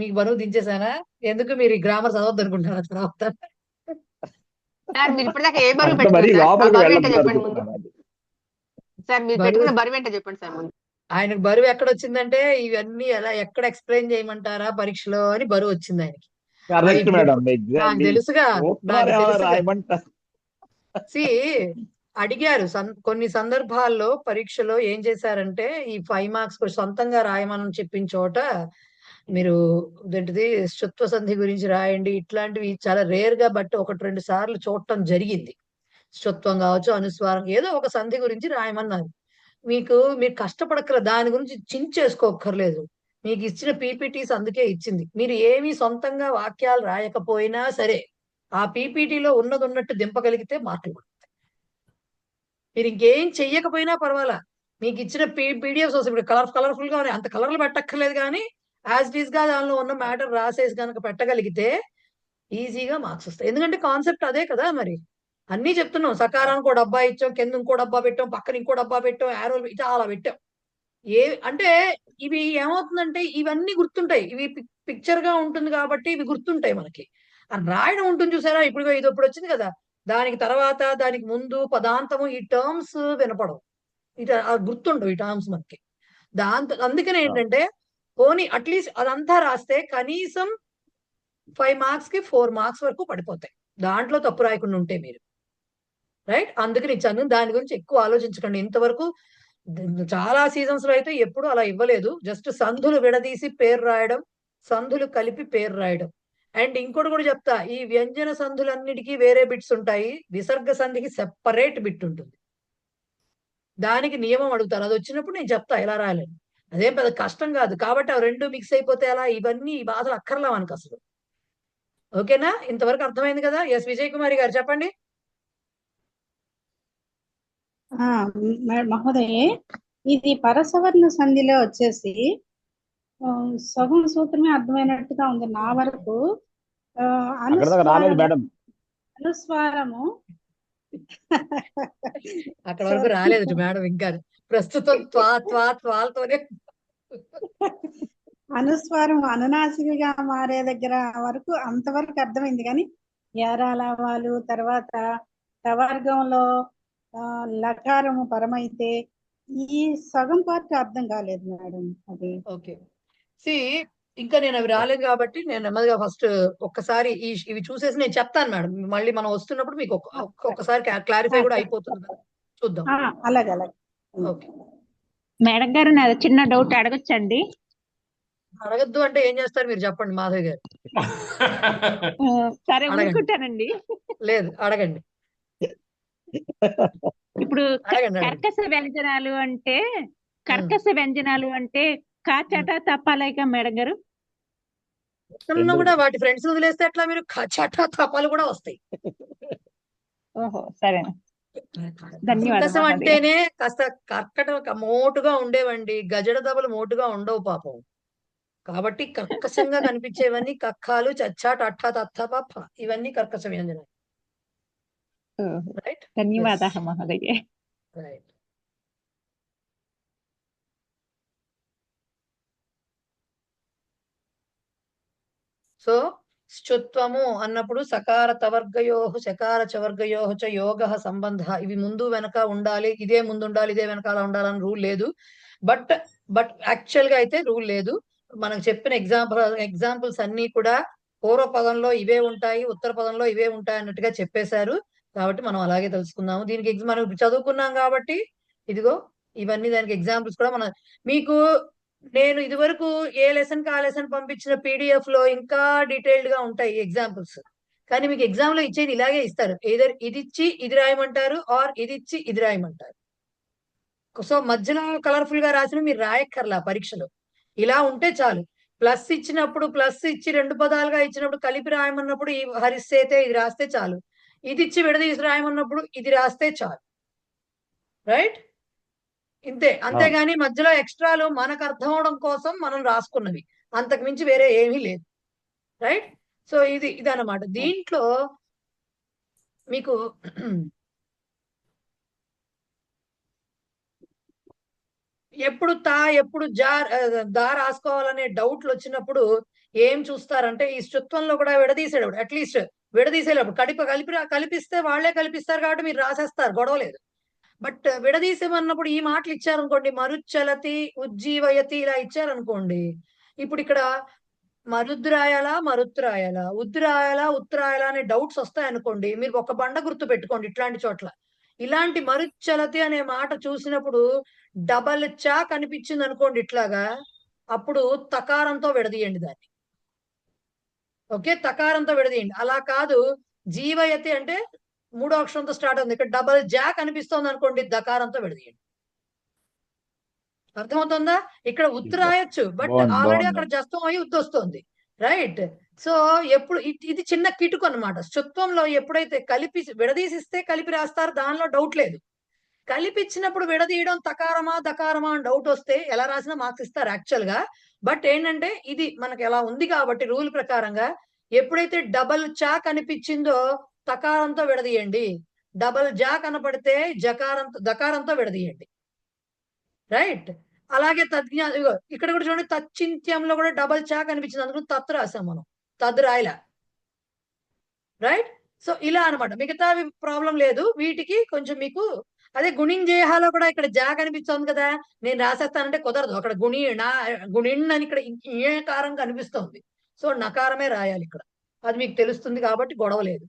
మీకు బరువు దించేసానా? ఎందుకు మీరు ఈ గ్రామర్ చదవద్దు అనుకుంటున్నారు తర్వాత? సార్ మీరు ఇప్పటిదాకా ఏ బరువు పెట్టుకున్నారు చెప్పండి ముందు. సార్ మీరు పెట్టుకున్న బరువు ఏంటో చెప్పండి సార్ ముందు. ఆయనకు బరువు ఎక్కడ వచ్చిందంటే ఇవన్నీ ఎలా ఎక్కడ ఎక్స్ప్లెయిన్ చేయమంటారా పరీక్షలో అని బరువు వచ్చింది ఆయనకి. తెలుసుగా అడిగారు కొన్ని సందర్భాల్లో పరీక్షలో ఏం చేశారంటే ఈ 5 మార్క్స్ సొంతంగా రాయమని చెప్పిన చోట మీరు ఏంటిది శుత్వ సంధి గురించి రాయండి, ఇట్లాంటివి చాలా రేర్ గా బట్ 1-2 సార్లు చూడటం జరిగింది. శుత్వం కావచ్చు, అనుస్వారం, ఏదో ఒక సంధి గురించి రాయమన్నారు. మీరు కష్టపడక్కర, దాని గురించి చించేసుకోక్కర్లేదు. మీకు ఇచ్చిన పీపీటీస్ అందుకే ఇచ్చింది. మీరు ఏమీ సొంతంగా వాక్యాలు రాయకపోయినా సరే ఆ పీపీటీలో ఉన్నది ఉన్నట్టు దింపగలిగితే మార్కులు పడతాయి. మీరు ఇంకేం చెయ్యకపోయినా పర్వాలా, మీకు ఇచ్చిన పీడిఎఫ్స్ వస్తాయి. ఇప్పుడు కలర్ఫుల్ గా ఉన్నాయి, అంత కలర్లు పెట్టక్కర్లేదు, కానీ యాజ్ ఇట్ ఈస్ గా దానిలో ఉన్న మ్యాటర్ రాసేసి కనుక పెట్టగలిగితే ఈజీగా మార్క్స్ వస్తాయి. ఎందుకంటే కాన్సెప్ట్ అదే కదా. మరి అన్ని చెప్తున్నాం, సకారానికి ఒక డబ్బా ఇచ్చాం, కింద ఇంకో డబ్బా పెట్టాం, పక్కన ఇంకో డబ్బా పెట్టాం, యారోలు ఇట్లా అలా పెట్టాం. అంటే ఇవి ఏమవుతుందంటే ఇవన్నీ గుర్తుంటాయి. ఇవి పిక్చర్ గా ఉంటుంది కాబట్టి ఇవి గుర్తుంటాయి మనకి. రాయడం ఉంటుంది చూసారా, ఇప్పుడు ఇది ఇప్పుడు వచ్చింది కదా, దానికి తర్వాత దానికి ముందు పదాంతము ఈ టర్మ్స్ వినపడవు, ఇటు గుర్తుండవు ఈ టర్మ్స్ మనకి. అందుకనే ఏంటంటే పోనీ అట్లీస్ట్ అదంతా రాస్తే కనీసం 5 మార్క్స్ కి 4 మార్క్స్ వరకు పడిపోతాయి, దాంట్లో తప్పు రాయకుండా ఉంటే మీరు. రైట్, అందుకని ఇచ్చాను. దాని గురించి ఎక్కువ ఆలోచించకండి. ఇంతవరకు చాలా సీజన్స్ లో అయితే ఎప్పుడు అలా ఇవ్వలేదు. జస్ట్ సంధులు విడదీసి పేరు రాయడం, సంధులు కలిపి పేరు రాయడం. అండ్ ఇంకోటి కూడా చెప్తా, ఈ వ్యంజన సంధులన్నిటికీ వేరే బిట్స్ ఉంటాయి, విసర్గ సంధికి సెపరేట్ బిట్ ఉంటుంది. దానికి నియమం అడుగుతారు, అది వచ్చినప్పుడు నేను చెప్తా ఎలా రాయాలని. అదేం పెద్ద కష్టం కాదు. కాబట్టి అవి రెండు మిక్స్ అయిపోతే అలా ఇవన్నీ ఈ బాధలు అక్కర్లా మనకు అసలు. ఓకేనా, ఇంతవరకు అర్థమైంది కదా? ఎస్ విజయ్ కుమారి గారు చెప్పండి. మహోదయే, ఇది పరసవర్ణ సంధిలో వచ్చేసి సగం సూత్రమే అర్థమైనట్టుగా ఉంది నా వరకు. అనుస్వారము అక్కడ వరకు రాలేదు మేడం ఇంకా. ప్రస్తుతం త్వాలతోనే అనుస్వారం అనునాసికగా మారే దగ్గర వరకు అంతవరకు అర్థమైంది, కానీ యారాలావాలు తర్వాత టవర్గంలో లకారము పరమైతే ఈ సగం పార్ట్ అర్థం కాలేదు మేడం. అది ఓకే. ఇంకా నేను అవి రాలేదు కాబట్టి నేను నెమ్మదిగా ఫస్ట్ ఒక్కసారి ఇవి చూసేసి నేను చెప్తాను మేడం. మళ్ళీ మనం వస్తున్నప్పుడు మీకు ఒక్కసారి క్లారిఫై కూడా అయిపోతుంది కదా, చూద్దాం. అలాగే. ఓకే మేడం గారు, నా చిన్న డౌట్ అడగొచ్చండి? అడగద్దు అంటే ఏం చేస్తారు మీరు చెప్పండి మాధవి గారు. సరే, అడగండి. ఊరుకుంటానండి. లేదు అడగండి. ఇప్పుడు అడగండి. కర్కశ వ్యంజనాలు అంటే కాచట తప్పాలేక మేడం గారు? కూడా వాటి ఫ్రెండ్స్ వదిలేస్తే ఎట్లా, మీరు కచట తపాలు కూడా వస్తాయి. ఓహో, సరే. కర్కశం ధన్యవాదాలు. అంటేనే కాస్త కర్కట మోటుగా ఉండేవండి, గజడ దెబ్బలు మోటుగా ఉండవు పాపం. కాబట్టి కర్కశంగా కనిపించేవన్నీ కక్కాలు, చచ్చాట్, అట్ట, తత్త, పప్ప, ఇవన్నీ కర్కశ వ్యంజనాలు. రైట్. ధన్యవాదాలు మహోదయ. రైట్. సో శ్చుత్వము అన్నప్పుడు సకార తవర్గయో శకార చవర్గయో చ యోగ సంబంధ, ఇవి ముందు వెనక ఉండాలి, ఇదే ముందు ఉండాలి ఇదే వెనకాల ఉండాలని రూల్ లేదు. బట్ యాక్చువల్ గా అయితే రూల్ లేదు. మనకు చెప్పిన ఎగ్జాంపుల్స్ అన్ని కూడా పూర్వ పదంలో ఇవే ఉంటాయి, ఉత్తర పదంలో ఇవే ఉంటాయి అన్నట్టుగా చెప్పేశారు. కాబట్టి మనం అలాగే తెలుసుకుందాము. దీనికి మనం చదువుకున్నాం కాబట్టి ఇదిగో ఇవన్నీ దానికి ఎగ్జాంపుల్స్ కూడా మీకు నేను ఇదివరకు ఏ లెసన్ కి ఆ లెసన్ పంపించిన PDF లో ఇంకా డీటెయిల్డ్ గా ఉంటాయి ఎగ్జాంపుల్స్. కానీ మీకు ఎగ్జామ్ లో ఇచ్చేది ఇలాగే ఇస్తారు, ఏదర్ ఇది ఇచ్చి ఇది రాయమంటారు, ఆర్ ఇది ఇచ్చి ఇది రాయమంటారు. సో మధ్యలో కలర్ఫుల్ గా రాసిన మీరు రాయక్కర్లా పరీక్షలో, ఇలా ఉంటే చాలు. ప్లస్ ఇచ్చినప్పుడు ప్లస్ ఇచ్చి 2 పదాలుగా ఇచ్చినప్పుడు కలిపి రాయమన్నప్పుడు ఈ హరిస్తేతే ఇది రాస్తే చాలు, ఇది ఇచ్చి విడదీసి రాయమన్నప్పుడు ఇది రాస్తే చాలు. రైట్. అంతేగాని మధ్యలో ఎక్స్ట్రాలు మనకు అర్థం అవడం కోసం మనం రాసుకున్నవి, అంతకు మించి వేరే ఏమీ లేదు. రైట్. సో ఇదన్నమాట. దీంట్లో మీకు ఎప్పుడు ఎప్పుడు దా రాసుకోవాలనే డౌట్లు వచ్చినప్పుడు ఏం చూస్తారంటే ఈ శ్రుత్వంలో కూడా విడదీసేటప్పుడు, అట్లీస్ట్ విడదీసేటప్పుడు కలిపిస్తే వాళ్ళే కలిపిస్తారు కాబట్టి మీరు రాసేస్తారు, గొడవలేదు. బట్ విడదీసేమన్నప్పుడు ఈ మాటలు ఇచ్చారనుకోండి, మరుచ్చలతి ఉజ్జీవయతి ఇలా ఇచ్చారనుకోండి, ఇప్పుడు ఇక్కడ మరుద్రాయాలా మరుత్రాయాలా ఉద్రాయాలా ఉత్తరాయాలా అనే డౌట్స్ వస్తాయనుకోండి, మీరు ఒక బండ గుర్తు పెట్టుకోండి. ఇట్లాంటి చోట్ల ఇలాంటి మరుచ్చలతి అనే మాట చూసినప్పుడు డబల్ చా కనిపించింది అనుకోండి ఇట్లాగా, అప్పుడు తకారంతో విడదీయండి దాన్ని. ఓకే, తకారంతో విడదీయండి. అలా కాదు, జీవయతి అంటే 3వ అక్షరంతో స్టార్ట్ అవుతుంది, ఇక్కడ డబల్ జా కనిపిస్తోంది అనుకోండి, దకారంతో విడదీయండి. అర్థమవుతుందా? ఇక్కడ ఉత్తరాయచ్చు, బట్ ఆల్రెడీ అక్కడ జస్తం అయి ఉద్దొస్తుంది. రైట్. సో ఎప్పుడు ఇది చిన్న కిటుకు అనమాట. శ్రుత్వంలో ఎప్పుడైతే విడదీసిస్తే కలిపి రాస్తారు, దానిలో డౌట్ లేదు. కలిపిచ్చినప్పుడు విడదీయడం తకారమా దకారమా అని డౌట్ వస్తే ఎలా రాసినా మార్క్స్ ఇస్తారు యాక్చువల్ గా. బట్ ఏంటంటే ఇది మనకి ఎలా ఉంది కాబట్టి రూల్ ప్రకారంగా ఎప్పుడైతే డబల్ చా కనిపించిందో తకారంతో విడదీయండి, డబల్ జా కనపడితే దకారంతో విడదీయండి. రైట్. అలాగే ఇక్కడ కూడా చూడండి, తచ్చింత్యంలో కూడా డబల్ చా కనిపించింది, అందుకు తత్ రాసాం మనం, తద్ రాయలా. రైట్. సో ఇలా అనమాట. మిగతా ప్రాబ్లం లేదు. వీటికి కొంచెం మీకు అదే గుణింజేహాలో కూడా ఇక్కడ జా కనిపిస్తోంది కదా, నేను రాసేస్తానంటే కుదరదు. అక్కడ గుణిణ్ అని ఇక్కడ ఏకారం కనిపిస్తోంది, సో నకారమే రాయాలి ఇక్కడ. అది మీకు తెలుస్తుంది కాబట్టి గొడవ లేదు.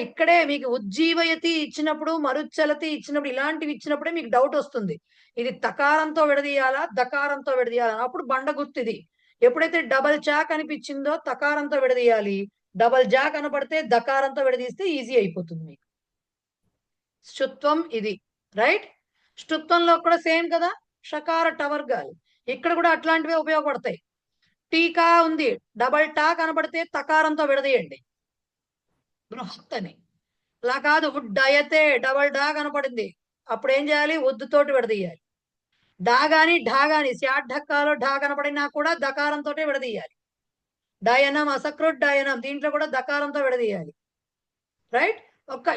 ఇక్కడే మీకు ఉజ్జీవయతి ఇచ్చినప్పుడు, మరుచ్చలతి ఇచ్చినప్పుడు, ఇలాంటివి ఇచ్చినప్పుడే మీకు డౌట్ వస్తుంది, ఇది తకారంతో విడదీయాలా దకారంతో విడదీయాలా. అప్పుడు బండ గుర్తు ఇది. ఎప్పుడైతే డబల్ చా కనిపించిందో తకారంతో విడదీయాలి, డబల్ జా కనపడితే దకారంతో విడదీస్తే ఈజీ అయిపోతుంది మీకు. శ్రుత్వం ఇది. రైట్. శ్రుత్వంలో కూడా సేమ్ కదా, షకార టవర్గాలు, ఇక్కడ కూడా అట్లాంటివే ఉపయోగపడతాయి. టీకా ఉంది, డబల్ టా కనపడితే తకారంతో విడదీయండి, బృహత్ అని. అలా కాదు, ఉడ్డయతే డబల్ డా కనపడింది, అప్పుడు ఏం చేయాలి, ఉద్దుతోటి విడదీయాలి. డా గాని ఢా గాని శాఢక్కాలో ఢా కనపడినా కూడా దకారంతో విడదీయాలి. డయనం అసకృత్ డయనం, దీంట్లో కూడా దకారంతో విడదీయాలి. రైట్.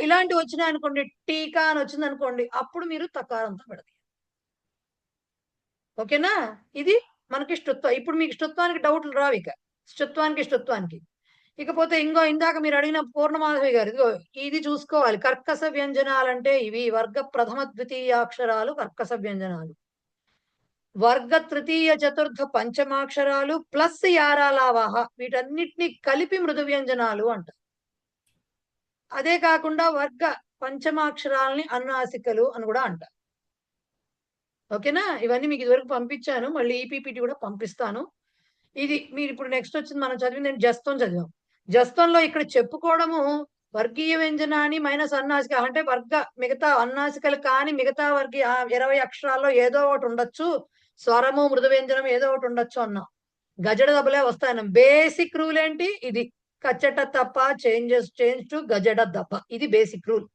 ఇలాంటివి వచ్చినాయి అనుకోండి, టీకా అని వచ్చింది అనుకోండి, అప్పుడు మీరు తకారంతో పెడతారు. ఓకేనా? ఇది మనకి ష్టుత్వం. ఇప్పుడు మీకు ష్టుత్వానికి డౌట్లు రావు ఇక. ష్టుత్వానికి. ఇకపోతే ఇందాక మీరు అడిగిన పూర్ణమాధవి గారు, ఇదిగో ఇది చూసుకోవాలి. కర్కశ వ్యంజనాలంటే ఇవి వర్గ ప్రథమ ద్వితీయాక్షరాలు కర్కశ వ్యంజనాలు, వర్గ తృతీయ చతుర్థ పంచమాక్షరాలు ప్లస్ యారాలావాహ, వీటన్నిటిని కలిపి మృదు వ్యంజనాలు అంటారు. అదే కాకుండా వర్గ పంచమాక్షరాలని అనునాసికలు అని కూడా అంటారు. ఓకేనా? ఇవన్నీ మీకు ఇదివరకు పంపించాను, మళ్ళీ ఈపీపీటీ కూడా పంపిస్తాను. ఇది మీరు ఇప్పుడు నెక్స్ట్ వచ్చింది మనం చదివింది జస్తం చదివాం. జస్తంలో ఇక్కడ చెప్పుకోవడము వర్గీయ వ్యంజనాన్ని మైనస్ అన్నాసిక అంటే మిగతా అన్నాసికలు కానీ మిగతా వర్గీయ 20 అక్షరాల్లో ఏదో ఒకటి ఉండొచ్చు, స్వరము మృదు వ్యంజనం ఏదో ఒకటి ఉండొచ్చు అన్నాం. గజడ దబలే వస్తాయన్నాం. బేసిక్ రూల్ ఏంటి? ఇది కచ్చట తప్ప చేంజ్ టు గజడ దప్ప. ఇది బేసిక్ రూల్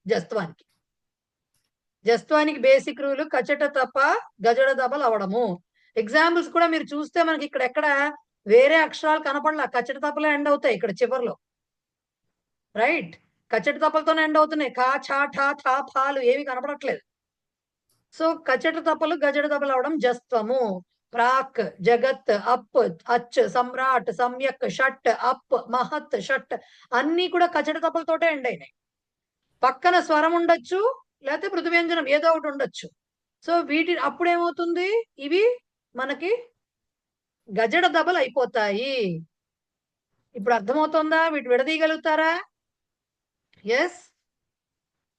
జస్త్వానికి బేసిక్ రూల్ కచ్చట తప్ప గజడ దబలు అవడము. ఎగ్జాంపుల్స్ కూడా మీరు చూస్తే మనకి ఇక్కడ వేరే అక్షరాలు కనపడలా, కచ్చట తప్పలే ఎండ్ అవుతాయి ఇక్కడ చివరిలో. రైట్? కచ్చట తప్పలతోనే ఎండ్ అవుతున్నాయి. కా ఛా ఠా థా ఫాలు ఏవి కనపడట్లేదు. సో కచ్చట తప్పలు గజడ దబలు అవడం జస్త్వము. ప్రాక్, జగత్, అప్, అచ్, సమ్రాట్, సమ్యక్, షట్, అప్, మహత్, షట్ అన్ని కూడా కచ్చట తప్పలతోటే ఎండ్ అయినాయి. పక్కన స్వరం ఉండొచ్చు, లేకపోతే మృదు వ్యంజనం ఏదో ఒకటి ఉండొచ్చు. సో అప్పుడేమవుతుంది, ఇవి మనకి గజడ దబలు అయిపోతాయి. ఇప్పుడు అర్థమవుతుందా? వీటి విడదీయగలుగుతారా? ఎస్.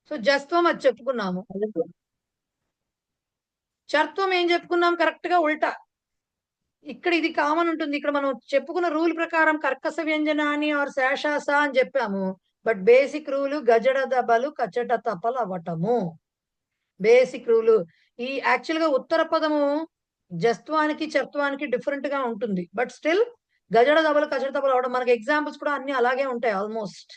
సో జస్త్వం అది చెప్పుకున్నాము. చర్త్వం ఏం చెప్పుకున్నాం? కరెక్ట్ గా ఉల్టా. ఇక్కడ ఇది కామన్ ఉంటుంది. ఇక్కడ మనం చెప్పుకున్న రూల్ ప్రకారం కర్కశ వ్యంజనాన్ని ఆర్ శేషాస అని చెప్పాము. బట్ బేసిక్ రూలు గజడ దబలు కచ్చట తప్పలు అవ్వటము బేసిక్ రూలు. ఈ యాక్చువల్ గా ఉత్తర పదము జస్త్వానికి చర్త్వానికి డిఫరెంట్ గా ఉంటుంది. బట్ స్టిల్ గజడ దబలు కచ్చట తప్పలు అవడం. మనకి ఎగ్జాంపుల్స్ కూడా అన్ని అలాగే ఉంటాయి ఆల్మోస్ట్.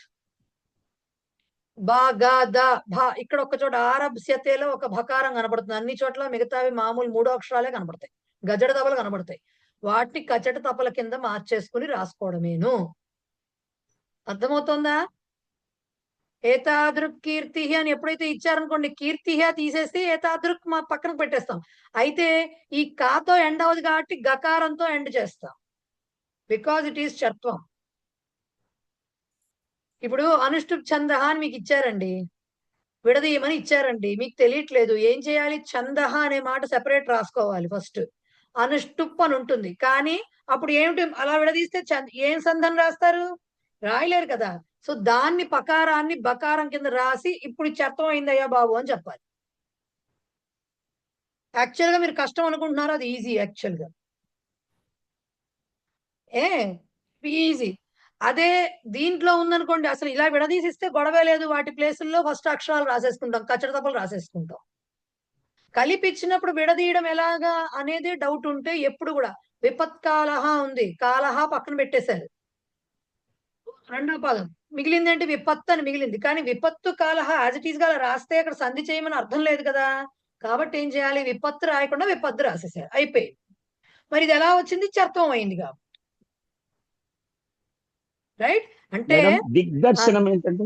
బా గా ద భా, ఇక్కడ ఒక చోట ఆరభ్యతేలో ఒక భకారం కనపడుతుంది. అన్ని చోట్ల మిగతావి మామూలు 3 అక్షరాలే కనపడతాయి, గజడ దబలు కనపడతాయి. వాటిని కచ్చట తప్పల కింద మార్చేసుకుని రాసుకోవడమేను. అర్థమవుతుందా? ఏతాదృక్ కీర్తి అని ఎప్పుడైతే ఇచ్చారనుకోండి, కీర్తి తీసేస్తే ఏతాదృక్ మా పక్కన పెట్టేస్తాం. అయితే ఈ కాతో ఎండ్ అవ్వదు కాబట్టి గకారంతో ఎండ్ చేస్తాం, బికాజ్ ఇట్ ఈస్ చర్త్వం. ఇప్పుడు అనుష్టుప్ ఛందహ అని మీకు ఇచ్చారండి, విడదీయమని ఇచ్చారండి, మీకు తెలియట్లేదు. ఏం చేయాలి? ఛందహ అనే మాట సెపరేట్ రాసుకోవాలి. ఫస్ట్ అనుష్టుప్ అని ఉంటుంది, కానీ అప్పుడు ఏమిటి అలా విడదీస్తే ఏం సంధం రాస్తారు? రాయలేరు కదా. సో దాన్ని పకారాన్ని బకారం కింద రాసి ఇప్పుడు చర్త్వం అయిందయ్యా బాబు అని చెప్పాలి. యాక్చువల్ గా మీరు కష్టం అనుకుంటున్నారు, అది ఈజీ. యాక్చువల్ గా ఈజీ. అదే దీంట్లో ఉందనుకోండి, అసలు ఇలా విడదీసిస్తే గొడవే లేదు. వాటి ప్లేసుల్లో ఫస్ట్ అక్షరాలు రాసేసుకుంటాం, కచ్చట తప్పలు రాసేసుకుంటాం. కలిపిచ్చినప్పుడు విడదీయడం ఎలాగా అనేది డౌట్ ఉంటే ఎప్పుడు కూడా విపత్కాలహ ఉంది, కాలహ పక్కన పెట్టేశారు, రెండో పదం మిగిలింది అంటే విపత్తు అని మిగిలింది. కానీ విపత్తు కాలహ యాజ్ ఇట్ ఈస్ గా రాస్తే అక్కడ సంధి చేయమని అర్థం లేదు కదా. కాబట్టి ఏం చేయాలి? విపత్తు రాయకుండా విపత్తు రాసేసారు, అయిపోయింది. మరి ఇది ఎలా వచ్చింది? చర్త్వం అయింది కాబట్టి. రైట్? అంటే దిగ్దర్శనం ఏంటంటే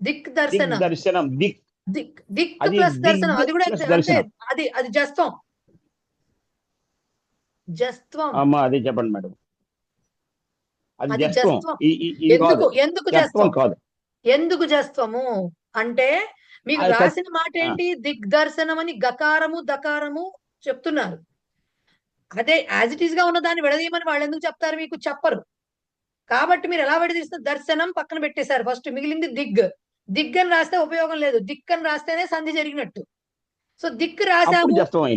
దిక్ దర్శనం, దర్శనం దిక్ ప్లస్ దర్శనం, అది కూడా అంటే అది జస్త్వం. అది చెప్పండి మేడం. అది జస్త్వం. ఎందుకు జస్త్వము అంటే మీకు రాసిన మాట ఏంటి? దిగ్దర్శనం అని గకారము దకారము చెప్తున్నారు. అదే యాజ్ ఇట్ ఈస్ గా ఉన్న దాన్ని విడదీయమని వాళ్ళు ఎందుకు చెప్తారు? మీకు చెప్పరు. కాబట్టి మీరు ఎలా విడదీస్తారు? దర్శనం పక్కన పెట్టేశారు. ఫస్ట్ మిగిలింది దిగ్ అని రాస్తే ఉపయోగం లేదు, దిక్ అని రాస్తేనే సంధి జరిగినట్టు. సో దిక్ రాసాము,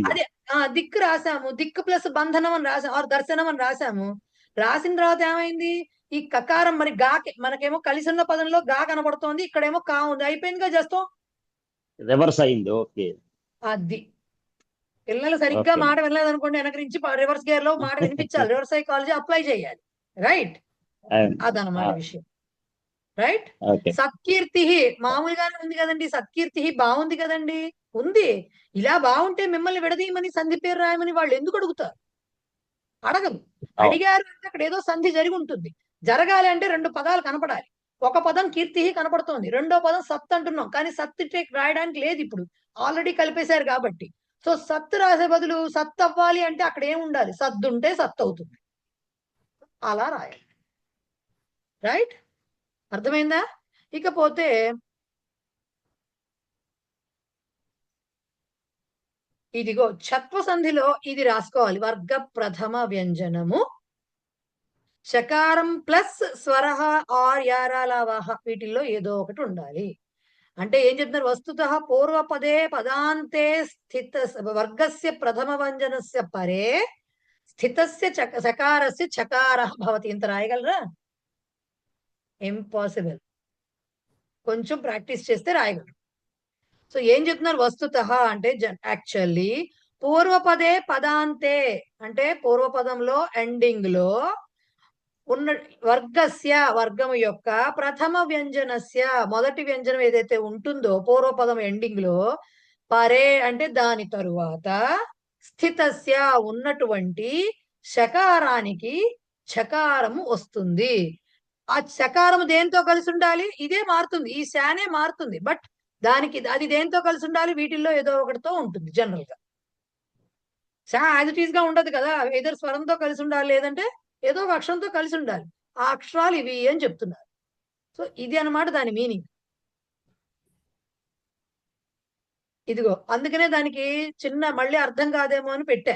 అదే దిక్ రాసాము, దిక్ ప్లస్ బంధనం అని రాసాము, ఆర్ దర్శనం అని రాసాము. రాసిన తర్వాత ఏమైంది? ఈ కకారం మరి గా, మనకేమో కలిసి ఉన్న పదంలో గా కనబడుతోంది, ఇక్కడేమో కా ఉంది, అయిపోయిందిగా జస్త్వం, రివర్స్ అయింది. ఓకే, అది పిల్లలు సరిగ్గా మాట వినలేదు అనుకోండి, వెనక నుంచి రివర్స్ గేర్ లో మాట వినిపించాలి, రివర్స్ సైకాలజీ అప్లై చేయాలి. రైట్? అదనమాట విషయం. రైట్? సత్కీర్తి మామూలుగానే ఉంది కదండి, సత్కీర్తి బాగుంది కదండి, ఉంది. ఇలా బాగుంటే మిమ్మల్ని విడదీయమని సంధి పేరు రాయమని వాళ్ళు ఎందుకు అడుగుతారు? అడగరు. అడిగారు అంటే అక్కడ ఏదో సంధి జరిగి ఉంటుంది. జరగాలి అంటే 2 పదాలు కనపడాలి. ఒక పదం కీర్తి కనపడుతోంది, రెండో పదం సత్ అంటున్నాం, కానీ సత్ రాయడానికి లేదు ఇప్పుడు, ఆల్రెడీ కలిపేశారు కాబట్టి. సో సత్ రాసే బదులు సత్ అవ్వాలి అంటే అక్కడ ఏం ఉండాలి, సద్దు ఉంటే సత్ అవుతుంది, అలా రాయాలి. రైట్, అర్థమైందా? ఇకపోతే ఇదిగో ఛత్వ సంధిలో ఇది రాసుకోవాలి, వర్గ ప్రథమ వ్యంజనము శకారం ప్లస్ స్వరహ ఆర్ యారాలవాహ, వీటిల్లో ఏదో ఒకటి ఉండాలి. అంటే ఏం చెప్తున్నారు, వస్తుతః పూర్వపదే పదాంతే స్థిత వర్గస్య ప్రథమ వ్యంజనస్య పరే స్థితస్య సకారస్య చకారః భవతి. ఇంత రాయగలరా? ఇంపాసిబుల్, కొంచెం ప్రాక్టీస్ చేస్తే రాయగలరు. సో ఏం చెప్తున్నారు, వస్తుతః అంటే యాక్చువల్లీ పూర్వపదే పదాంతే అంటే పూర్వపదంలో ఎండింగ్ లో ఉన్న వర్గస్య వర్గము యొక్క ప్రథమ వ్యంజనస్య మొదటి వ్యంజనం ఏదైతే ఉంటుందో పూర్వపదం ఎండింగ్ లో పరే అంటే దాని తరువాత స్థితస్య ఉన్నటువంటి శకారానికి చకారము వస్తుంది. ఆ చకారము దేంతో కలిసి ఉండాలి, ఇదే మారుతుంది, ఈ శానే మారుతుంది, బట్ దానికి అది దేంతో కలిసి ఉండాలి, వీటిల్లో ఏదో ఒకటితో ఉంటుంది. జనరల్ గా శా యాజ్ ఇట్ ఈస్ గా ఉండదు కదా, ఏదో స్వరంతో కలిసి ఉండాలి, లేదంటే ఏదో ఒక అక్షరంతో కలిసి ఉండాలి. ఆ అక్షరాలు ఇవి అని చెప్తున్నారు. సో ఇది అన్నమాట దాని మీనింగ్. ఇదిగో అందుకనే దానికి చిన్న మళ్ళీ అర్థం కాదేమో అని పెట్టా.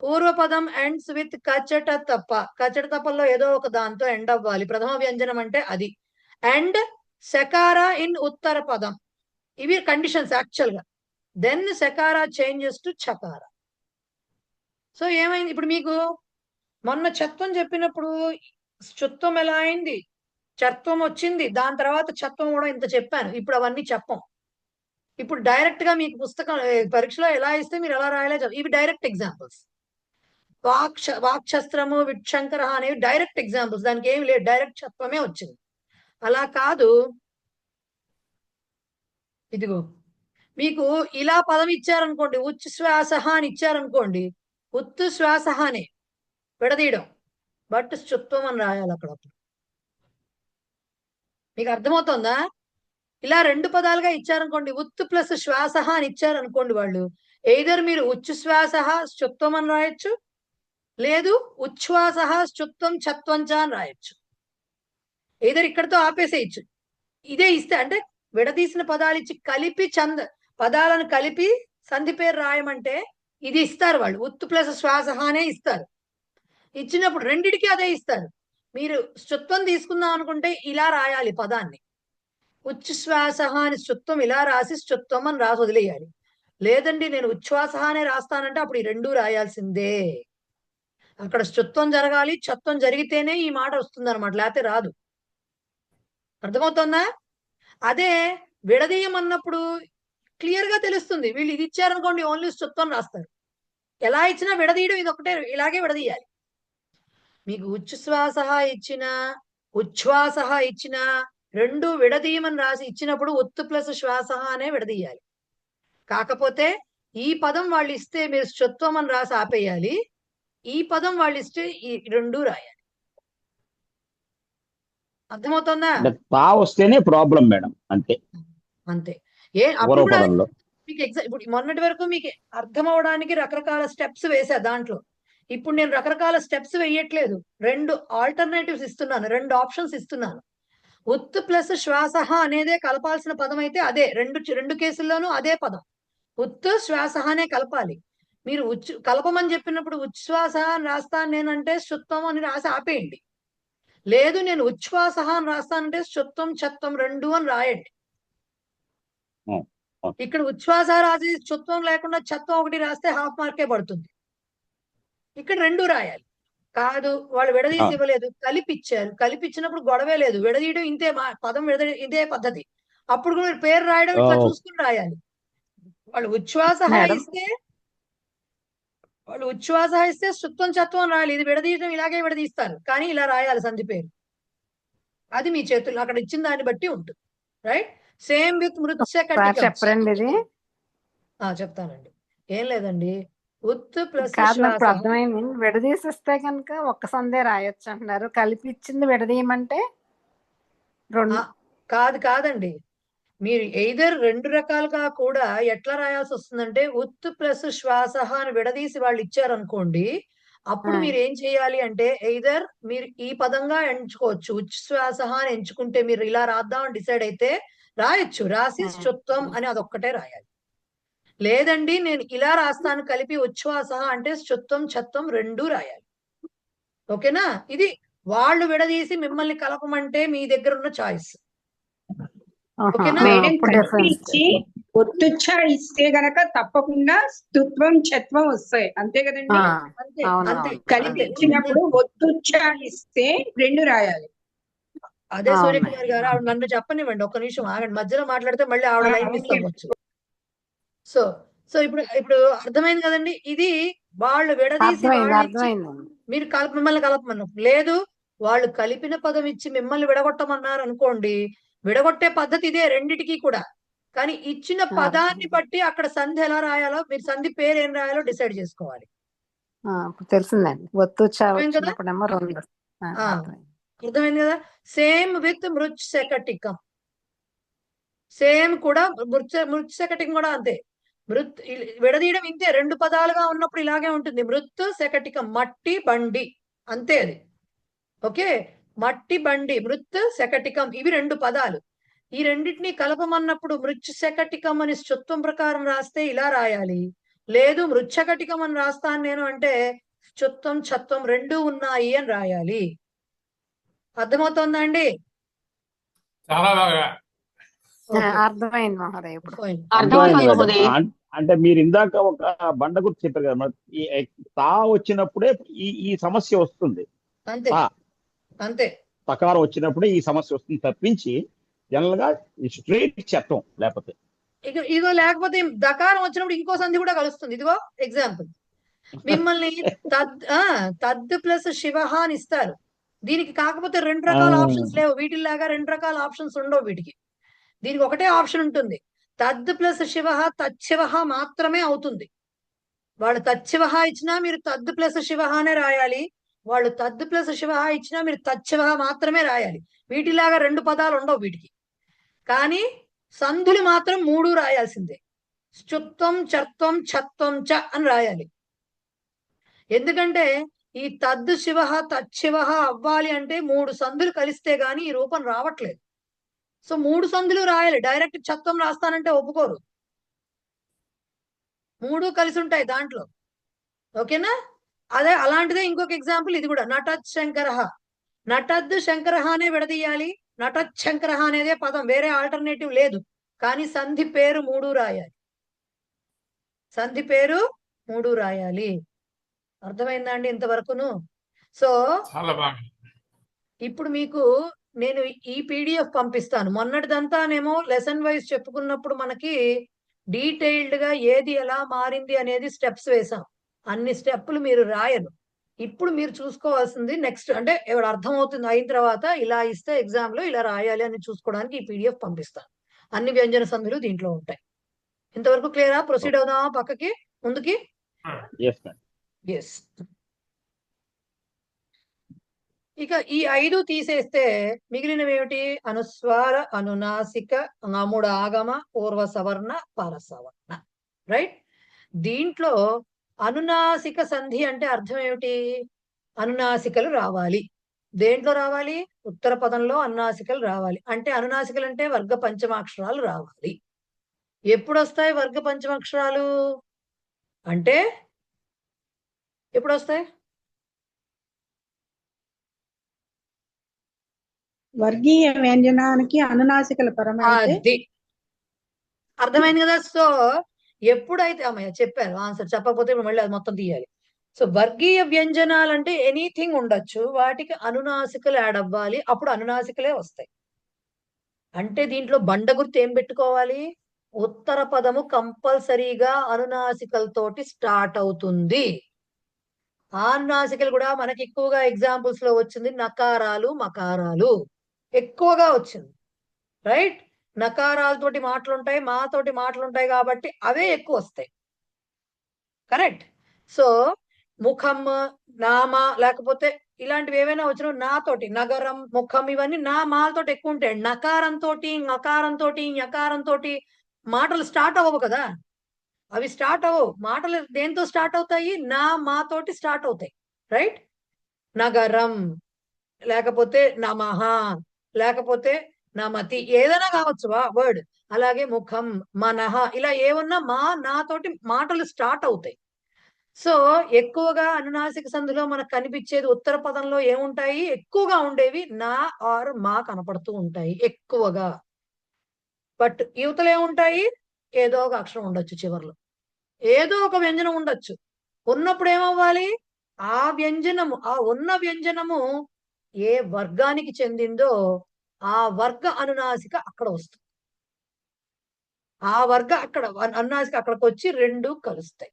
పూర్వపదం ఎండ్స్ విత్ కచట తప్ప, కచట తప్పల్లో ఏదో ఒక దాంతో ఎండ్ అవ్వాలి, ప్రథమ వ్యంజనం అంటే అది. అండ్ శకార ఇన్ ఉత్తర పదం, ఇవి కండిషన్స్ యాక్చువల్ గా. దెన్ శకార చేంజెస్ టు చకార. సో ఏమైంది ఇప్పుడు మీకు మొన్న చత్వం చెప్పినప్పుడు చుత్వం ఎలా అయింది, చత్వం వచ్చింది, దాని తర్వాత చత్వం కూడా ఇంత చెప్పాను. ఇప్పుడు అవన్నీ చెప్పం. ఇప్పుడు డైరెక్ట్ గా మీకు పుస్తకం పరీక్షలో ఎలా ఇస్తే మీరు ఎలా రాయాలో ఇవి డైరెక్ట్ ఎగ్జాంపుల్స్. వాక్శస్త్రము విక్షంకర అనేవి డైరెక్ట్ ఎగ్జాంపుల్స్, దానికి ఏమి లేదు, డైరెక్ట్ చత్వమే వచ్చింది. అలా కాదు, ఇదిగో మీకు ఇలా పదం ఇచ్చారనుకోండి, ఉచ్చు శ్వాస అని ఇచ్చారనుకోండి, ఉత్తు శ్వాస అనే విడదీయడం, బట్ చుత్వం అని రాయాలి అక్కడప్పుడు. మీకు అర్థమవుతుందా? ఇలా రెండు పదాలుగా ఇచ్చారనుకోండి, ఉత్తు ప్లస్ శ్వాస అని ఇచ్చారనుకోండి, వాళ్ళు ఎయిదర్ మీరు ఉచ్చు శ్వాస చుత్వం అని రాయొచ్చు, లేదు ఉచ్ఛ్వాస చుత్వం చత్వంచ అని రాయొచ్చు. ఎయిదర్ ఇక్కడతో ఆపేసేయచ్చు. ఇదే ఇస్తే అంటే విడదీసిన పదాలు ఇచ్చి కలిపి పదాలను కలిపి సంధి పేరు రాయమంటే ఇది ఇస్తారు వాళ్ళు, ఉత్తు ప్లస్ శ్వాస అనే ఇస్తారు. ఇచ్చినప్పుడు రెండిటికి అదే ఇస్తారు. మీరు చుత్వం తీసుకుందాం అనుకుంటే ఇలా రాయాలి పదాన్ని, ఉచ్చు శ్వాస అని చుత్వం ఇలా రాసి చుత్వం అని రాసి వదిలేయాలి. లేదండి నేను ఉచ్ఛ్వాస అనే రాస్తానంటే అప్పుడు ఈ రెండూ రాయాల్సిందే. అక్కడ చుత్వం జరగాలి, చత్వం జరిగితేనే ఈ మాట వస్తుంది అనమాట, లేకపోతే రాదు. అర్థమవుతుందా? అదే విడదీయమన్నప్పుడు క్లియర్ గా తెలుస్తుంది. వీళ్ళు ఇది ఇచ్చారనుకోండి ఓన్లీ చుత్వం రాస్తారు, ఎలా ఇచ్చినా విడదీయడం ఇది ఒకటే, ఇలాగే విడదీయాలి. మీకు ఉచ్ఛ్వాస ఇచ్చిన ఉచ్ఛ్వాస ఇచ్చిన రెండు విడదీయమని రాసి ఇచ్చినప్పుడు ఉత్తు ప్లస్ శ్వాస అనే విడదీయాలి. కాకపోతే ఈ పదం వాళ్ళు ఇస్తే మీరు చుత్వం అని రాసి ఆపేయాలి, ఈ పదం వాళ్ళు ఇస్తే ఈ రెండు రాయాలి. అర్థమవుతుందా? వస్తేనే ప్రాబ్లం మేడం, అంతే అంతే. అప్పుడు కూడా మీకు ఇప్పుడు మొన్నటి వరకు మీకు అర్థం అవడానికి రకరకాల స్టెప్స్ వేసా దాంట్లో. ఇప్పుడు నేను రకరకాల స్టెప్స్ వేయట్లేదు, రెండు ఆల్టర్నేటివ్స్ ఇస్తున్నాను, రెండు ఆప్షన్స్ ఇస్తున్నాను. ఉత్తు ప్లస్ శ్వాస అనేదే కలపాల్సిన పదం అయితే అదే, రెండు కేసుల్లోనూ అదే పదం, ఉత్తు శ్వాస అనే కలపాలి. మీరు కలపమని చెప్పినప్పుడు ఉచ్ఛ్వాస అని రాస్తాను నేనంటే చుత్వం అని రాసి ఆపేయండి. లేదు నేను ఉచ్ఛ్వాస అని రాస్తానంటే చుత్వం చత్వం రెండు అని రాయండి. ఇక్కడ ఉచ్ఛ్వాస రాసి చుత్వం లేకుండా చత్వం ఒకటి రాస్తే హాఫ్ మార్కే పడుతుంది. ఇక్కడ రెండు రాయాలి. కాదు వాళ్ళు విడదీసి ఇవ్వలేదు, కలిపిచ్చారు, కలిపిచ్చినప్పుడు గొడవే లేదు, విడదీయడం ఇంతే, పదం ఇదే పద్ధతి. అప్పుడు కూడా పేరు రాయడం ఇట్లా చూసుకుని రాయాలి. వాళ్ళు ఉచ్ఛ్వాస ఇస్తే చుత్వం చత్వం రాయాలి, ఇది విడదీయడం ఇలాగే విడదీస్తారు, కానీ ఇలా రాయాలి సంధి పేరు. అది మీ చేతుల్లో అక్కడ ఇచ్చిన దాన్ని బట్టి ఉంటుంది. రైట్, సేమ్ విత్ చెప్పండి. చెప్తానండి, ఏం లేదండి. ఉత్తు ప్లస్ అర్థమైంది, విడదీసిస్తే కనుక ఒక్క సందే రాయొచ్చు అంటున్నారు, కలిపి ఇచ్చింది విడదీయమంటే రెండు కాదండి, మీరు ఎయిదర్ రెండు రకాలుగా కూడా ఎట్లా రాయాల్సి వస్తుందంటే ఉత్ ప్లస్ శ్వాస అని విడదీసి వాళ్ళు ఇచ్చారనుకోండి, అప్పుడు మీరు ఏం చేయాలి అంటే ఎయిదర్ మీరు ఈ పదంగా ఎంచుకోవచ్చు, ఉచ్ఛ్వాస అని ఎంచుకుంటే మీరు ఇలా రాద్దామని డిసైడ్ అయితే రాయొచ్చు, రాసి శ్చుత్వం అని అదొక్కటే రాయాలి. లేదండి నేను ఇలా రాస్తాను కలిపి ఉచ్ఛ్వాస అంటే శ్చుత్వం ఛత్వం రెండూ రాయాలి. ఓకేనా? ఇది వాళ్ళు విడదీసి మిమ్మల్ని కలపమంటే మీ దగ్గర ఉన్న చాయిస్. ఓకేనా? మేడం కలిపి ఇచ్చి ఒత్తుచ్చ ఇస్తే గనక తప్పకుండా స్తుత్వం ఛత్వం వస్తాయి, అంతే కదండి? అంతే అంతే కలిపి ఇచ్చినప్పుడు ఒత్తుచ్చ ఇస్తే రెండు రాయాలి. అదే సూర్యకుమార్ గారు, ఆవిడ నన్ను చెప్పనివ్వండి, ఒక్క నిమిషం ఆగండి, మధ్యలో మాట్లాడితే మళ్ళీ ఆవిడ లైన్ మిస్ అవ్వచ్చు. సో ఇప్పుడు అర్థమైంది కదండి. ఇది వాళ్ళు విడదీసి మీరు మిమ్మల్ని కలపమన్నారు. లేదు వాళ్ళు కలిపిన పదం ఇచ్చి మిమ్మల్ని విడగొట్టమన్నారు అనుకోండి, విడగొట్టే పద్ధతి ఇదే రెండిటికి కూడా. కానీ ఇచ్చిన పదాన్ని బట్టి అక్కడ సంధి ఎలా రాయాలో, మీరు సంధి పేరు ఏం రాయాలో డిసైడ్ చేసుకోవాలి. తెలిసిందండి. అర్థమైంది కదా? సేమ్ విత్ మృచ్ఛకటికం, సేమ్ కూడా మృచ్ఛకటికం కూడా అంతే. విడదీయడం ఇంతే, రెండు పదాలుగా ఉన్నప్పుడు ఇలాగే ఉంటుంది. మృత్ శకటికం, మట్టి బండి, అంతే అది. ఓకే, మట్టి బండి, మృత్ శకటికం, ఇవి రెండు పదాలు. ఈ రెండింటిని కలపమన్నప్పుడు మృచ్ఛ శకటికం అని శ్చుత్వం ప్రకారం రాస్తే ఇలా రాయాలి. లేదు మృచ్ఛకటికం అని రాస్తాను నేను అంటే శ్చుత్వం ఛత్వం రెండూ ఉన్నాయి అని రాయాలి. అర్థమవుతుందా అండి? చాలా బాగా అర్థమైంది మహోదయ. అంటే మీరు ఇందాక ఒక బండ గుర్తు చెప్పారు కదా, తా వచ్చినప్పుడే ఈ సమస్య వస్తుంది. అంతే అంతే, తకారం వచ్చినప్పుడే ఈ సమస్య వస్తుంది తప్పించి జనరల్ గా స్ట్రైట్ చట్టం లేకపోతే ఇదిగో, లేకపోతే దకారం వచ్చినప్పుడు ఇంకో సంధి కూడా కలుస్తుంది. ఇదిగో ఎగ్జాంపుల్, మిమ్మల్ని తద్ ప్లస్ శివ అని ఇస్తారు. దీనికి కాకపోతే రెండు రకాల ఆప్షన్స్ లేవు, వీటిలాగా రెండు రకాల ఆప్షన్స్ ఉండవు వీటికి. దీనికి ఒకటే ఆప్షన్ ఉంటుంది, తద్ ప్లస్ శివ తచ్చివ మాత్రమే అవుతుంది. వాళ్ళు తచ్చివ ఇచ్చినా మీరు తద్ ప్లస్ శివ అనే రాయాలి, వాళ్ళు తద్ ప్లస్ శివ ఇచ్చినా మీరు తచ్చివ మాత్రమే రాయాలి. వీటిలాగా రెండు పదాలు ఉండవు వీటికి. కానీ సంధులు మాత్రం మూడు రాయాల్సిందే, శ్చుత్వం చర్త్వం ఛత్వం చ అని రాయాలి. ఎందుకంటే ఈ తద్ శివ తచ్చివ అవ్వాలి అంటే మూడు సంధులు కలిస్తే గాని ఈ రూపం రావట్లేదు. సో మూడు సంధులు రాయాలి, డైరెక్ట్ ఛత్వం రాస్తానంటే ఒప్పుకోరు, మూడు కలిసి ఉంటాయి దాంట్లో. ఓకేనా? అదే అలాంటిదే ఇంకొక ఎగ్జాంపుల్ ఇది కూడా, నటత్ శంకర, నటద్ శంకర అనే విడదీయాలి, నటత్ శంకర అనేదే పదం, వేరే ఆల్టర్నేటివ్ లేదు. కానీ సంధి పేరు మూడు రాయాలి, సంధి పేరు మూడు రాయాలి. అర్థమైందా అండి ఇంతవరకును? సో ఇప్పుడు మీకు నేను ఈ PDF పంపిస్తాను. మొన్నటిదంతానేమో లెసన్ వైజ్ చెప్పుకున్నప్పుడు మనకి డీటెయిల్డ్ గా ఏది ఎలా మారింది అనేది స్టెప్స్ వేసాం. అన్ని స్టెప్పులు మీరు రాయరు. ఇప్పుడు మీరు చూసుకోవాల్సింది నెక్స్ట్, అంటే ఎవరు అర్థమవుతుంది అయిన తర్వాత ఇలా ఇస్తే ఎగ్జామ్ లో ఇలా రాయాలి అని చూసుకోవడానికి ఈ PDF పంపిస్తాను. అన్ని వ్యంజన సంధులు దీంట్లో ఉంటాయి. ఇంతవరకు క్లియరా? ప్రొసీడ్ అవుదామా పక్కకి ముందుకి? ఎస్. ఇక ఈ 5 తీసేస్తే మిగిలినవి ఏమిటి? అనుస్వార, అనునాసిక, అముడ ఆగమ, పూర్వ సవర్ణ, పరసవర్ణ. రైట్? దీంట్లో అనునాసిక సంధి అంటే అర్థం ఏమిటి? అనునాసికలు రావాలి. దేంట్లో రావాలి? ఉత్తర పదంలో అనునాసికలు రావాలి. అంటే అనునాసికలు అంటే వర్గ పంచమాక్షరాలు రావాలి. ఎప్పుడు వస్తాయి వర్గ పంచమాక్షరాలు అంటే? ఎప్పుడు వస్తాయి? వర్గీయ వ్యంజనానికి అనునాసికల పరమైతే. అర్థమైంది కదా? సో ఎప్పుడైతే అమ్మయ్య చెప్పాను ఆన్సర్, చెప్పకపోతే మళ్ళీ అది మొత్తం తీయాలి. సో వర్గీయ వ్యంజనాలు అంటే ఎనీథింగ్ ఉండొచ్చు, వాటికి అనునాసికలు యాడ్ అవ్వాలి, అప్పుడు అనునాసికలే వస్తాయి. అంటే దీంట్లో బండ గుర్తు ఏం పెట్టుకోవాలి? ఉత్తర పదము కంపల్సరీగా అనునాసికలతోటి స్టార్ట్ అవుతుంది. అనునాసికలు కూడా మనకి ఎక్కువగా ఎగ్జాంపుల్స్ లో వచ్చింది నకారాలు, మకారాలు ఎక్కువగా వచ్చింది. రైట్? నకారాలతోటి మాటలుంటాయి, మాతోటి మాటలుంటాయి కాబట్టి అవే ఎక్కువ వస్తాయి. కరెక్ట్? సో ముఖం, నామ, లేకపోతే ఇలాంటివి ఏవైనా వచ్చినా నాతోటి నగరం ముఖం ఇవన్నీ నా మాలతోటి ఎక్కువ ఉంటాయి. నకారంతో నకారంతో యకారంతో మాటలు స్టార్ట్ అవ్వవు కదా, అవి స్టార్ట్ అవ్వవు. మాటలు దేంతో స్టార్ట్ అవుతాయి? నా మాతోటి స్టార్ట్ అవుతాయి. రైట్? నగరం, లేకపోతే నమః, లేకపోతే నమతి, ఏదైనా కావచ్చు వర్డ్. అలాగే ముఖం, మనః, ఇలా ఏమన్నా నాతోటి మాటలు స్టార్ట్ అవుతాయి. సో ఎక్కువగా అనునాసిక సంధిలో మనకు కనిపించేది ఉత్తర పదంలో ఏముంటాయి? ఎక్కువగా ఉండేవి నా ఆర్ మా కనపడుతూ ఉంటాయి ఎక్కువగా. బట్ యువతలు ఏముంటాయి? ఏదో ఒక అక్షరం ఉండొచ్చు చివర్లో, ఏదో ఒక వ్యంజనం ఉండొచ్చు. ఉన్నప్పుడు ఏమవ్వాలి? ఆ వ్యంజనము, ఆ ఉన్న వ్యంజనము ఏ వర్గానికి చెందిందో ఆ వర్గ అనునాసిక అక్కడ వస్తుంది. ఆ వర్గ అక్కడ అనునాసిక అక్కడికి వచ్చి రెండు కలుస్తాయి.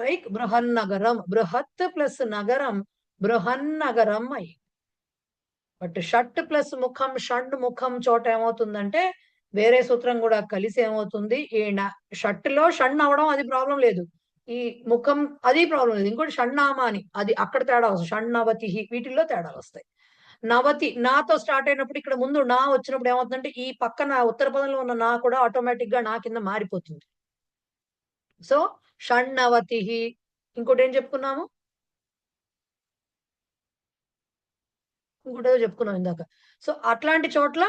లైక్ బృహన్నగరం, బృహత్ ప్లస్ నగరం బృహన్నగరం అయ్యి. బట్ షట్ ప్లస్ ముఖం షండ్ ముఖం చోట ఏమవుతుందంటే వేరే సూత్రం కూడా కలిసి ఏమవుతుంది, ఈ షట్ లో షణ్ అవడం అది ప్రాబ్లం లేదు, ఈ ముఖం అది ప్రాబ్లం లేదు. ఇంకోటి షణ్నామా అని, అది అక్కడ తేడా వస్తుంది. షణ్ణవతి వీటిల్లో తేడాలు వస్తాయి. నవతి నాతో స్టార్ట్ అయినప్పుడు ఇక్కడ ముందు నా వచ్చినప్పుడు ఏమవుతుందంటే ఈ పక్కన ఉత్తర పదంలో ఉన్న నా కూడా ఆటోమేటిక్ గా నా కింద మారిపోతుంది. సో షణ్ణవతి. ఇంకోటి ఏం చెప్పుకున్నాము? ఇంకోటి ఏదో చెప్పుకున్నాం ఇందాక. సో అట్లాంటి చోట్ల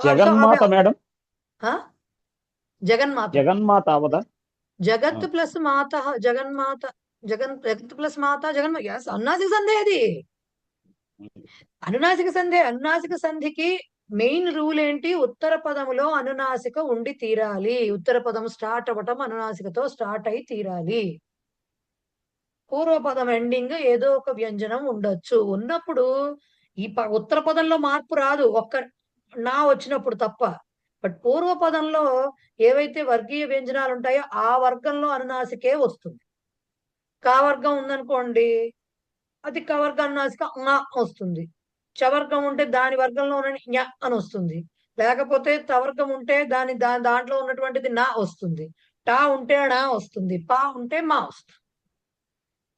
జగన్మాత మేడం, జగన్మాత, జగన్మాత అవదా? జగత్ ప్లస్ మాత, జగన్మాత, జగత్ ప్లస్ మాత జగన్మాత. yes, అనునాసిక సంధి అది. అనునాసిక సంధి. అనునాసిక సంధికి మెయిన్ రూల్ ఏంటి? ఉత్తర పదములో అనునాసిక ఉండి తీరాలి. ఉత్తర పదము స్టార్ట్ అవ్వటం అనునాసికతో స్టార్ట్ అయి తీరాలి. పూర్వపదం ఎండింగ్ ఏదో ఒక వ్యంజనం ఉండొచ్చు. ఉన్నప్పుడు ఈ ఉత్తర పదంలో మార్పు రాదు, ఒక్క నా వచ్చినప్పుడు తప్ప. బట్ పూర్వపదంలో ఏవైతే వర్గీయ వ్యంజనాలు ఉంటాయో ఆ వర్గంలో అనునాసికే వస్తుంది. కావర్గం ఉందనుకోండి, అది కవర్గ అనునాసిక ఞ వస్తుంది. చవర్గం ఉంటే దాని వర్గంలో ఉన్న ఞ అని వస్తుంది. లేకపోతే తవర్గం ఉంటే దాంట్లో ఉన్నటువంటిది నా వస్తుంది. టా ఉంటే నా వస్తుంది. పా ఉంటే మా వస్తుంది.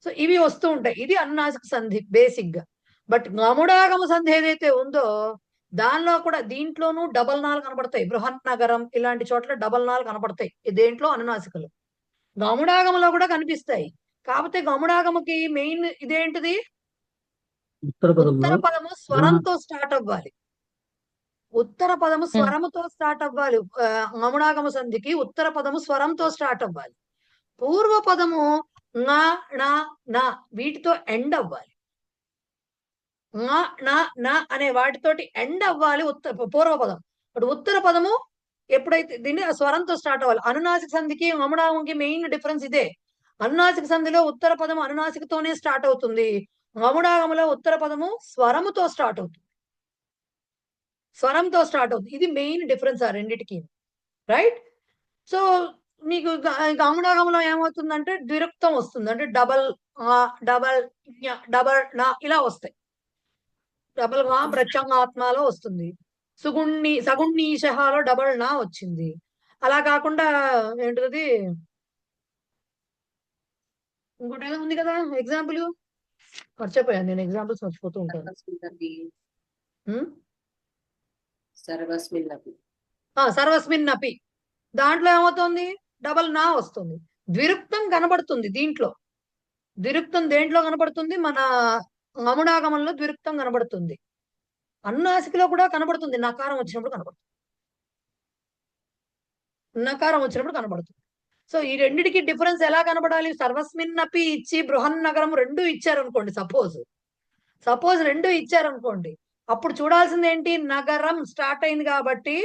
సో ఇవి వస్తూ ఉంటాయి. ఇది అనునాసిక సంధి బేసిక్ గా. బట్ గముడాగమ సంధి ఏదైతే ఉందో దానిలో కూడా దీంట్లోనూ డబల్ నాలు కనబడతాయి. బృహన్నగరం ఇలాంటి చోట్ల డబల్ నాలు కనబడతాయి దేంట్లో? అనునాసికలు. గముడాగమలో కూడా కనిపిస్తాయి. కాకపోతే గముడాగమకి మెయిన్ ఇదేంటిది? ఉత్తర పదము స్వరంతో స్టార్ట్ అవ్వాలి. ఉత్తర పదము స్వరముతో స్టార్ట్ అవ్వాలి. గముడాగమ సంధికి ఉత్తర పదము స్వరంతో స్టార్ట్ అవ్వాలి. పూర్వ పదము నా వీటితో ఎండ్ అవ్వాలి. నా అనే వాటితోటి ఎండ్ అవ్వాలి పూర్వపదం. బట్ ఉత్తర పదము ఎప్పుడైతే దీన్ని స్వరంతో స్టార్ట్ అవ్వాలి. అనునాసిక సంధికి గముడాగంకి మెయిన్ డిఫరెన్స్ ఇదే. అనునాసిక సంధిలో ఉత్తర పదము అనునాసికతోనే స్టార్ట్ అవుతుంది. గముడాగములో ఉత్తర పదము స్వరముతో స్టార్ట్ అవుతుంది. స్వరంతో స్టార్ట్ అవుతుంది. ఇది మెయిన్ డిఫరెన్స్ ఆ రెండిటికి. రైట్? సో మీకు గముడాగంలో ఏమవుతుందంటే ద్విరుక్తం వస్తుంది. అంటే డబల్ నా ఇలా వస్తాయి. డబల్ గా ప్రత్యంగాత్మలో వస్తుంది. సగుణీశలో డబల్ నా వచ్చింది. అలా కాకుండా ఏంటది ఇంకోటి ఏదో ఉంది కదా ఎగ్జాంపుల్, మర్చిపోయాను నేను. ఎగ్జాంపుల్స్ మర్చిపోతూ ఉంటాను. సర్వస్మిన్ అపి దాంట్లో ఏమవుతుంది? డబల్ నా వస్తుంది. ద్విరుక్తం కనబడుతుంది దీంట్లో. ద్విరుక్తం దేంట్లో కనబడుతుంది? మన గముడాగమంలో ద్విరుక్తం కనబడుతుంది. అనునాసికలో కూడా కనబడుతుంది. నకారం వచ్చినప్పుడు కనబడుతుంది. నకారం వచ్చినప్పుడు కనబడుతుంది. సో ఈ రెండిటికి డిఫరెన్స్ ఎలా కనబడాలి? సర్వస్మిన్ అపి ఇచ్చి బృహన్నగరం రెండు ఇచ్చారనుకోండి, సపోజ్ రెండు ఇచ్చారనుకోండి, అప్పుడు చూడాల్సింది ఏంటి? నగరం స్టార్ట్ అయింది కాబట్టి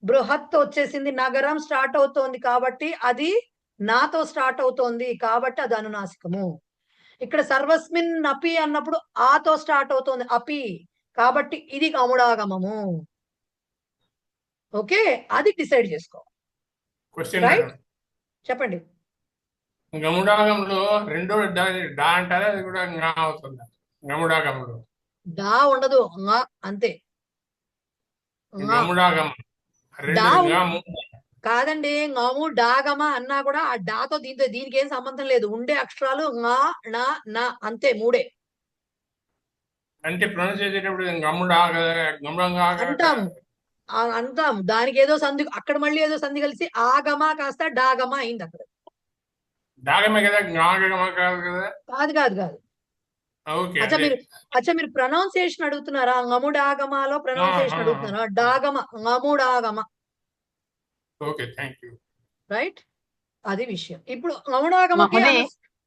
బృహత్ వచ్చేసింది. నగరం స్టార్ట్ అవుతోంది కాబట్టి అది నాతో స్టార్ట్ అవుతోంది కాబట్టి అది అనునాసికము. ఇక్కడ సర్వస్మిన్ అపి అన్నప్పుడు ఆతో స్టార్ట్ అవుతోంది అపి కాబట్టి ఇది గముడాగమము. ఓకే, అది డిసైడ్ చేసుకో. రైట్? చెప్పండి. గముడాగంలో రెండో డా అంటారా? అది కూడా గా అవుతుంది. గముడాగంలో డా ఉండదు, అంతే. గముడాగం కాదండి, ngము డాగమ అన్నా కూడా ఆ డాతో దీనికి ఏం సంబంధం లేదు. ఉండే అక్షరాలు nga, na, na అంతే, మూడే అంటే ప్రొనౌన్స్ చేసేటప్పుడు గమ్ముడంగా అంటాము. అంటాం, దానికి ఏదో సంధి, అక్కడ మళ్ళీ ఏదో సంధి కలిసి ఆగమ కాస్త డాగమ అయింది అక్కడ. డాగమే కదా, గాగమ కాదు కదా. కాదు కాదు కాదు. ఓకే. అచ్చా మీరు ప్రొనౌన్సియేషన్ అడుగుతున్నారా? ngముడాగమలో ప్రొనౌన్సియేషన్ అడుగుతున్నారా? డాగమ, ngముడాగమ. Okay, thank you. రైట్, అది విషయం. ఇప్పుడు ngముడాగమకి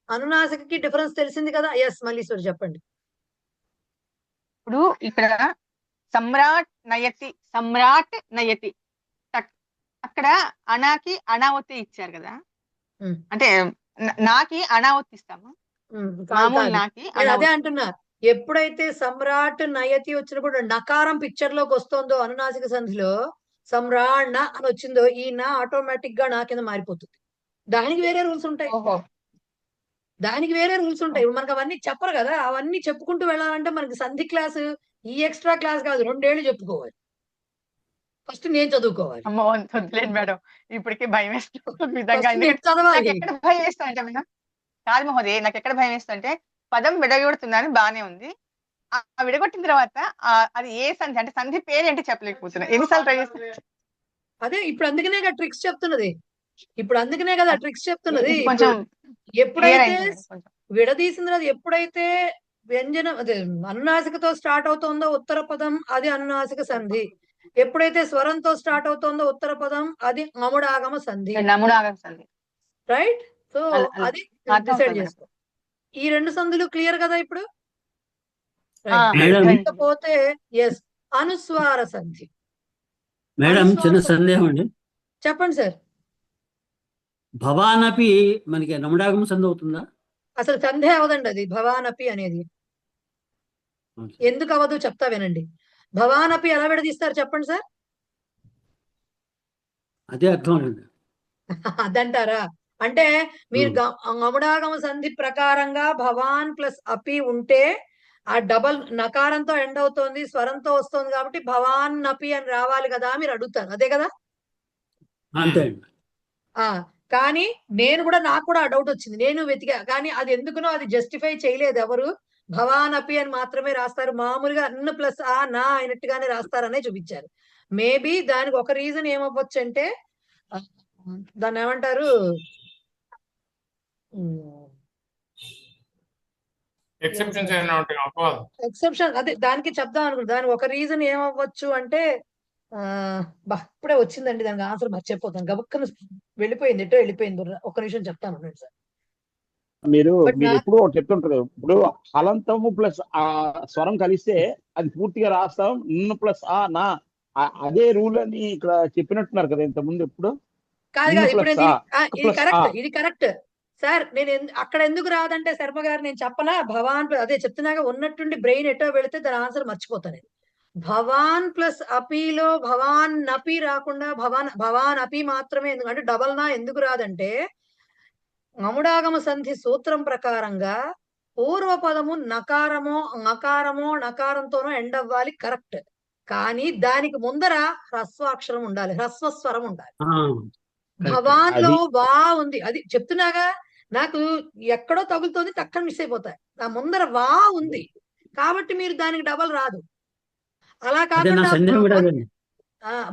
అనునాసికకి డిఫరెన్స్ తెలిసింది కదా. ఎస్ మల్లీశ్వరి చెప్పండి. ఇప్పుడు ఇక్కడ సమ్రాట్ నయతి అక్కడ అనాకి అనావతి ఇచ్చారు కదా. అంటే నాకి అనావతి ఇస్తామా? మామూలు నాకి అదే అంటున్నా. ఎప్పుడైతే సమ్రాట్ నయతి వచ్చినప్పుడు నకారం పిక్చర్ లోకి వస్తుందో అనునాసిక సంధిలో సమ్రాణ అని వచ్చిందో ఈ నా ఆటోమేటిక్ గా నా కింద మారిపోతుంది. దానికి వేరే రూల్స్ ఉంటాయి. దానికి వేరే రూల్స్ ఉంటాయి. మనకు అవన్నీ చెప్పరు కదా. అవన్నీ చెప్పుకుంటూ వెళ్ళాలంటే మనకి సంధి క్లాసు ఈ ఎక్స్ట్రా క్లాస్ కాదు, 2 ఏళ్ళు చెప్పుకోవాలి. ఫస్ట్ నేను చదువుకోవాలి. అమ్మో వదిలేండి మేడం, ఇప్పటికే భయం వేస్తుంది. ఎక్కడ భయం వేస్తుందంటే మేడం, కాదు మహోదయ్, నాకు ఎక్కడ భయం వేస్తుందంటే పదం విడగొడుతుందని బానే ఉంది. ఆ విడగొట్టిన తర్వాత అది ఏ సంధి అంటే సంధి పేరు ఏంటి చెప్పలేకపోతున్నా. ఎన్నిసార్లు ట్రై చేస్తున్నా. అదే ఇప్పుడు అందుకనే కదా ట్రిక్స్ చెప్తున్నది. కొంచెం ఎప్పుడైతే విడదీసింది అది, ఎప్పుడైతే వ్యంజనం అదే అనునాసికతో స్టార్ట్ అవుతుందో ఉత్తర పదం అది అనునాసిక సంధి. ఎప్పుడైతే స్వరంతో స్టార్ట్ అవుతుందో ఉత్తర పదం అది ngముడాగమ సంధి. రైట్, సో అది డిసైడ్ చేసుకో. ఈ 2 సంధులు క్లియర్ కదా ఇప్పుడు. పోతే ఎస్ అనుస్వార సంధి. మేడం చిన్న సందేహం అండి. చెప్పండి సార్. భవానపి మనకి నముడాగమ సంధి అవుతుందా? అసలు సంధే అవదండి అది భవానపి అనేది. ఎందుకు అవ్వదు చెప్తా వినండి. భవానపి ఎలా విడదీస్తారు చెప్పండి సార్. అదే అర్థం లేదు. అదంటారా? అంటే మీరు ngముడాగమ సంధి ప్రకారంగా భవాన్ ప్లస్ అపి ఉంటే ఆ డబల్ నకారంతో ఎండ్ అవుతోంది, స్వరంతో వస్తుంది కాబట్టి భవాన్ నపి అని రావాలి కదా మీరు అడుగుతారు. అదే కదా. అంతే. కానీ నాకు కూడా ఆ డౌట్ వచ్చింది. నేను వెతికా, కానీ అది ఎందుకునో అది జస్టిఫై చేయలేదు ఎవరు. భవానపి అని మాత్రమే రాస్తారు. మామూలుగా అన్న ప్లస్ ఆ నా అయినట్టుగానే రాస్తారనే చూపించారు. మేబీ దానికి ఒక రీజన్ ఏమవ్వచ్చు అంటే దాన్ని ఏమంటారు, ఎక్సెప్షన్. అదే దానికి చెప్దాం అనుకుంటా. దానికి ఒక రీజన్ ఏమవ్వచ్చు అంటే ఇప్పుడే వచ్చిందండి దానికి ఆన్సర్ మర్చిపోతాను. గబుక్కన వెళ్ళిపోయింది, ఎటో వెళ్ళిపోయింది. ఒక నిమిషం చెప్తాను సార్. మీరు ఎప్పుడు చెప్తుంటారు, ఇప్పుడు హలంతము ప్లస్ ఆ స్వరం కలిస్తే అది పూర్తిగా రాస్తాం. ప్లస్ ఆ నా అదే రూల్ అని ఇక్కడ చెప్పినట్టున్నారు కదా ఇంత ముందు. ఎప్పుడు కాదు ఇప్పుడు ఇది కరెక్ట్ సార్. నేను అక్కడ ఎందుకు రాదంటే శర్మ గారు నేను చెప్పనా, భవాన్ అదే చెప్తున్నాగా ఉన్నట్టుండి బ్రెయిన్ ఎటో వెళితే దాని ఆన్సర్ మర్చిపోతాను. భవాన్ ప్లస్ అపిలో భవాన్ నపి రాకుండా భవాన్ అపి మాత్రమే ఎందుకంటే డబల్ నా ఎందుకు రాదంటే ngముడాగమ సంధి సూత్రం ప్రకారంగా పూర్వపదము నకారమో నకారంతోనో ఎండ్ అవ్వాలి, కరెక్ట్. కానీ దానికి ముందర హ్రస్వాక్షరం ఉండాలి, హ్రస్వస్వరం ఉండాలి. భవాన్ లో వా ఉంది, అది చెప్తున్నాగా. నాకు ఎక్కడో తగులుతోంది, టక్కన మిస్ అయిపోతాయి. నా ముందర వా ఉంది కాబట్టి మీరు దానికి డబల్ రాదు. అలా కాకుండా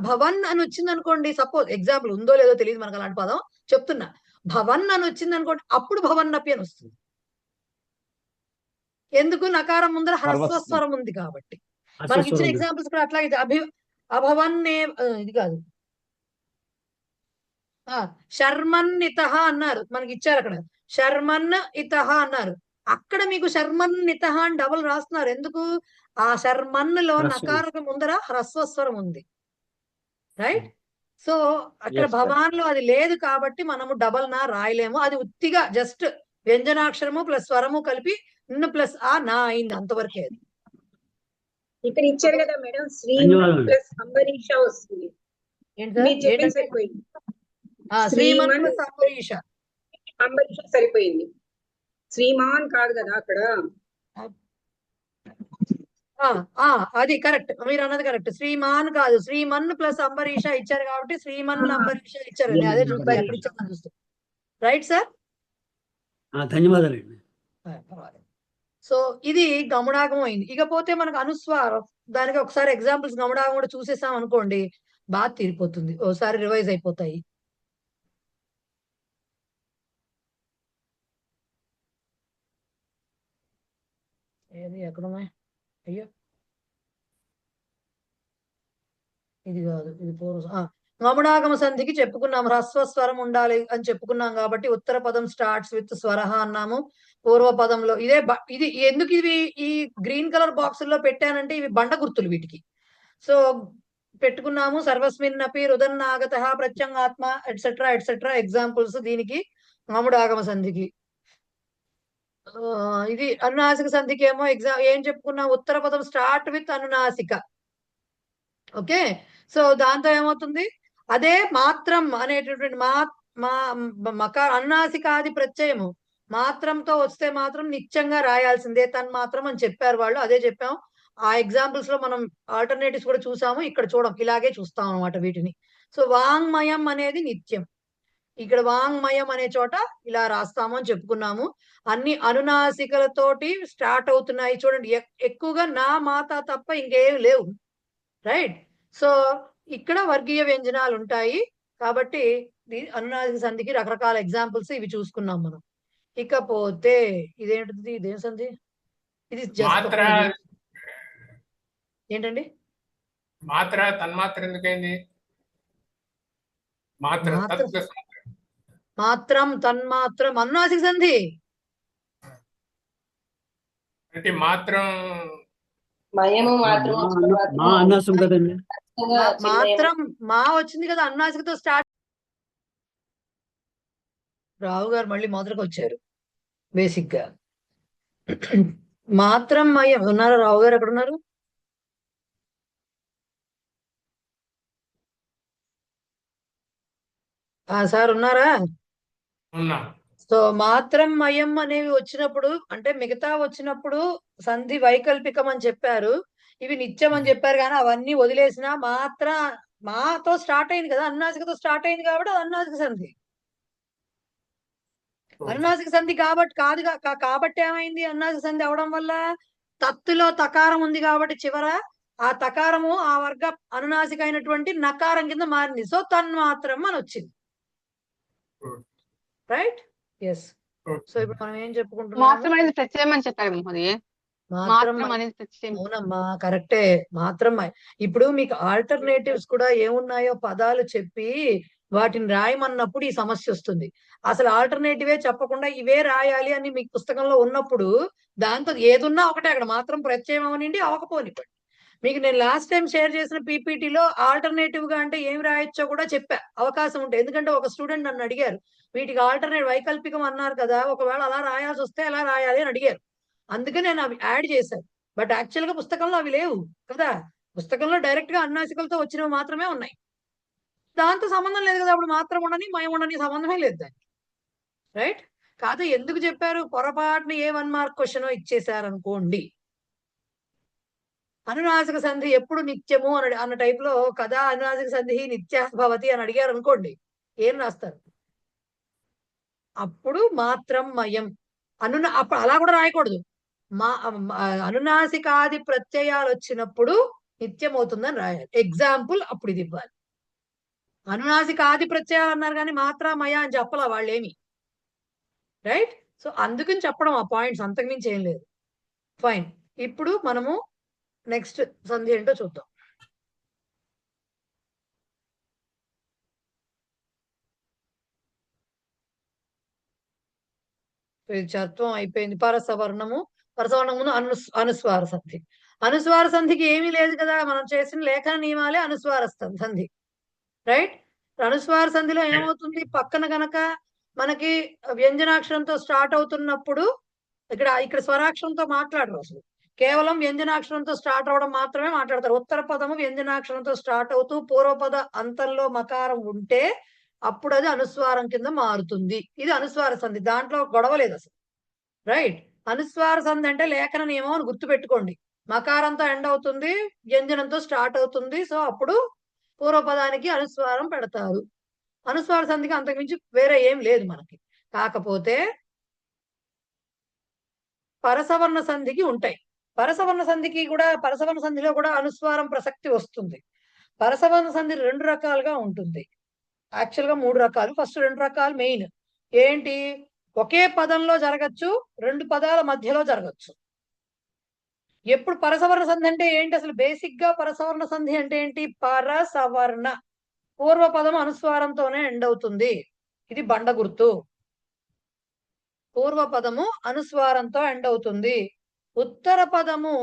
భవన్ అని వచ్చింది అనుకోండి, సపోజ్ ఎగ్జాంపుల్ ఉందో లేదో తెలియదు మనకు అలాంటి పదం చెప్తున్నా. భవన్ అని వచ్చింది అనుకోండి, అప్పుడు భవన్ నపి అని వస్తుంది. ఎందుకు? నకారం ముందర హ్రస్వస్వరం ఉంది కాబట్టి. మనకి ఇచ్చిన ఎగ్జాంపుల్స్ కూడా అట్లాగే అభవన్ ఇది కాదు, శర్మన్ ఇతహ అన్నారు, మనకి ఇచ్చారు అక్కడ శర్మన్ ఇతహ అన్నారు. అక్కడ మీకు శర్మన్ ఇతహ అని డబుల్ రాస్తున్నారు. ఎందుకు? ఆ శర్మన్ లో నకారం ముందర హ్రస్వస్వరం ఉంది. రైట్. సో అక్కడ భవాన్ లో అది లేదు కాబట్టి మనము డబల్ నా రాయలేము. అది ఉత్తిగా జస్ట్ వ్యంజనాక్షరము ప్లస్ స్వరము కలిపి ప్లస్ ఆ నా అయింది, అంతవరకే. అది ఇక్కడ ఇచ్చారు కదా మేడం, శ్రీ ప్లస్ అంబరీష వస్తుంది. శ్రీమన్ ప్లస్ అంబరీష, అంబరీష సరిపోయింది. శ్రీమాన్ కాదు కదా అక్కడ. అది కరెక్ట్, మీరు అన్నది కరెక్ట్. శ్రీమాన్ కాదు, శ్రీమన్ ప్లస్ అంబరీష ఇచ్చారు కాబట్టి శ్రీమన్ అంబరీష ఇచ్చారండి. అదే చూస్తా ఎక్కడ ఇచ్చారు చూస్తే. Right sir. ధన్యవాదాలండి. సో ఇది గముడాగమం అయింది. ఇకపోతే మనకు అనుస్వారం, దానికి ఒకసారి ఎగ్జాంపుల్స్ గముడాగం కూడా చూసేసాం అనుకోండి, బాగా తీరిపోతుంది, ఓసారి రివైజ్ అయిపోతాయి. ఏది ఎక్కడున్నాయి? అయ్యో ఇది కాదు, ఇది గముడాగమ సంధికి చెప్పుకున్నాం, హ్రస్వస్వరం ఉండాలి అని చెప్పుకున్నాం కాబట్టి ఉత్తర పదం స్టార్ట్స్ విత్ స్వరహ అన్నాము. పూర్వ పదంలో ఇది ఎందుకు ఇవి ఈ గ్రీన్ కలర్ బాక్సుల్లో పెట్టానంటే ఇవి బండ గుర్తులు వీటికి. సో పెట్టుకున్నాము. సర్వస్మిన్నపి రుదన్నాగత ప్రత్యంగాత్మ ఎట్సెట్రా ఎట్సెట్రా ఎగ్జాంపుల్స్ దీనికి గముడాగమ సంధికి. ఇది అనునాసిక సంధికి ఏమో ఏం చెప్పుకున్నాం, ఉత్తర పదం స్టార్ట్ విత్ అనునాసిక. ఓకే, సో దాంతో ఏమవుతుంది, అదే మాత్రం అనేటటువంటి అనునాసికాది ప్రత్యయము మాత్రంతో వస్తే మాత్రం నిత్యంగా రాయాల్సిందే, తన్మాత్రం అని చెప్పారు వాళ్ళు. అదే చెప్పాం. ఆ ఎగ్జాంపుల్స్ లో మనం ఆల్టర్నేటివ్స్ కూడా చూసాము. ఇక్కడ ఇలాగే చూస్తాం అనమాట వీటిని. సో వాంగ్మయం అనేది నిత్యం. ఇక్కడ వాంగ్మయం అనే చోట ఇలా రాస్తాము అని చెప్పుకున్నాము. అన్ని అనునాసికలతోటి స్టార్ట్ అవుతున్నాయి చూడండి. ఎక్కువగా నా మాత తప్ప ఇంకేం లేవు. రైట్. సో ఇక్కడ వర్గీయ వ్యంజనాలు ఉంటాయి కాబట్టి అనునాసిక సంధికి రకరకాల ఎగ్జాంపుల్స్ ఇవి చూసుకున్నాం మనం. ఇకపోతే ఇదేంటిది, ఇదేం సంధి? ఇది ఏంటండి? మాత్ర తన్మాత్ర ఎందుకైంది? మాత్రం తన్మాత్రం అనునాసిక సంధి అంటే మాత్రం మాత్రం మా వచ్చింది కదా అనునాసికతో స్టార్ట్. రావు గారు మళ్ళీ మొదటికి వచ్చారు. బేసిక్ గా మాత్రం మయం ఉన్నారా? రావు గారు ఎక్కడ ఉన్నారు? సార్ ఉన్నారా? సో మాత్రం మయం అనేవి వచ్చినప్పుడు అంటే మిగతా వచ్చినప్పుడు సంధి వైకల్పికం అని చెప్పారు, ఇవి నిత్యం అని చెప్పారు. కానీ అవన్నీ వదిలేసిన మాతో స్టార్ట్ అయింది కదా, అనునాసికతో స్టార్ట్ అయింది కాబట్టి అది అనునాసిక సంధి. అనునాసిక సంధి కాబట్టి ఏమైంది, అనునాసిక సంధి అవడం వల్ల తత్తులో తకారం ఉంది కాబట్టి చివర ఆ తకారము ఆ వర్గ అనునాసిక అయినటువంటి నకారం కింద మారింది. సో తన్మాత్రం అని వచ్చింది. రైట్. ఎస్. సో ఇప్పుడు మనం ఏం చెప్పుకుంటున్నాం, అవునమ్మా కరెక్టే. మాత్రం ఇప్పుడు మీకు ఆల్టర్నేటివ్స్ కూడా ఏమున్నాయో పదాలు చెప్పి వాటిని రాయమన్నప్పుడు ఈ సమస్య వస్తుంది. అసలు ఆల్టర్నేటివే చెప్పకుండా ఇవే రాయాలి అని మీకు పుస్తకంలో ఉన్నప్పుడు దాంతో ఏదున్నా ఒకటే, అక్కడ మాత్రం ప్రత్యయం అవనండి అవకపోనివ్వండి. మీకు నేను లాస్ట్ టైం షేర్ చేసిన పీపీటీలో ఆల్టర్నేటివ్ గా అంటే ఏం రాయొచ్చో కూడా చెప్పా, అవకాశం ఉంటే. ఎందుకంటే ఒక స్టూడెంట్ నన్ను అడిగారు, వీటికి ఆల్టర్నేట్ వైకల్పికం అన్నారు కదా, ఒకవేళ అలా రాయాల్సి వస్తే ఎలా రాయాలి అని అడిగారు. అందుకే నేను అవి యాడ్ చేశాను. బట్ యాక్చువల్ గా పుస్తకంలో అవి లేవు కదా. పుస్తకంలో డైరెక్ట్ గా అనునాసికలతో వచ్చినవి మాత్రమే ఉన్నాయి. దాంతో సంబంధం లేదు కదా. అప్పుడు మాత్రం ఉండని మయం ఉండని సంబంధమే లేదు దానికి. రైట్. కాదు ఎందుకు చెప్పారు, పొరపాటున ఏ 1 మార్క్ క్వశ్చన్ ఇచ్చేసారు అనుకోండి, అనునాసిక సంధి ఎప్పుడు నిత్యము అన్న టైప్ లో కదా అనునాసిక సంధి నిత్య భవతి అని అడిగారు అనుకోండి, ఏం రాస్తారు? అప్పుడు మాత్రం మయం అప్పుడు అలా కూడా రాయకూడదు. అనునాసికాది ప్రత్యయాలు వచ్చినప్పుడు నిత్యం అవుతుందని రాయాలి. ఎగ్జాంపుల్ అప్పుడు ఇది ఇవ్వాలి. అనునాసికాది ప్రత్యయాలు అన్నారు కానీ మాత్ర మయ అని చెప్పాల వాళ్ళేమి. రైట్. సో అందుకని చెప్పడం ఆ పాయింట్స్, అంతకుమించి ఏం లేదు. ఫైన్. ఇప్పుడు మనము నెక్స్ట్ సంధి ఏంటో చూద్దాం. చత్వం అయిపోయింది. పరసవర్ణము ముందు అనుస్వార సంధి. అనుస్వార సంధికి ఏమీ లేదు కదా, మనం చేసిన లేఖన నియమాలే అనుస్వార సంధి. రైట్. అనుస్వార సంధిలో ఏమవుతుంది, పక్కన గనక మనకి వ్యంజనాక్షరంతో స్టార్ట్ అవుతున్నప్పుడు ఇక్కడ స్వరాక్షరంతో మాట్లాడరు, అసలు కేవలం వ్యంజనాక్షరంతో స్టార్ట్ అవడం మాత్రమే మాట్లాడతారు. ఉత్తర పదము వ్యంజనాక్షరంతో స్టార్ట్ అవుతూ పూర్వపద అంతంలో మకారం ఉంటే అప్పుడు అది అనుస్వారం కింద మారుతుంది. ఇది అనుస్వార సంధి, దాంట్లో గొడవ లేదు అసలు. రైట్. అనుస్వార సంధి అంటే లేఖన నియమం అని గుర్తుపెట్టుకోండి. మకారంతో ఎండ్ అవుతుంది, వ్యంజనంతో స్టార్ట్ అవుతుంది. సో అప్పుడు పూర్వపదానికి అనుస్వారం పెడతారు. అనుస్వార సంధికి అంతకుమించి వేరే ఏం లేదు మనకి. కాకపోతే పరసవర్ణ సంధికి ఉంటాయి. పరసవర్ణ సంధిలో కూడా అనుస్వారం ప్రసక్తి వస్తుంది. పరసవర్ణ సంధి 2 రకాలుగా ఉంటుంది. యాక్చువల్ గా 3 రకాలు. ఫస్ట్ 2 రకాలు మెయిన్ ఏంటి, ఒకే పదంలో జరగచ్చు, 2 పదాల మధ్యలో జరగచ్చు. ఎప్పుడు పరసవర్ణ సంధి అంటే ఏంటి, అసలు బేసిక్ గా పరసవర్ణ సంధి అంటే ఏంటి, పరసవర్ణ పూర్వపదం అనుస్వారంతోనే ఎండ్ అవుతుంది. ఇది బండ గుర్తు. పూర్వపదము అనుస్వారంతో ఎండ్ అవుతుంది. ఉత్తర పదము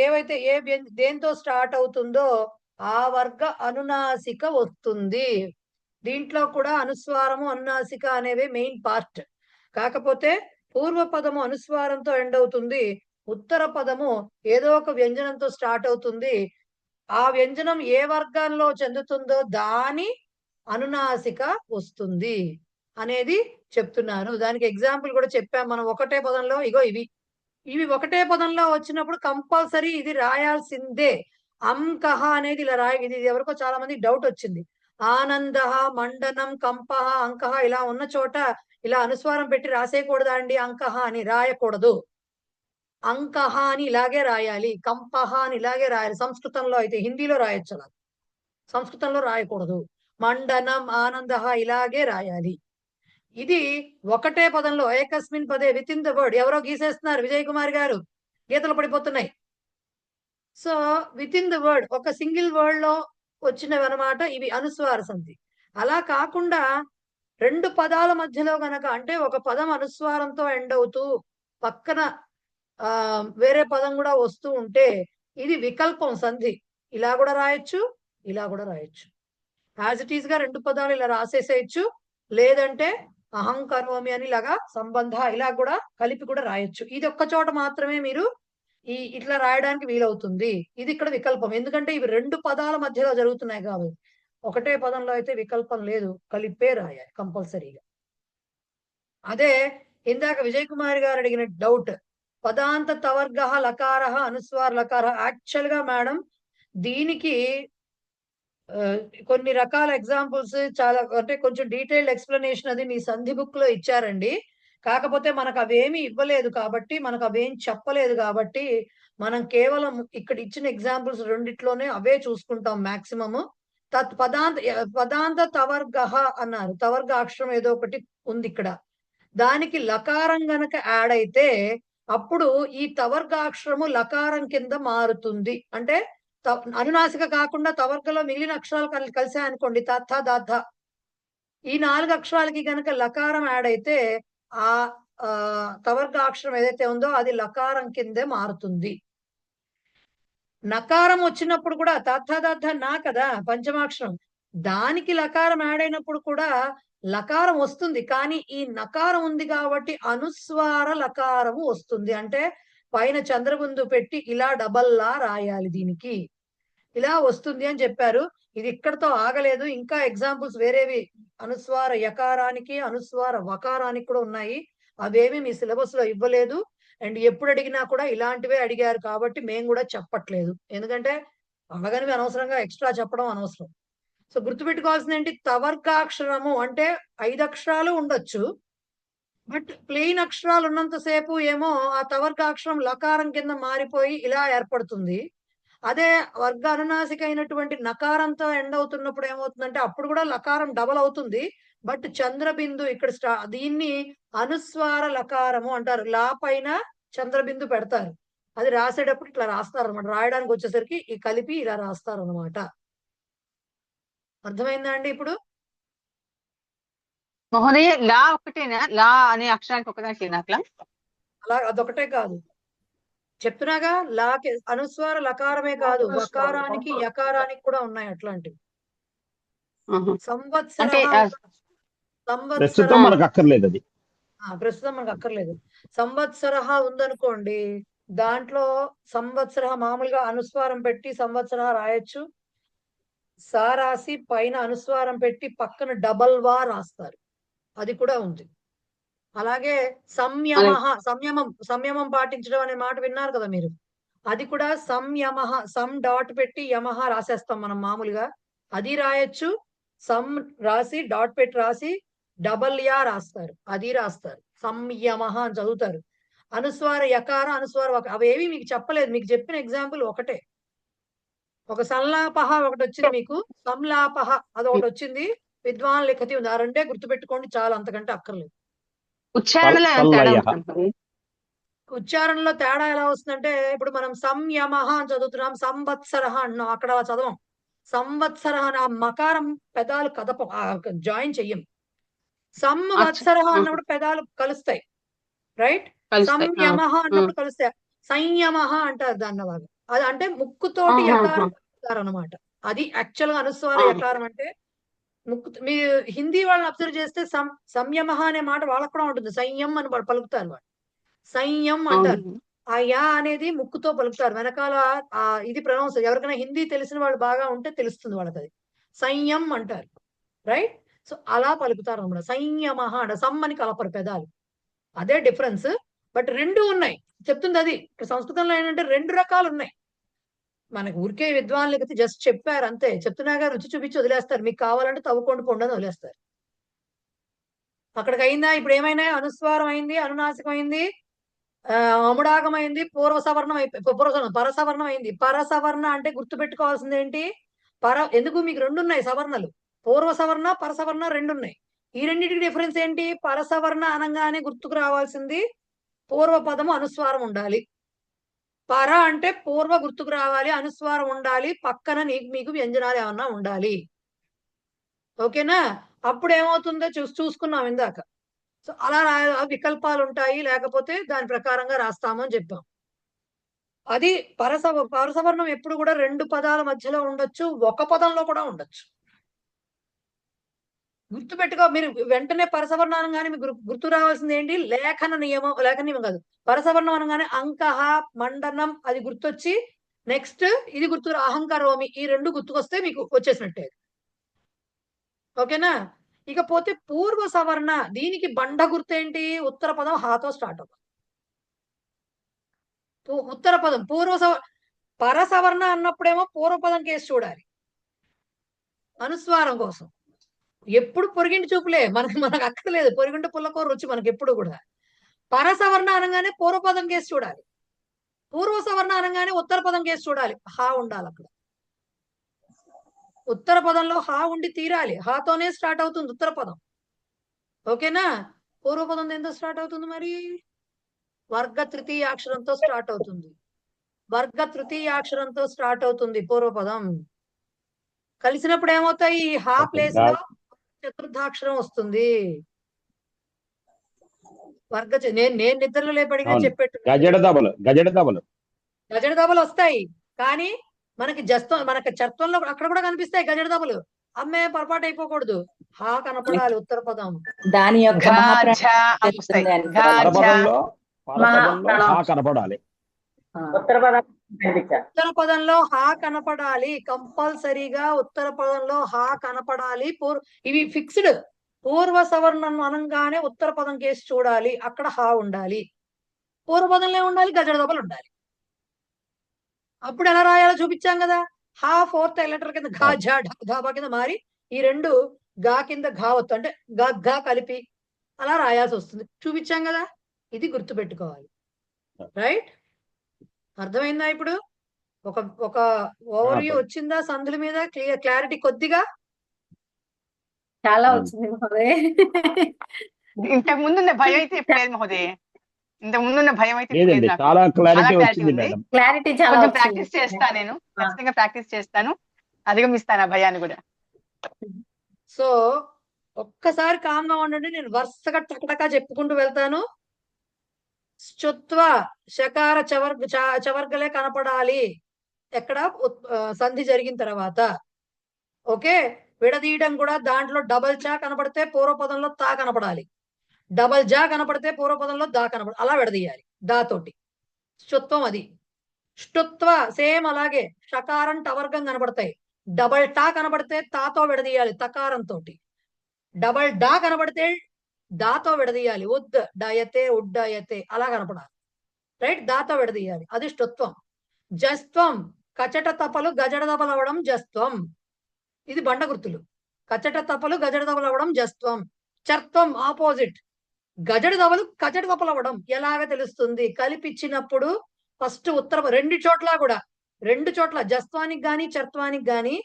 ఏవైతే దేంతో స్టార్ట్ అవుతుందో ఆ వర్గ అనునాసిక వస్తుంది. దీంట్లో కూడా అనుస్వారము అనునాసిక అనేవి మెయిన్ పార్ట్. కాకపోతే పూర్వపదము అనుస్వారంతో ఎండ్ అవుతుంది, ఉత్తర పదము ఏదో ఒక వ్యంజనంతో స్టార్ట్ అవుతుంది. ఆ వ్యంజనం ఏ వర్గాల్లో చెందుతుందో దాని అనునాసిక వస్తుంది అనేది చెప్తున్నారు. దానికి ఎగ్జాంపుల్ కూడా చెప్పాం మనం. ఒకటే పదంలో ఇవి ఒకటే పదంలో వచ్చినప్పుడు కంపల్సరీ ఇది రాయాల్సిందే. అంకహ అనేది ఇలా ఇది ఎవరికో చాలా మంది డౌట్ వచ్చింది. ఆనందహ, మండనం, కంపహ, అంకహ ఇలా ఉన్న చోట ఇలా అనుస్వారం పెట్టి రాసేయకూడదా అండి? అంకహ అని రాయకూడదు. అంకహ అని ఇలాగే రాయాలి, కంపహ అని ఇలాగే రాయాలి. సంస్కృతంలో అయితే, హిందీలో రాయొచ్చు అలా, సంస్కృతంలో రాయకూడదు. మండనం, ఆనందహ ఇలాగే రాయాలి. ఇది ఒకటే పదంలో ఏకస్మిన్ పదే విత్ ఇన్ ద వర్డ్. ఎవరో గీసేస్తున్నారు, విజయ్ కుమార్ గారు గీతలు పడిపోతున్నాయి. So with in the word, ఒక సింగిల్ వర్డ్ లో వచ్చినవి అనమాట ఇవి అనుస్వార సంధి. అలా కాకుండా 2 పదాల మధ్యలో గనక, అంటే ఒక పదం అనుస్వారంతో ఎండ్ అవుతూ పక్కన వేరే పదం కూడా వస్తూ ఉంటే ఇది వికల్పం సంధి. ఇలా కూడా రాయొచ్చు, ఇలా కూడా రాయొచ్చు. యాజ్ ఇట్ ఈస్ గా 2 పదాలు ఇలా రాసేసేయచ్చు, లేదంటే అహం కరోమి అని ఇలాగా సంబంధ ఇలా కూడా కలిపి కూడా రాయొచ్చు. ఇది ఒక్క చోట మాత్రమే మీరు ఇట్లా రాయడానికి వీలవుతుంది. ఇది ఇక్కడ వికల్పం, ఎందుకంటే ఇవి 2 పదాల మధ్యలో జరుగుతున్నాయి కాబట్టి. ఒకటే పదంలో అయితే వికల్పం లేదు, కలిపే రాయాలి కంపల్సరీగా. అదే ఇందాక విజయ్ కుమార్ గారు అడిగిన డౌట్, పదాంత తవర్గ లకార అనుస్వార లకార. యాక్చువల్ గా మేడం దీనికి కొన్ని రకాల ఎగ్జాంపుల్స్, చాలా అంటే కొంచెం డీటెయిల్డ్ ఎక్స్ప్లెనేషన్ అది మీ సంధి బుక్ లో ఇచ్చారండి. కాకపోతే మనకు అవేమి ఇవ్వలేదు కాబట్టి, మనకు అవేం చెప్పలేదు కాబట్టి, మనం కేవలం ఇక్కడ ఇచ్చిన ఎగ్జాంపుల్స్ రెండిట్లోనే అవే చూసుకుంటాం మాక్సిమము. పదాంత తవర్గ అన్నారు, తవర్గ అక్షరం ఏదో ఒకటి ఉంది ఇక్కడ. దానికి లకారం గనక యాడ్ అయితే అప్పుడు ఈ తవర్గాక్షరము లకారం కింద మారుతుంది. అంటే అనునాసిక కాకుండా తవర్గలో మిగిలిన అక్షరాలు కలిసాయనుకోండి, తథ దథ, ఈ 4 అక్షరాలకి గనక లకారం యాడ్ అయితే ఆ తవర్గాక్షరం ఏదైతే ఉందో అది లకారం కిందే మారుతుంది. నకారం వచ్చినప్పుడు కూడా తథ దథ నా కదా పంచమాక్షరం, దానికి లకారం యాడ్ అయినప్పుడు కూడా లకారం వస్తుంది. కానీ ఈ నకారం ఉంది కాబట్టి అనుస్వార లకారము వస్తుంది. అంటే పైన చంద్రబిందు పెట్టి ఇలా డబల్లా రాయాలి, దీనికి ఇలా వస్తుంది అని చెప్పారు. ఇది ఇక్కడతో ఆగలేదు, ఇంకా ఎగ్జాంపుల్స్ వేరేవి అనుస్వార యకారానికి అనుస్వార వకారానికి కూడా ఉన్నాయి. అవేమి మీ సిలబస్ లో ఇవ్వలేదు. అండ్ ఎప్పుడు అడిగినా కూడా ఇలాంటివే అడిగారు కాబట్టి మేము కూడా చెప్పట్లేదు, ఎందుకంటే అలాగని అనవసరంగా ఎక్స్ట్రా చెప్పడం అనవసరం. సో గుర్తుపెట్టుకోవాల్సింది ఏంటి, తవర్గాక్షరము అంటే 5 అక్షరాలు ఉండొచ్చు, బట్ ప్లెయిన్ అక్షరాలు ఉన్నంతసేపు ఏమో ఆ తవర్గాక్షరం లకారం కింద మారిపోయి ఇలా ఏర్పడుతుంది. అదే వర్గ అనునాసిక అయినటువంటి నకారంతో ఎండ్ అవుతున్నప్పుడు ఏమవుతుందంటే అప్పుడు కూడా లకారం డబల్ అవుతుంది, బట్ చంద్రబిందు ఇక్కడ దీన్ని అనుస్వార లకారము అంటారు. లా పైన చంద్రబిందు పెడతారు, అది రాసేటప్పుడు ఇట్లా రాస్తారు అనమాట. రాయడానికి వచ్చేసరికి ఈ కలిపి ఇలా రాస్తారు అనమాట. అర్థమైందా అండి ఇప్పుడు? మహోదయ లా ఒకటేనా, లా అనే అక్షరానికి ఒకదానికేనా అట్లా? అలా అదొకటే కాదు చెప్తున్నాగా, లాకి అనుస్వార లకారమే కాదు, వకారానికి యకారానికి కూడా ఉన్నాయి అట్లాంటివి. ప్రస్తుతం మనకు అక్కర్లేదు అది. ప్రస్తుతం మనకు అక్కర్లేదు. సంవత్సర ఉందనుకోండి, దాంట్లో సంవత్సర మామూలుగా అనుస్వారం పెట్టి సంవత్సర రాయొచ్చు, సా రాసి పైన అనుస్వారం పెట్టి పక్కన డబల్ వా రాస్తారు, అది కూడా ఉంది. అలాగే సంయమం పాటించడం అనే మాట విన్నారు కదా మీరు, అది కూడా సంయమః, సం డాట్ పెట్టి యమః రాసేస్తాం మనం మామూలుగా. అది రాయొచ్చు. సం రాసి డాట్ పెట్టి రాసి డబల్ యా రాస్తారు, అది రాస్తారు. సంయమః అని చదువుతారు. అనుస్వార యకారం, అనుస్వార అవేవి మీకు చెప్పలేదు. మీకు చెప్పిన ఎగ్జాంపుల్ ఒకటే. ఒక సంలాపహ ఒకటి వచ్చింది మీకు, సంలాపహ అదొకటి వచ్చింది, విద్వాన్ లిఖతి ఉంది. ఆ రెండే గుర్తుపెట్టుకోండి చాలు, అంతకంటే అక్కర్లేదు. ఉచ్చారణలో తేడా ఉంటుంది. ఉచ్చారణలో తేడా ఎలా వస్తుందంటే, ఇప్పుడు మనం సంయమః అని చదువుతున్నాం, సంవత్సరః అన్నాం, అక్కడ అలా చదవం. సంవత్సరః అని ఆ మకారం పెదాలు కదపం, జాయిన్ చెయ్యం. సంవత్సరః అన్నప్పుడు పెదాలు కలుస్తాయి, రైట్? సంయమః అన్నప్పుడు కలుస్తాయి. సంయమః అంటారు దాన్ని అలాగా. అది అంటే ముక్కుతోటి యకారం అనమాట. అది యాక్చువల్ గా అనుస్వార యకారం అంటే ముక్కు. మీరు హిందీ వాళ్ళని అబ్జర్వ్ చేస్తే సంయమః అనే మాట వాళ్ళకు కూడా ఉంటుంది. సంయం అని పలుకుతారు వాళ్ళు, సంయం అంటారు. ఆ యా అనేది ముక్కుతో పలుకుతారు. వెనకాల ఇది ప్రొనౌన్స్. ఎవరికైనా హిందీ తెలిసిన వాళ్ళు బాగా ఉంటే తెలుస్తుంది వాళ్ళకి, అది సంయం అంటారు, రైట్? సో అలా పలుకుతారు అనమాట. సంయమః అంటే సమ్ అని కలపరు పెదాలు, అదే డిఫరెన్స్. బట్ రెండు ఉన్నాయి చెప్తుంది అది. సంస్కృతంలో ఏంటంటే రెండు రకాలు ఉన్నాయి. మనకు ఊరికే విద్వాన్లకి జస్ట్ చెప్పారు అంతే, చెప్తున్నాగా రుచి చూపించి వదిలేస్తారు. మీకు కావాలంటే తవ్వుకోండి పొండి అని వదిలేస్తారు. అక్కడికి అయిందా? ఇప్పుడు ఏమైనా అనుస్వారం అయింది, అనునాసికం అయింది, అముడాగం అయింది, పూర్వసవర్ణం అయిపోయి పరసవర్ణం అయింది. పరసవర్ణ అంటే గుర్తుపెట్టుకోవాల్సింది ఏంటి? ఎందుకు మీకు రెండు ఉన్నాయి సవర్ణలు, పూర్వ సవర్ణ పరసవర్ణ రెండు ఉన్నాయి. ఈ రెండింటికి డిఫరెన్స్ ఏంటి? పరసవర్ణ అనగానే గుర్తుకు రావాల్సింది పూర్వపదము అనుస్వారం ఉండాలి. పర అంటే పూర్వ గుర్తుకు రావాలి, అనుస్వారం ఉండాలి, పక్కన మీకు వ్యంజనాలు ఏమన్నా ఉండాలి. ఓకేనా? అప్పుడు ఏమవుతుందో చూసుకున్నాం ఇందాక. సో అలా వికల్పాలు ఉంటాయి, లేకపోతే దాని ప్రకారంగా రాస్తాము అని చెప్పాం. అది పరసవర్ణం ఎప్పుడు కూడా రెండు పదాల మధ్యలో ఉండొచ్చు, ఒక పదంలో కూడా ఉండొచ్చు. గుర్తుపెట్టుకో. మీరు వెంటనే పరసవర్ణం అనగానే మీకు గుర్తు రావాల్సింది ఏంటి? లేఖన నియమం కాదు, పరసవర్ణం అనగానే అంకః, మండనం అది గుర్తొచ్చి నెక్స్ట్ ఇది గుర్తు, అహంకరోమి, ఈ రెండు గుర్తుకొస్తే మీకు వచ్చేసినట్టే. ఓకేనా? ఇకపోతే పూర్వ సవర్ణ, దీనికి బండ గుర్తు ఏంటి? ఉత్తర పదం హాతో స్టార్ట్ అవుతుంది. ఉత్తర పదం పరసవర్ణ అన్నప్పుడేమో పూర్వపదం కేసు చూడాలి అనుస్వారం కోసం. ఎప్పుడు పొరిగింటి చూపులే, మనకు అక్కర్లేదు. పొరిగింటి పుల్లకూర రుచి మనకి ఎప్పుడు కూడా. పరసవర్ణ అనగానే పూర్వపదం కేసు చూడాలి, పూర్వ సవర్ణ అనగానే ఉత్తర పదం కేసు చూడాలి. హా ఉండాలి అక్కడ. ఉత్తర పదంలో హా ఉండి తీరాలి, హాతోనే స్టార్ట్ అవుతుంది ఉత్తర పదం. ఓకేనా? పూర్వపదం దేంతో స్టార్ట్ అవుతుంది మరి? వర్గ తృతీయాక్షరంతో స్టార్ట్ అవుతుంది. వర్గ తృతీయాక్షరంతో స్టార్ట్ అవుతుంది పూర్వపదం. కలిసినప్పుడు ఏమవుతాయి? హా ప్లేస్ లో చతుర్థాక్షరం వస్తుంది. నేను నిద్రలో లేపడిగా చెప్పేట్టు గజడ దబలు వస్తాయి, కానీ మనకి మనకి చత్వంలో అక్కడ కూడా కనిపిస్తాయి గజడ దబలు. అమ్మే పొరపాటు అయిపోకూడదు, హా కనపడాలి ఉత్తర పదం. దాని యొక్క ఉత్తర పదంలో హా కనపడాలి, కంపల్సరీగా ఉత్తర పదంలో హా కనపడాలి. ఇవి ఫిక్స్డ్. పూర్వ సవర్ణం అనగానే ఉత్తర పదం కేసు చూడాలి, అక్కడ హా ఉండాలి. పూర్వపదంలో ఉండాలి, గజడ దబలు ఉండాలి. అప్పుడు ఎలా రాయాలో చూపించాం కదా. హా ఫోర్త్ లెటర్ కింద ఘా ఝా ఢా కింద మారి ఈ రెండు గా కింద ఘా వత్తు అంటే ఘా కలిపి అలా రాయాల్సి వస్తుంది. చూపించాం కదా. ఇది గుర్తుపెట్టుకోవాలి, రైట్? అర్థమైందా? ఇప్పుడు ఒక ఓవర్వ్యూ వచ్చిందా సందుల మీద? క్లారిటీ కొద్దిగా చాలా వచ్చింది మహోదయ. ఇంతకు ముందున్న భయం అయితే ఇప్పుడు లేదు మహోదయ. ఇంతకు ముందున్న భయం అయితే చాలా క్లారిటీ వచ్చింది మేడం. క్లారిటీ చాలా కొంచెం ప్రాక్టీస్ చేస్తాను, నేను ఖచ్చితంగా ప్రాక్టీస్ చేస్తాను, అధిగమిస్తాను ఆ భయాన్ని కూడా. సో ఒక్కసారి కామ్గా ఉండండి, నేను వరుసగా టకటకా చెప్పుకుంటూ వెళ్తాను. శ్చుత్వ శకార చవర్గలే కనపడాలి ఎక్కడ సంధి జరిగిన తర్వాత. ఓకే, విడదీయడం కూడా దాంట్లో డబల్ చా కనపడితే పూర్వపదంలో తా కనపడాలి, డబల్ జా కనపడితే పూర్వపదంలో దా కనపడాలి, అలా విడదీయాలి దాతోటి. శ్చుత్వం అది. ష్టుత్వ సేమ్ అలాగే, షకారం టవర్గం కనపడతాయి, డబల్ టా కనపడితే తాతో విడదీయాలి తకారంతో. డబల్ డా కనపడితే దాతో విడదీయాలి, ఉద్ డయతే ఉడ్డయతే అలా కనపడాలి, రైట్? దాతో విడదీయాలి, అది ష్టుత్వం. జస్త్వం కచట తపలు గజడ దపలు అవ్వడం జస్త్వం. ఇది బండ గుర్తులు. కచట తపలు గజడ దపలు అవ్వడం జస్త్వం. చర్త్వం ఆపోజిట్. గజడ దపలు కచట తపలు అవ్వడం ఎలాగ తెలుస్తుంది? కలిపిచ్చినప్పుడు ఫస్ట్ ఉత్తర రెండు చోట్ల జస్త్వానికి గాని చర్త్వానికి గాని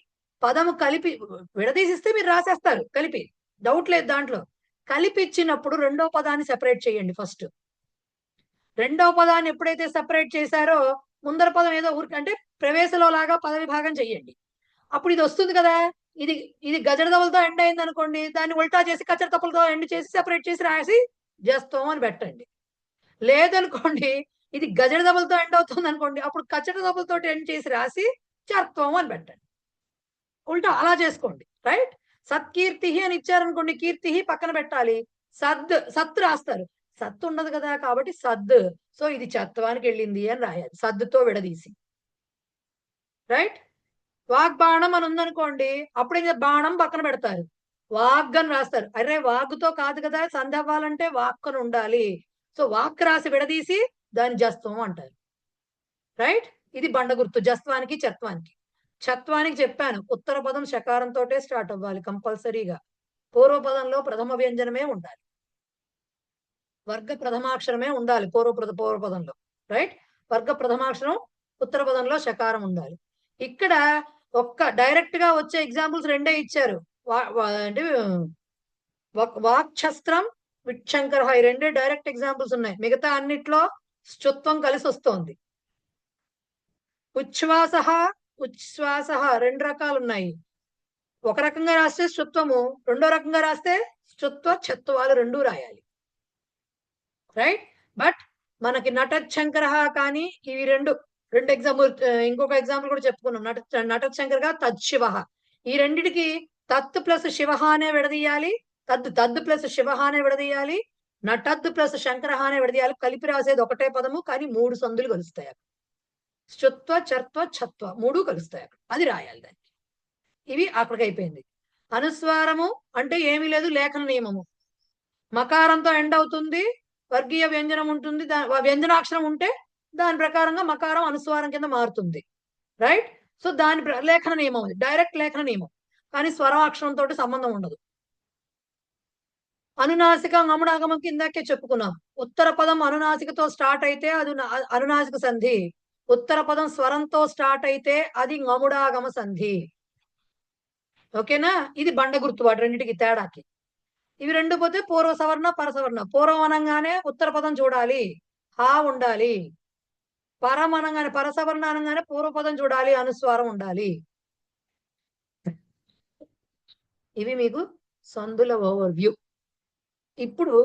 పదము కలిపి విడదీసిస్తే మీరు రాసేస్తారు కలిపి, డౌట్ లేదు దాంట్లో. కలిపిచ్చినప్పుడు రెండో పదాన్ని సెపరేట్ చేయండి ఫస్ట్. రెండో పదాన్ని ఎప్పుడైతే సెపరేట్ చేశారో ముందర పదం ఏదో ఊరికి అంటే ప్రవేశలో లాగా పద విభాగం చెయ్యండి. అప్పుడు ఇది వస్తుంది కదా. ఇది గజడ దవలతో ఎండ్ అయింది అనుకోండి, దాన్ని ఉల్టా చేసి కచ్చర తప్పులతో ఎండ్ చేసి సెపరేట్ చేసి రాసి జస్త్వం అని పెట్టండి. లేదనుకోండి ఇది గజడ దవలతో ఎండ్ అవుతుంది అనుకోండి, అప్పుడు కచ్చట దవలతో ఎండ్ చేసి రాసి చర్త్వం అని పెట్టండి. ఉల్టా అలా చేసుకోండి. రైట్. సత్కీర్తి అని ఇచ్చారనుకోండి, కీర్తి పక్కన పెట్టాలి, సత్ రాస్తారు. సత్ ఉండదు కదా కాబట్టి సద్. సో ఇది చత్వానికి వెళ్ళింది అని రాయాలి సద్దుతో విడదీసి. రైట్. వాగ్బాణం అని ఉందనుకోండి, అప్పుడు ఇంకా బాణం పక్కన పెడతారు, వాగ్ అని రాస్తారు. అరే వాగ్తో కాదు కదా సంధి అవ్వాలంటే వాక్ అని ఉండాలి. సో వాక్ రాసి విడదీసి దాని జస్త్వం అంటారు. రైట్. ఇది బండ గుర్తు జస్త్వానికి చత్వానికి. చత్వానికి చెప్పాను ఉత్తర పదం శకారంతో స్టార్ట్ అవ్వాలి కంపల్సరీగా. పూర్వపదంలో ప్రథమ వ్యంజనమే ఉండాలి, వర్గ ప్రథమాక్షరమే ఉండాలి పూర్వపదంలో. రైట్. వర్గ ప్రథమాక్షరం ఉత్తర పదంలో శకారం ఉండాలి. ఇక్కడ డైరెక్ట్ గా వచ్చే ఎగ్జాంపుల్స్ రెండే ఇచ్చారు. అంటే వాక్ఛస్త్రం విక్షంకర ఈ రెండే డైరెక్ట్ ఎగ్జాంపుల్స్ ఉన్నాయి. మిగతా అన్నిట్లో శ్చుత్వం కలిసి వస్తోంది. ఉచ్ఛ్వాస రెండు రకాలు ఉన్నాయి. ఒక రకంగా రాస్తే శ్చుత్వము, రెండో రకంగా రాస్తే శ్చుత్వ ఛత్వాలు రెండూ రాయాలి. రైట్. బట్ మనకి నటశంకర కానీ ఇవి రెండు ఎగ్జాంపుల్, ఇంకొక ఎగ్జాంపుల్ కూడా చెప్పుకున్నాం. నటశంకర తత్శివ, ఈ రెండిటికి తత్ ప్లస్ శివ అనే విడదీయాలి, తద్ ప్లస్ శివ అనే విడదీయాలి, నటద్ ప్లస్ శంకర అనే విడదీయాలి. కలిపి రాసేది ఒకటే పదము కానీ 3 సందులు కలుస్తాయి అక్కడ. శ్చుత్వ చర్త్వ ఛత్వ 3 కలుస్తాయి అక్కడ, అది రాయాలి దానికి. ఇవి అక్కడికి అయిపోయింది. అనుస్వారము అంటే ఏమీ లేదు, లేఖన నియమము. మకారంతో ఎండ్ అవుతుంది, వర్గీయ వ్యంజనం ఉంటుంది, వ్యంజనాక్షరం ఉంటే దాని ప్రకారంగా మకారం అనుస్వారం కింద మారుతుంది. రైట్. సో దాని లేఖన నియమం ఉంది, డైరెక్ట్ లేఖన నియమం. కానీ స్వరాక్షరంతో సంబంధం ఉండదు. అనునాసిక గముడాగమం కిందకే చెప్పుకున్నాం. ఉత్తర పదం అనునాసికతో స్టార్ట్ అయితే అది అనునాసిక సంధి, ఉత్తర పదం స్వరంతో స్టార్ట్ అయితే అది గముడాగమ సంధి. ఓకేనా. ఇది బండ గుర్తు వాటి రెండింటికి తేడాకి. ఇవి రెండు పోతే పూర్వ సవర్ణ పరసవర్ణ. పూర్వం అనగానే ఉత్తర పదం చూడాలి, హా ఉండాలి. పరం అనగానే పరసవర్ణ అనగానే పూర్వపదం చూడాలి, అనుస్వారం ఉండాలి. ఇవి మీకు సందుల ఓవర్ వ్యూ. ఇప్పుడు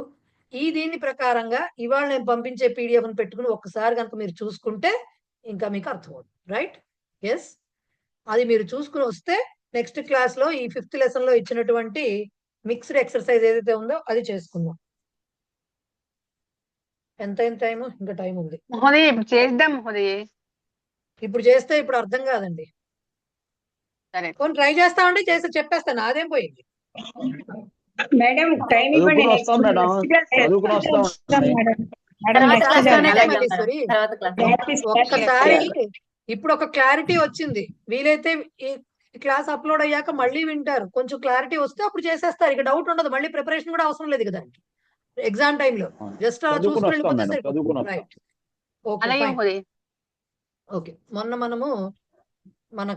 దీని ప్రకారంగా ఇవాళ నేను పంపించే పీడిఎఫ్ పెట్టుకుని ఒక్కసారి కనుక మీరు చూసుకుంటే ఇంకా మీకు అర్థమవుతుంది. రైట్. ఎస్, అది మీరు చూసుకుని వస్తే నెక్స్ట్ క్లాస్ లో ఈ 5th లెసన్ లో ఇచ్చినటువంటి మిక్స్డ్ ఎక్సర్సైజ్ ఏదైతే ఉందో అది చేసుకుందాం. ఎంతైన టైం? ఇంకా టైం ఉంది. చేద్దాం. ఇప్పుడు చేస్తే ఇప్పుడు అర్థం కాదండి. కొన్ని ట్రై చేస్తా ఉంటే చేసి చెప్పేస్తాను, అదేం పోయింది. మేడం టైం ఇవ్వండి. ఒక్కసారి ఇప్పుడు ఒక క్లారిటీ వచ్చింది. వీలైతే ఈ క్లాస్ అప్లోడ్ అయ్యాక మళ్ళీ వింటారు, కొంచెం క్లారిటీ వస్తే అప్పుడు చేసేస్తారు. ఇక డౌట్ ఉండదు, మళ్ళీ ప్రిపరేషన్ కూడా అవసరం లేదు కదా ఎగ్జామ్ టైంలో. జస్ట్ అలా చూసుకుని వెళ్ళిపోతే రైట్. ఓకే. మొన్న మనము మన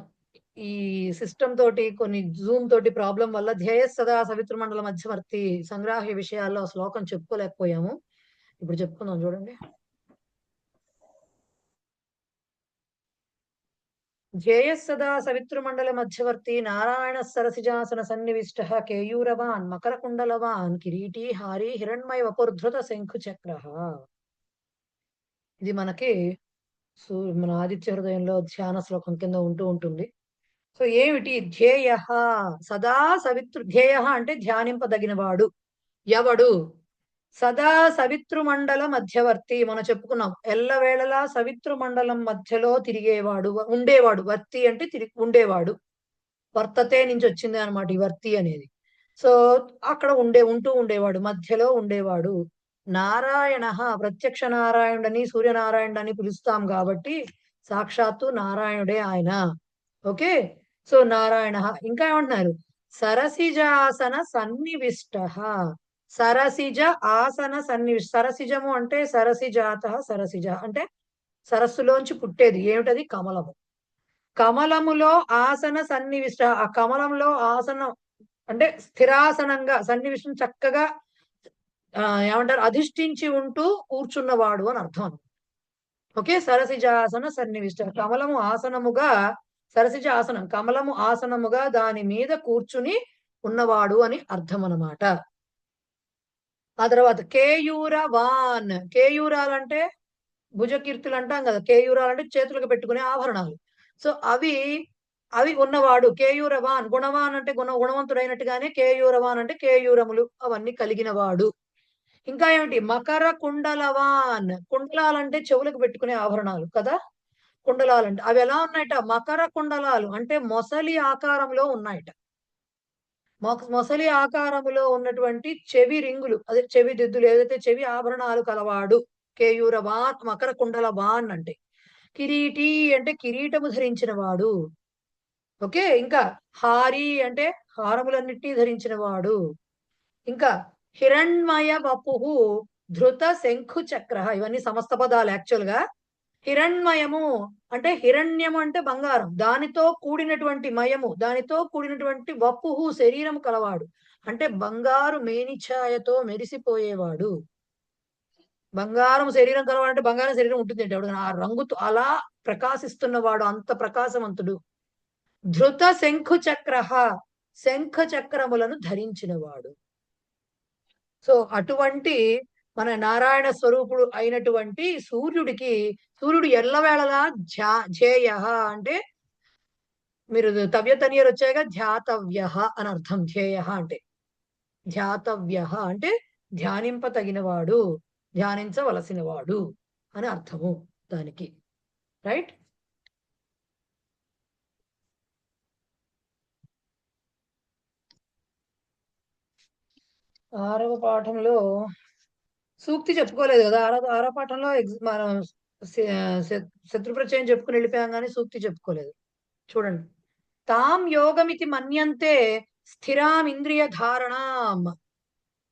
ఈ సిస్టమ్ తోటి కొన్ని జూమ్ తోటి ప్రాబ్లం వల్ల ధ్యేయ సదా సవితృమండల మధ్యవర్తి సంగ్రాహ్య విషయాల్లో శ్లోకం చెప్పుకోలేకపోయాము. ఇప్పుడు చెప్పుకుందాం చూడండి. ధ్యేయ సదా సవితృమండల మధ్యవర్తి నారాయణ సరసిజాసన సన్నివిష్ట కేయూరవాన్ మకర కుండలవాన్ కిరీటీ హారీ హిరణ్మయ వపుర్ధృత శంఖు చక్ర. ఇది మన ఆదిత్య హృదయంలో ధ్యాన శ్లోకం కింద ఉంటుంది. సో ఏమిటి ధ్యేయ సదా ధ్యేయ అంటే ధ్యానింపదగినవాడు. ఎవడు? సదా సవితృమండల మధ్యవర్తి. మనం చెప్పుకున్నాం, ఎల్లవేళలా సవితృమండలం మధ్యలో తిరిగేవాడు, ఉండేవాడు. వర్తి అంటే ఉండేవాడు. వర్తతే నుంచి వచ్చింది అనమాట ఈ వర్తి అనేది. సో అక్కడ ఉంటూ ఉండేవాడు, మధ్యలో ఉండేవాడు. నారాయణ ప్రత్యక్ష నారాయణుడని సూర్యనారాయణుడని పిలుస్తాం కాబట్టి సాక్షాత్తు నారాయణుడే ఆయన. Okay, so Narayana. ఇంకా ఏమంటున్నారు? సరసిజాసన సన్నివిష్ట. సరసిజ ఆసన సన్నివిష్ట. సరసిజము అంటే సరసిజాత. సరసిజ అంటే సరస్సులోంచి పుట్టేది. ఏమిటది? కమలము. కమలములో ఆసన సన్నివిష్ట. ఆ కమలంలో ఆసనం అంటే స్థిరాసనంగా, సన్నివిష్టం చక్కగా ఏమంటారు, అధిష్ఠించి ఉంటూ కూర్చున్నవాడు అని అర్థం. ఓకే, సరసిజాసన సన్నివిష్ట. కమలము ఆసనముగా, సరసిజ ఆసనం కమలము ఆసనముగా దాని మీద కూర్చుని ఉన్నవాడు అని అర్థం అన్నమాట. ఆ తర్వాత కేయూరవాన్. కేయూరాలంటే భుజకీర్తులు అంటాం కదా. కేయూరాలంటే చేతులకు పెట్టుకునే ఆభరణాలు. సో అవి ఉన్నవాడు. కేయూరవాన్. గుణవాన్ అంటే గుణవంతుడైనట్టుగానే కేయూరవాన్ అంటే కేయూరములు అవన్నీ కలిగిన వాడు. ఇంకా ఏమిటి? మకర కుండలవాన్. కుండలాలంటే చెవులకు పెట్టుకునే ఆభరణాలు కదా. కుండలాలంటే అవి ఎలా ఉన్నాయట? మకర కుండలాలు అంటే మొసలి ఆకారంలో ఉన్నాయట. మొసలి ఆకారములో ఉన్నటువంటి చెవి రింగులు, అదే చెవి దిద్దులు, ఏదైతే చెవి ఆభరణాలు కలవాడు కేయూరవాన్. మకర కుండలవాన్ అంటే. కిరీటి అంటే కిరీటము ధరించిన వాడు. ఓకే, ఇంకా హారి అంటే హారములన్నిటినీ ధరించిన వాడు. ఇంకా హిరణ్మయ వపుహు ధృత శంఖు చక్ర. ఇవన్నీ సమస్త పదాలు యాక్చువల్ గా. హిరణ్మయము అంటే హిరణ్యము అంటే బంగారం, దానితో కూడినటువంటి మయము, దానితో కూడినటువంటి వపుహు శరీరం కలవాడు అంటే బంగారు మేనిఛాయతో మెరిసిపోయేవాడు. బంగారం శరీరం కలవాడంటే బంగారం శరీరం ఉంటుంది అంటే ఎవడు? ఆ రంగుతో అలా ప్రకాశిస్తున్నవాడు, అంత ప్రకాశవంతుడు. ధృత శంఖు చక్ర. శంఖ చక్రములను ధరించినవాడు. సో అటువంటి మన నారాయణ స్వరూపుడు అయినటువంటి సూర్యుడికి, సూర్యుడు ఎల్లవేళలా ధ్యేయ అంటే మీరు తవ్యతనియర్ వచ్చాక ధ్యాతవ్య అని అర్థం. ధ్యేయ అంటే ధ్యాతవ్య అంటే ధ్యానింపతగినవాడు, ధ్యానించవలసినవాడు అని అర్థము దానికి. రైట్. ఆరవ పాఠంలో సూక్తి చెప్పుకోలేదు కదా. ఆరో పాఠంలో మనం శత్రు ప్రత్యయం చెప్పుకుని వెళ్ళిపోయాం కానీ సూక్తి చెప్పుకోలేదు. చూడండి. తాం యోగమితి మన్యంతే స్థిరాం ఇంద్రియ ధారణాం.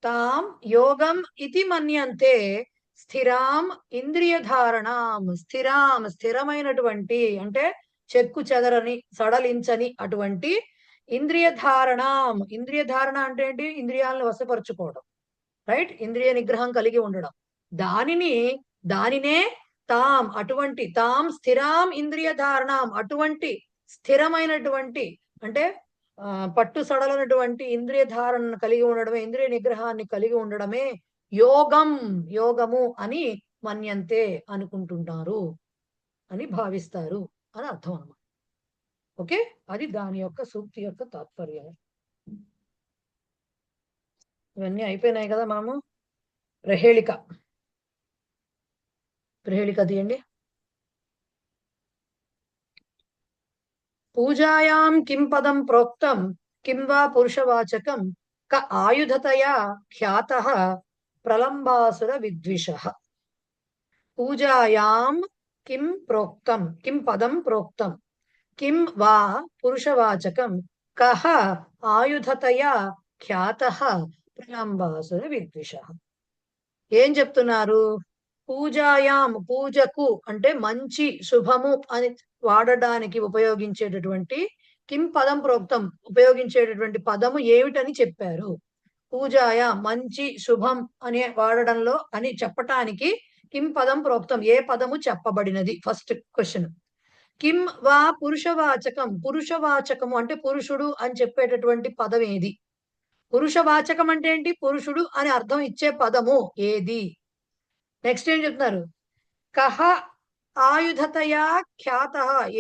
తాం యోగం ఇతి మన్యంతే స్థిరాం ఇంద్రియ ధారణాం. స్థిరాం స్థిరమైనటువంటి అంటే చెక్కు చెదరని, సడలించని అటువంటి ఇంద్రియ ధారణం. ఇంద్రియ ధారణ అంటే ఏంటి? ఇంద్రియాలను వశపరుచుకోవడం. రైట్. ఇంద్రియ నిగ్రహం కలిగి ఉండడం. దానినే తాం అటువంటి తాం స్థిరాం ఇంద్రియ ధారణం అటువంటి స్థిరమైనటువంటి అంటే పట్టు సడలనటువంటి ఇంద్రియ ధారణను కలిగి ఉండడమే, ఇంద్రియ నిగ్రహాన్ని కలిగి ఉండడమే యోగము అని మన్యంతే అనుకుంటున్నారు అని భావిస్తారు అని అర్థం అన్నమాట. ఓకే, అది దాని యొక్క సూక్తి యొక్క తాత్పర్యం. ఇవన్నీ అయిపోయినాయి కదా. మనము ప్రహేళిక తీయండి. పూజాయాం కిం పదం ప్రోక్తం కిం వా పురుషవాచకం క ఆయుధతయా ఖ్యాతః ప్రలంబాసుర విద్విషః. పూజాయాం కిం ప్రోక్తం, కిం పదం ప్రోక్తం, కిం వా పురుషవాచకం కః ఆయుధతయా ఖ్యాతః ప్రలంబాసుర విద్విషః. ఏం చెప్తున్నారు? పూజాయాం, పూజకు అంటే మంచి శుభము అని వాడడానికి ఉపయోగించేటటువంటి కిం పదం ప్రోక్తం, ఉపయోగించేటటువంటి పదము ఏమిటని చెప్పారు. పూజాయ మంచి శుభం అనే వాడడంలో అని చెప్పటానికి కిం పదం ప్రోక్తం, ఏ పదము చెప్పబడినది? First question. కిం వా పురుషవాచకం, పురుషవాచకము అంటే పురుషుడు అని చెప్పేటటువంటి పదం ఏది? పురుషవాచకం అంటే ఏంటి? పురుషుడు అని అర్థం ఇచ్చే పదము ఏది? నెక్స్ట్ ఏం చెప్తున్నారు? కహ ఆయుధతయా ఖ్యాత,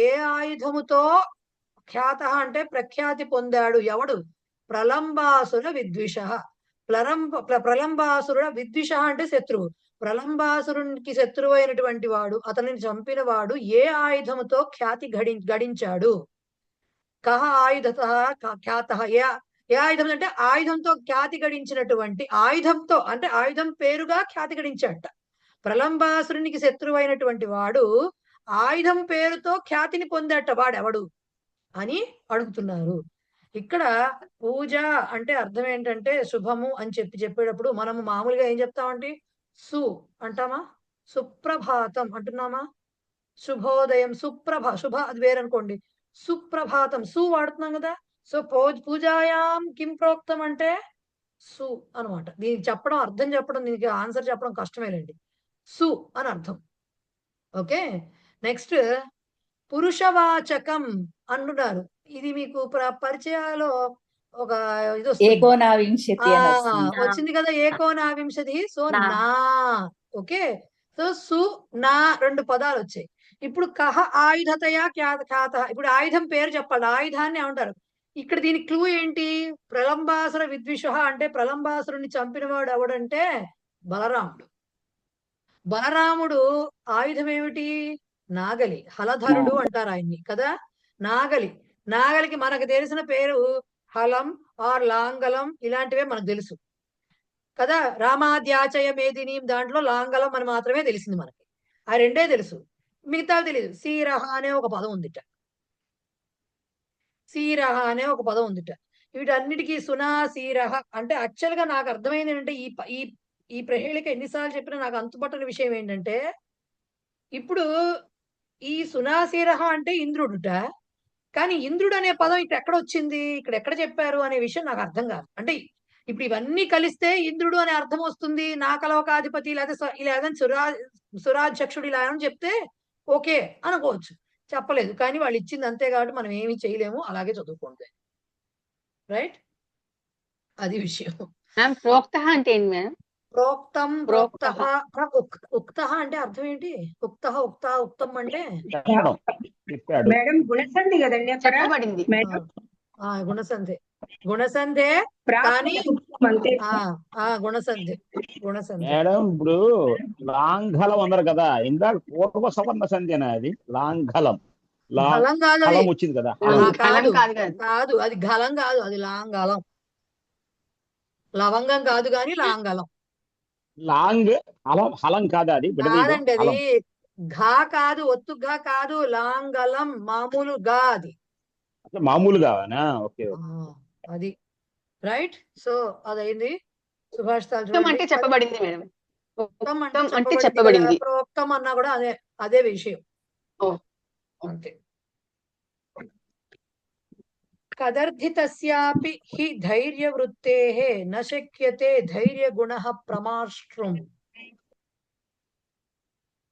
ఏ ఆయుధముతో ఖ్యాత అంటే ప్రఖ్యాతి పొందాడు, ఎవడు? ప్రలంబాసుర విద్విష. ప్రలంబాసురుడ విద్విష అంటే శత్రువు. ప్రలంబాసురునికి శత్రువు అయినటువంటి వాడు, అతనిని చంపిన వాడు ఏ ఆయుధముతో ఖ్యాతి గడించాడు? కహ ఆయుధత ఖ్యాత, ఏ ఆయుధం అంటే ఆయుధంతో ఖ్యాతి గడించినటువంటి, ఆయుధంతో అంటే ఆయుధం పేరుగా ఖ్యాతి గడించాడట. ప్రలంబాసురునికి శత్రువు అయినటువంటి వాడు ఆయుధం పేరుతో ఖ్యాతిని పొందేట వాడెవడు అని అడుగుతున్నారు. ఇక్కడ పూజ అంటే అర్థం ఏంటంటే శుభము అని చెప్పేటప్పుడు మనము మామూలుగా ఏం చెప్తామంటే సు అంటామా, సుప్రభాతం అంటున్నామా, శుభోదయం, శుభ అది వేరనుకోండి, సుప్రభాతం సు వాడుతున్నాం కదా. సో పూజాయాం కిం ప్రోక్తం అంటే సు అనమాట. దీనికి చెప్పడం అర్థం చెప్పడం, దీనికి ఆన్సర్ చెప్పడం కష్టమేనండి. సు అని అర్థం. ఓకే, నెక్స్ట్ పురుషవాచకం అంటున్నారు. ఇది మీకు పరిచయాలో ఒక ఇది వచ్చింది కదా, ఏకోనావింశతి. సో నా, ఓకే, సో సు నా 2 పదాలు వచ్చాయి. ఇప్పుడు కహ ఆయుధతయా ఖ్యాత. ఇప్పుడు ఆయుధం పేరు చెప్పాలి, ఆయుధాన్ని ఏమంటారు ఇక్కడ. దీని క్లూ ఏంటి? ప్రలంబాసుర విద్విష అంటే ప్రలంబాసురుని చంపినవాడు ఎవడంటే బలరాముడు. బలరాముడు ఆయుధం ఏమిటి? నాగలి, హలధరుడు అంటారు ఆయన్ని కదా. నాగలికి మనకు తెలిసిన పేరు హలం ఆర్ లాంగలం, ఇలాంటివే మనకు తెలుసు కదా. రామాద్యాచయ మేదిని దాంట్లో లాంగలం అని మాత్రమే తెలిసింది మనకి, ఆ 2 తెలుసు, మిగతా తెలియదు. సీరహ అనే ఒక పదం ఉందిట, సీరహ అనే ఒక పదం ఉందిట. వీటన్నిటికీ సునా సీరహ అంటే యాక్చువల్ గా నాకు అర్థమైంది ఏంటంటే ఈ ప్రహేళిక ఎన్నిసార్లు చెప్పినా నాకు అంతుపట్టని విషయం ఏంటంటే, ఇప్పుడు ఈ సునాసీరహ అంటే ఇంద్రుడుట, కానీ ఇంద్రుడు అనే పదం ఇక్కడ ఎక్కడ వచ్చింది, ఇక్కడ ఎక్కడ చెప్పారు అనే విషయం నాకు అర్థం కాదు. అంటే ఇప్పుడు ఇవన్నీ కలిస్తే ఇంద్రుడు అనే అర్థం వస్తుంది, నాకలోకాధిపతి లేదా సురాధ్యక్షుడు ఇలా అని చెప్తే ఓకే అనుకోవచ్చు, చెప్పలేదు. కానీ వాళ్ళు ఇచ్చింది అంతే కాబట్టి మనం ఏమి చేయలేము, అలాగే చదువుకోండి. రైట్, అది విషయం. ప్రోక్త అంటే ఏంటి మేడం? ప్రోక్తం, ప్రోక్త, ఉక్త అంటే అర్థం ఏంటి? ఉక్తం అంటే మేడం గుణసంధి కదండి అక్కడ చెప్పబడింది. గుణసంధే కానీ గుణసంధి. మేడం ఇప్పుడు లాంఘలం అన్నారు కదా, ఇందాక పూర్వ సవర్ణ సంధి అది లాంఘలం. వచ్చింది కదా, కాదు అది గలం కాదు, అది లాంగలం. లవంగం కాదు కానీ లాంగలం. లాంగ్ హలం కాదా? అది కాదండి, అది ఘా కాదు, ఒత్తు ఘా కాదు, లాంగలం మామూలుగా, అది మామూలుగా. ఓకే, అది రైట్. సో అదైంది. సుభాషితాలు అంటే చెప్పబడింది మేడం, అంటే చెప్పబడింది. ప్రోక్తం అన్నా కూడా అదే విషయం అంతే. కదర్ధితస్యాపి హి ధైర్యవృత్తేః న శక్యతే ధైర్యగుణః ప్రమార్ష్ట్రుం.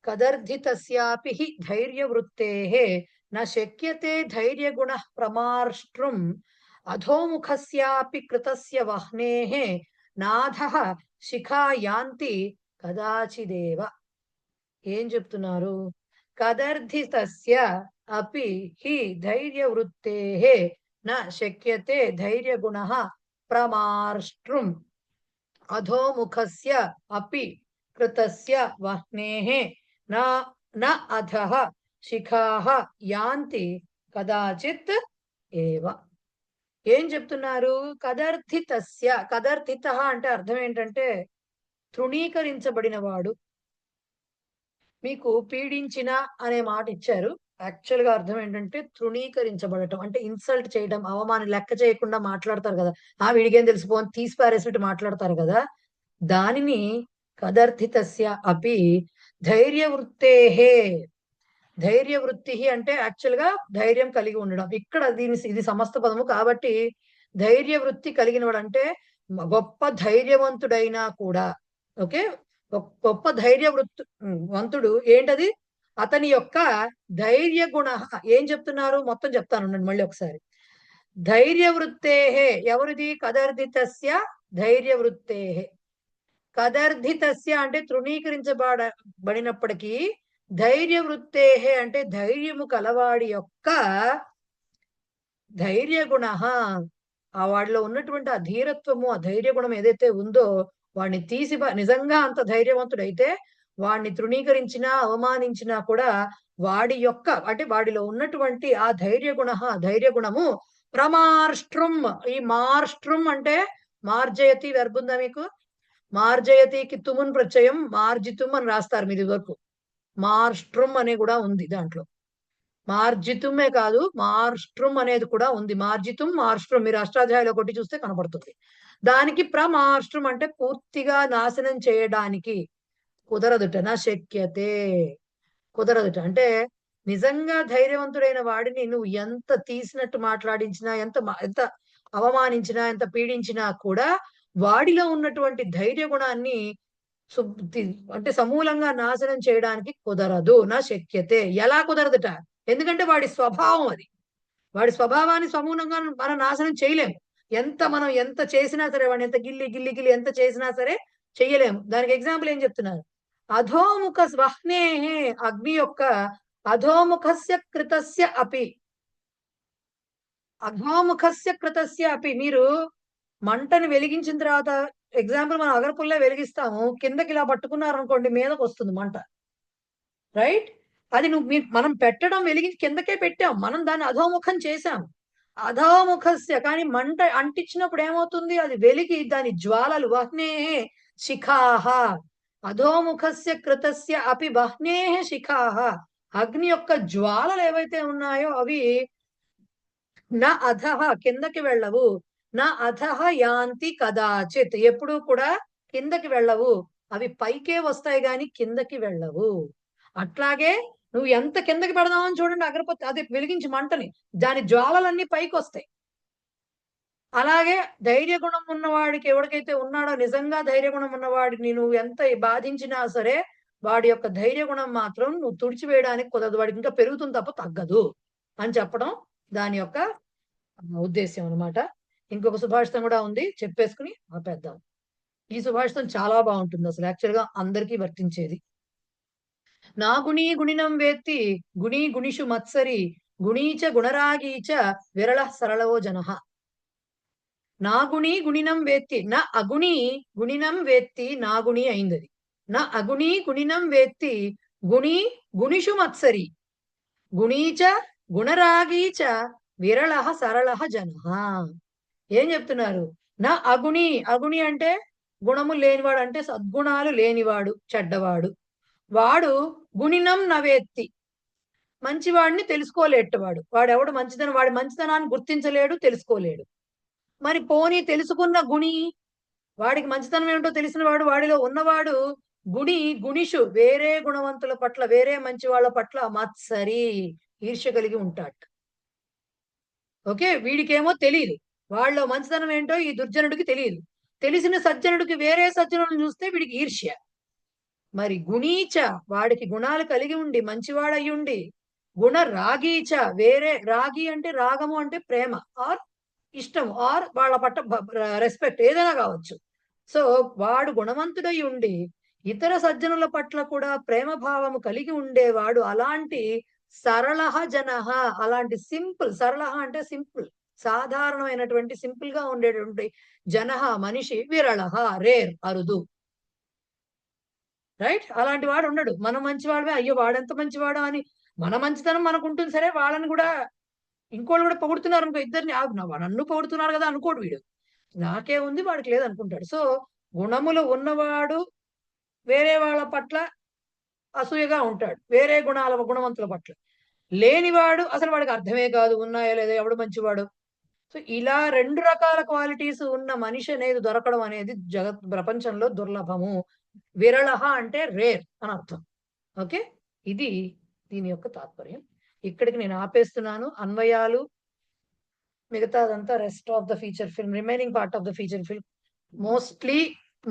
కదర్ధితస్యాపి హి ధైర్యవృత్తేః న శక్యతే ధైర్యగుణః ప్రమార్ష్ట్రుం అధోముఖస్యాపి కృతస్య వహ్నేః నాథః శిఖా యాంతి కదాచిదేవ. ఏం చెప్తున్నారు? కదర్ధితస్య అపి హి ధైర్యవృత్తేః న శక్యతే ధైర్యగుణః ప్రమార్ష్ట్రుం అధోముఖస్య అపి కృతస్య వహ్నేః న అధః శిఖాః యాంతి కదాచిత్ ఏవ. ఏం చెప్తున్నారు? కదర్ధితస్య, కదర్ధిత అంటే అర్థం ఏంటంటే తృణీకరించబడిన వాడు. మీకు పీడించిన అనే మాట ఇచ్చారు, యాక్చువల్ గా అర్థం ఏంటంటే తృణీకరించబడటం అంటే ఇన్సల్ట్ చేయడం, అవమానం లెక్క చేయకుండా మాట్లాడతారు కదా, వీడికేం తెలిసిపోని తీసి పారేసినట్టు మాట్లాడతారు కదా, దానిని కదర్ధితస్య అపి ధైర్యవృత్తేః. ధైర్యవృత్తి అంటే యాక్చువల్ గా ధైర్యం కలిగి ఉండడం. ఇక్కడ ఇది సమస్త పదము కాబట్టి ధైర్యవృత్తి కలిగిన వాడు అంటే గొప్ప ధైర్యవంతుడైనా కూడా, ఓకే, గొప్ప ధైర్యవంతుడు ఏంటది? అతని యొక్క ధైర్య గుణ. ఏం చెప్తున్నారు? మొత్తం చెప్తాను మళ్ళీ ఒకసారి. ధైర్యవృత్తేః ఎవరిది? కదర్ధితస్య ధైర్యవృత్తేః. కదర్ధితస్య అంటే తృణీకరించబడినప్పటికీ, ధైర్యవృత్తేః అంటే ధైర్యము కలవాడి యొక్క ధైర్యగుణ, ఆ వాడిలో ఉన్నటువంటి ఆ ధీరత్వము, ఆ ధైర్య గుణం ఏదైతే ఉందో వాడిని తీసి, నిజంగా అంత ధైర్యవంతుడైతే వాడిని తృణీకరించినా అవమానించినా కూడా వాడి యొక్క అంటే వాడిలో ఉన్నటువంటి ఆ ధైర్య గుణము ప్రమార్ష్ట్రుం. ఈ మార్ష్ట్రుం అంటే మార్జయతి వెర్బ్ ఉందా మీకు? మార్జయతికి తుమున్ ప్రత్యయం, మార్జితుం అని రాస్తారు మీది వరకు. మార్స్ట్రుమ్ అనే కూడా ఉంది దాంట్లో. మార్జితుమే కాదు, మార్స్ట్రుమ్ అనేది కూడా ఉంది. మార్జితుం, మార్స్ట్రుమ్ మీరు అష్టాధ్యాయులు ఒకటి చూస్తే కనబడుతుంది. దానికి ప్రమార్స్ట్రుమ్ అంటే పూర్తిగా నాశనం చేయడానికి కుదరదుట. నా శక్యతే, కుదరదుట. అంటే నిజంగా ధైర్యవంతుడైన వాడిని నువ్వు ఎంత తీసినట్టు మాట్లాడించినా, ఎంత అవమానించినా, ఎంత పీడించినా కూడా వాడిలో ఉన్నటువంటి ధైర్య గుణాన్ని అంటే సమూలంగా నాశనం చేయడానికి కుదరదు. నా శక్యతే. ఎలా కుదరదుట? ఎందుకంటే వాడి స్వభావం అది. వాడి స్వభావాన్ని సమూలంగా మనం నాశనం చేయలేము. మనం ఎంత చేసినా సరే, వాడిని ఎంత గిల్లి గిల్లి గిల్లి ఎంత చేసినా సరే చెయ్యలేము. దానికి ఎగ్జాంపుల్ ఏం చెప్తున్నారు? అధోముఖ స్వహ్నే, అగ్ని యొక్క అధోముఖస్య కృతస్య అపి, అధోముఖస్య కృతస్య అపి. మీరు మంటను వెలిగించిన తర్వాత ఎగ్జాంపుల్ మనం అగరపుల్లే వెలిగిస్తాము, కిందకి ఇలా పట్టుకున్నారు అనుకోండి, మీదకి వస్తుంది మంట, రైట్? అది మనం పెట్టడం వెలిగించి కిందకే పెట్టాం, మనం దాన్ని అధోముఖం చేశాం. అధోముఖస్య, కానీ మంట అంటించినప్పుడు ఏమవుతుంది? అది వెలిగి దాని జ్వాలలు వహ్నే శిఖాహ, అధోముఖస్య కృతస్య అపి వహ్నే శిఖాహ. అగ్ని యొక్క జ్వాలలు ఏవైతే ఉన్నాయో అవి నా అధః కిందకి వెళ్ళవు, నా అధః యాంతి కదాచిత్, ఎప్పుడూ కూడా కిందకి వెళ్ళవు. అవి పైకే వస్తాయి గాని కిందకి వెళ్ళవు. అట్లాగే నువ్వు ఎంత కిందకి పెడదామని చూడండి అగరబత్తి, అది వెలిగించి మంటని, దాని జ్వాలలన్నీ పైకి వస్తాయి. అలాగే ధైర్య గుణం ఉన్నవాడికి, ఎవరికైతే ఉన్నాడో నిజంగా ధైర్య గుణం ఉన్నవాడిని నువ్వు ఎంత బాధించినా సరే వాడి యొక్క ధైర్య గుణం మాత్రం నువ్వు తుడిచివేయడానికి కుదరదు. వాడికి ఇంకా పెరుగుతుంది తప్ప తగ్గదు అని చెప్పడం దాని యొక్క ఉద్దేశ్యం అన్నమాట. ఇంకొక సుభాషితం కూడా ఉంది, చెప్పేసుకుని ఆపేద్దాం. ఈ సుభాషితం చాలా బాగుంటుంది, అసలు యాక్చువల్ గా అందరికీ వర్తించేది. నా గుణీ గుణినం వేత్తి గుణీ గుణిషు మత్సరి గుణీచ గుణరాగీచ విరళ సరళవో జనః. నా గుణీ గుణినం వేత్తి, నా అగుణీ గుణినం వేత్తి, నా గుణి అయింది అది. నా అగుణీ గుణినం వేత్తి గుణీ గుణిషు మత్సరి గుణీచ గుణరాగీచ విరళ సరళ జనః. ఏం చెప్తున్నారు? నా అగుణి, అగుణి అంటే గుణము లేనివాడు, అంటే సద్గుణాలు లేనివాడు, చెడ్డవాడు. వాడు గుణినం నవేత్తి, మంచివాడిని తెలుసుకోలేట్టువాడు. వాడెవడు వాడి మంచితనాన్ని గుర్తించలేడు, తెలుసుకోలేడు. మరి పోనీ తెలుసుకున్న గుణి, వాడికి మంచితనం ఏమిటో తెలిసిన వాడు, వాడిలో ఉన్నవాడు గుణి గుణిషు, వేరే గుణవంతుల పట్ల, వేరే మంచి వాళ్ళ పట్ల మత్సరి, ఈర్ష్య కలిగి ఉంటాడు. ఓకే, వీడికేమో తెలియదు వాళ్ళ మంచితనం ఏంటో ఈ దుర్జనుడికి తెలియదు. తెలిసిన సజ్జనుడికి వేరే సజ్జనులను చూస్తే వీడికి ఈర్ష్య. మరి గుణీచ, వాడికి గుణాలు కలిగి ఉండి మంచివాడయ్యుండి, గుణ రాగీచ, వేరే రాగి అంటే రాగము అంటే ప్రేమ ఆర్ ఇష్టం ఆర్ వాళ్ళ పట్ల రెస్పెక్ట్ ఏదైనా కావచ్చు. సో వాడు గుణవంతుడై ఉండి ఇతర సజ్జనుల పట్ల కూడా ప్రేమ భావము కలిగి ఉండేవాడు. అలాంటి సరళ జనః, అలాంటి సింపుల్, సరళ అంటే సింపుల్, సాధారణమైనటువంటి సింపుల్ గా ఉండేటువంటి జనః మనిషి, విరళ రేర్, అరుదు, రైట్? అలాంటి వాడు ఉండడు. మనం మంచివాడమే, అయ్యో వాడెంత మంచివాడు అని మన మంచితనం మనకు ఉంటుంది. సరే, వాళ్ళని కూడా ఇంకోళ్ళు కూడా పొగుడుతున్నారు అనుకో, ఇద్దరిని నన్ను పొగుడుతున్నారు కదా అనుకోడు వీడు, నాకే ఉంది వాడికి లేదు అనుకుంటాడు. సో గుణములు ఉన్నవాడు వేరే వాళ్ళ పట్ల అసూయగా ఉంటాడు, వేరే గుణవంతుల పట్ల. లేనివాడు అసలు వాడికి అర్థమే కాదు ఉన్నాయో లేదో, ఎవడు మంచివాడు. సో ఇలా రెండు రకాల క్వాలిటీస్ ఉన్న మనిషి అనేది దొరకడం అనేది ప్రపంచంలో దుర్లభము. విరళ అంటే రేర్ అని అర్థం. ఓకే, ఇది దీని యొక్క తాత్పర్యం. ఇక్కడికి నేను ఆపేస్తున్నాను. అన్వయాలు మిగతాదంతా rest of the feature film, remaining part of the feature film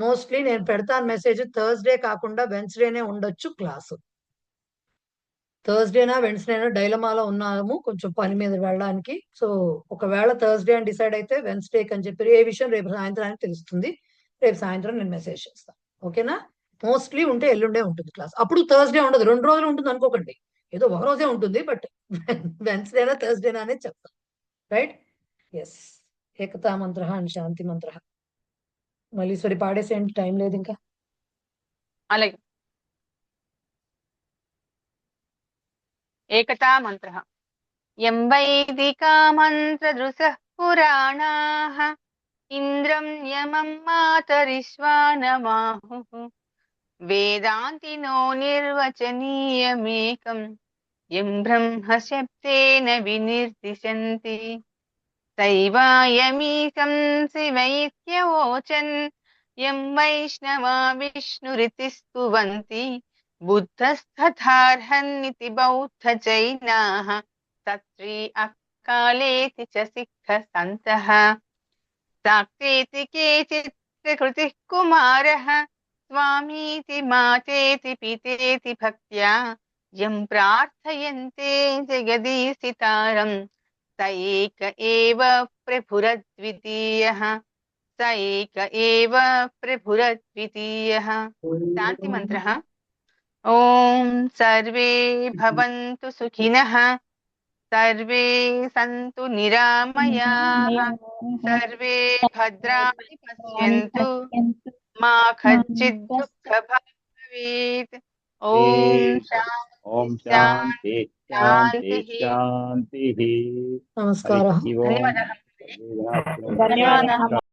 mostly నేను పెడతాను మెసేజ్. థర్స్డే కాకుండా వెన్స్డేనే ఉండొచ్చు క్లాసు. థర్స్డేనా వెన్స్డేనా డైలమాలో ఉన్నాము, కొంచెం పని మీద వెళ్ళడానికి. సో ఒకవేళ థర్స్డే అని డిసైడ్ అయితే వెన్స్డేకి అని చెప్పి ఏ విషయం రేపు సాయంత్రానికి తెలుస్తుంది. రేపు సాయంత్రం నేను మెసేజ్ చేస్తాను. ఓకేనా? మోస్ట్లీ ఉంటే ఎల్లుండే ఉంటుంది క్లాస్. అప్పుడు థర్స్డే ఉండదు, 2 రోజులు ఉంటుంది అనుకోకండి, ఏదో ఒక రోజే ఉంటుంది. బట్ వెన్స్డేనా థర్స్డేనా అనేది చెప్తాను, right? Yes, Ekta Mantra and Shanti Mantra. Malleswari పాడేసేయండి, time లేదు ఇంకా. అలాగే. ఏకతా మంత్ర. యం వైదికా మంత్ర దృశః పురాణాః ఇంద్రం యమం మాతరిశ్వానమాహుః వేదాంతినో నిర్వచనీయమేకం యం బ్రహ్మ శబ్దేన వినిర్దిశంతి సైవాయమీకం శివైత్యవోచన్ యం వైష్ణవా విష్ణురితి స్తువంతి బుద్ధస్తథార్హన్నితి బౌద్ధ జైనాః సత్రీ అకాలేతి చ సిద్ధ సంతః సాక్తేతి కేచిత్ ప్రకృతిః కుమారః స్వామీతి మాతేతి పితేతి భక్త్యా యం ప్రార్థయంతే జగదీశితారం స ఏక ఏవ ప్రభురద్వితీయః స ఏక ఏవ ప్రభురద్వితీయః. శాంతి మంత్రః. ఓం సర్వే భవంతు సుఖినః, సర్వే సంతు నిరామయాః, సర్వే భద్రాణి పశ్యంతు, మా కచ్చిత్ దుఃఖభాగ్ భవేత్. ఓం ఓం శాంతి శాంతి శాంతి. శాంతి. నమస్కారం. హరి ఓం. ధన్యవాదాలు. ధన్యవాదాలు.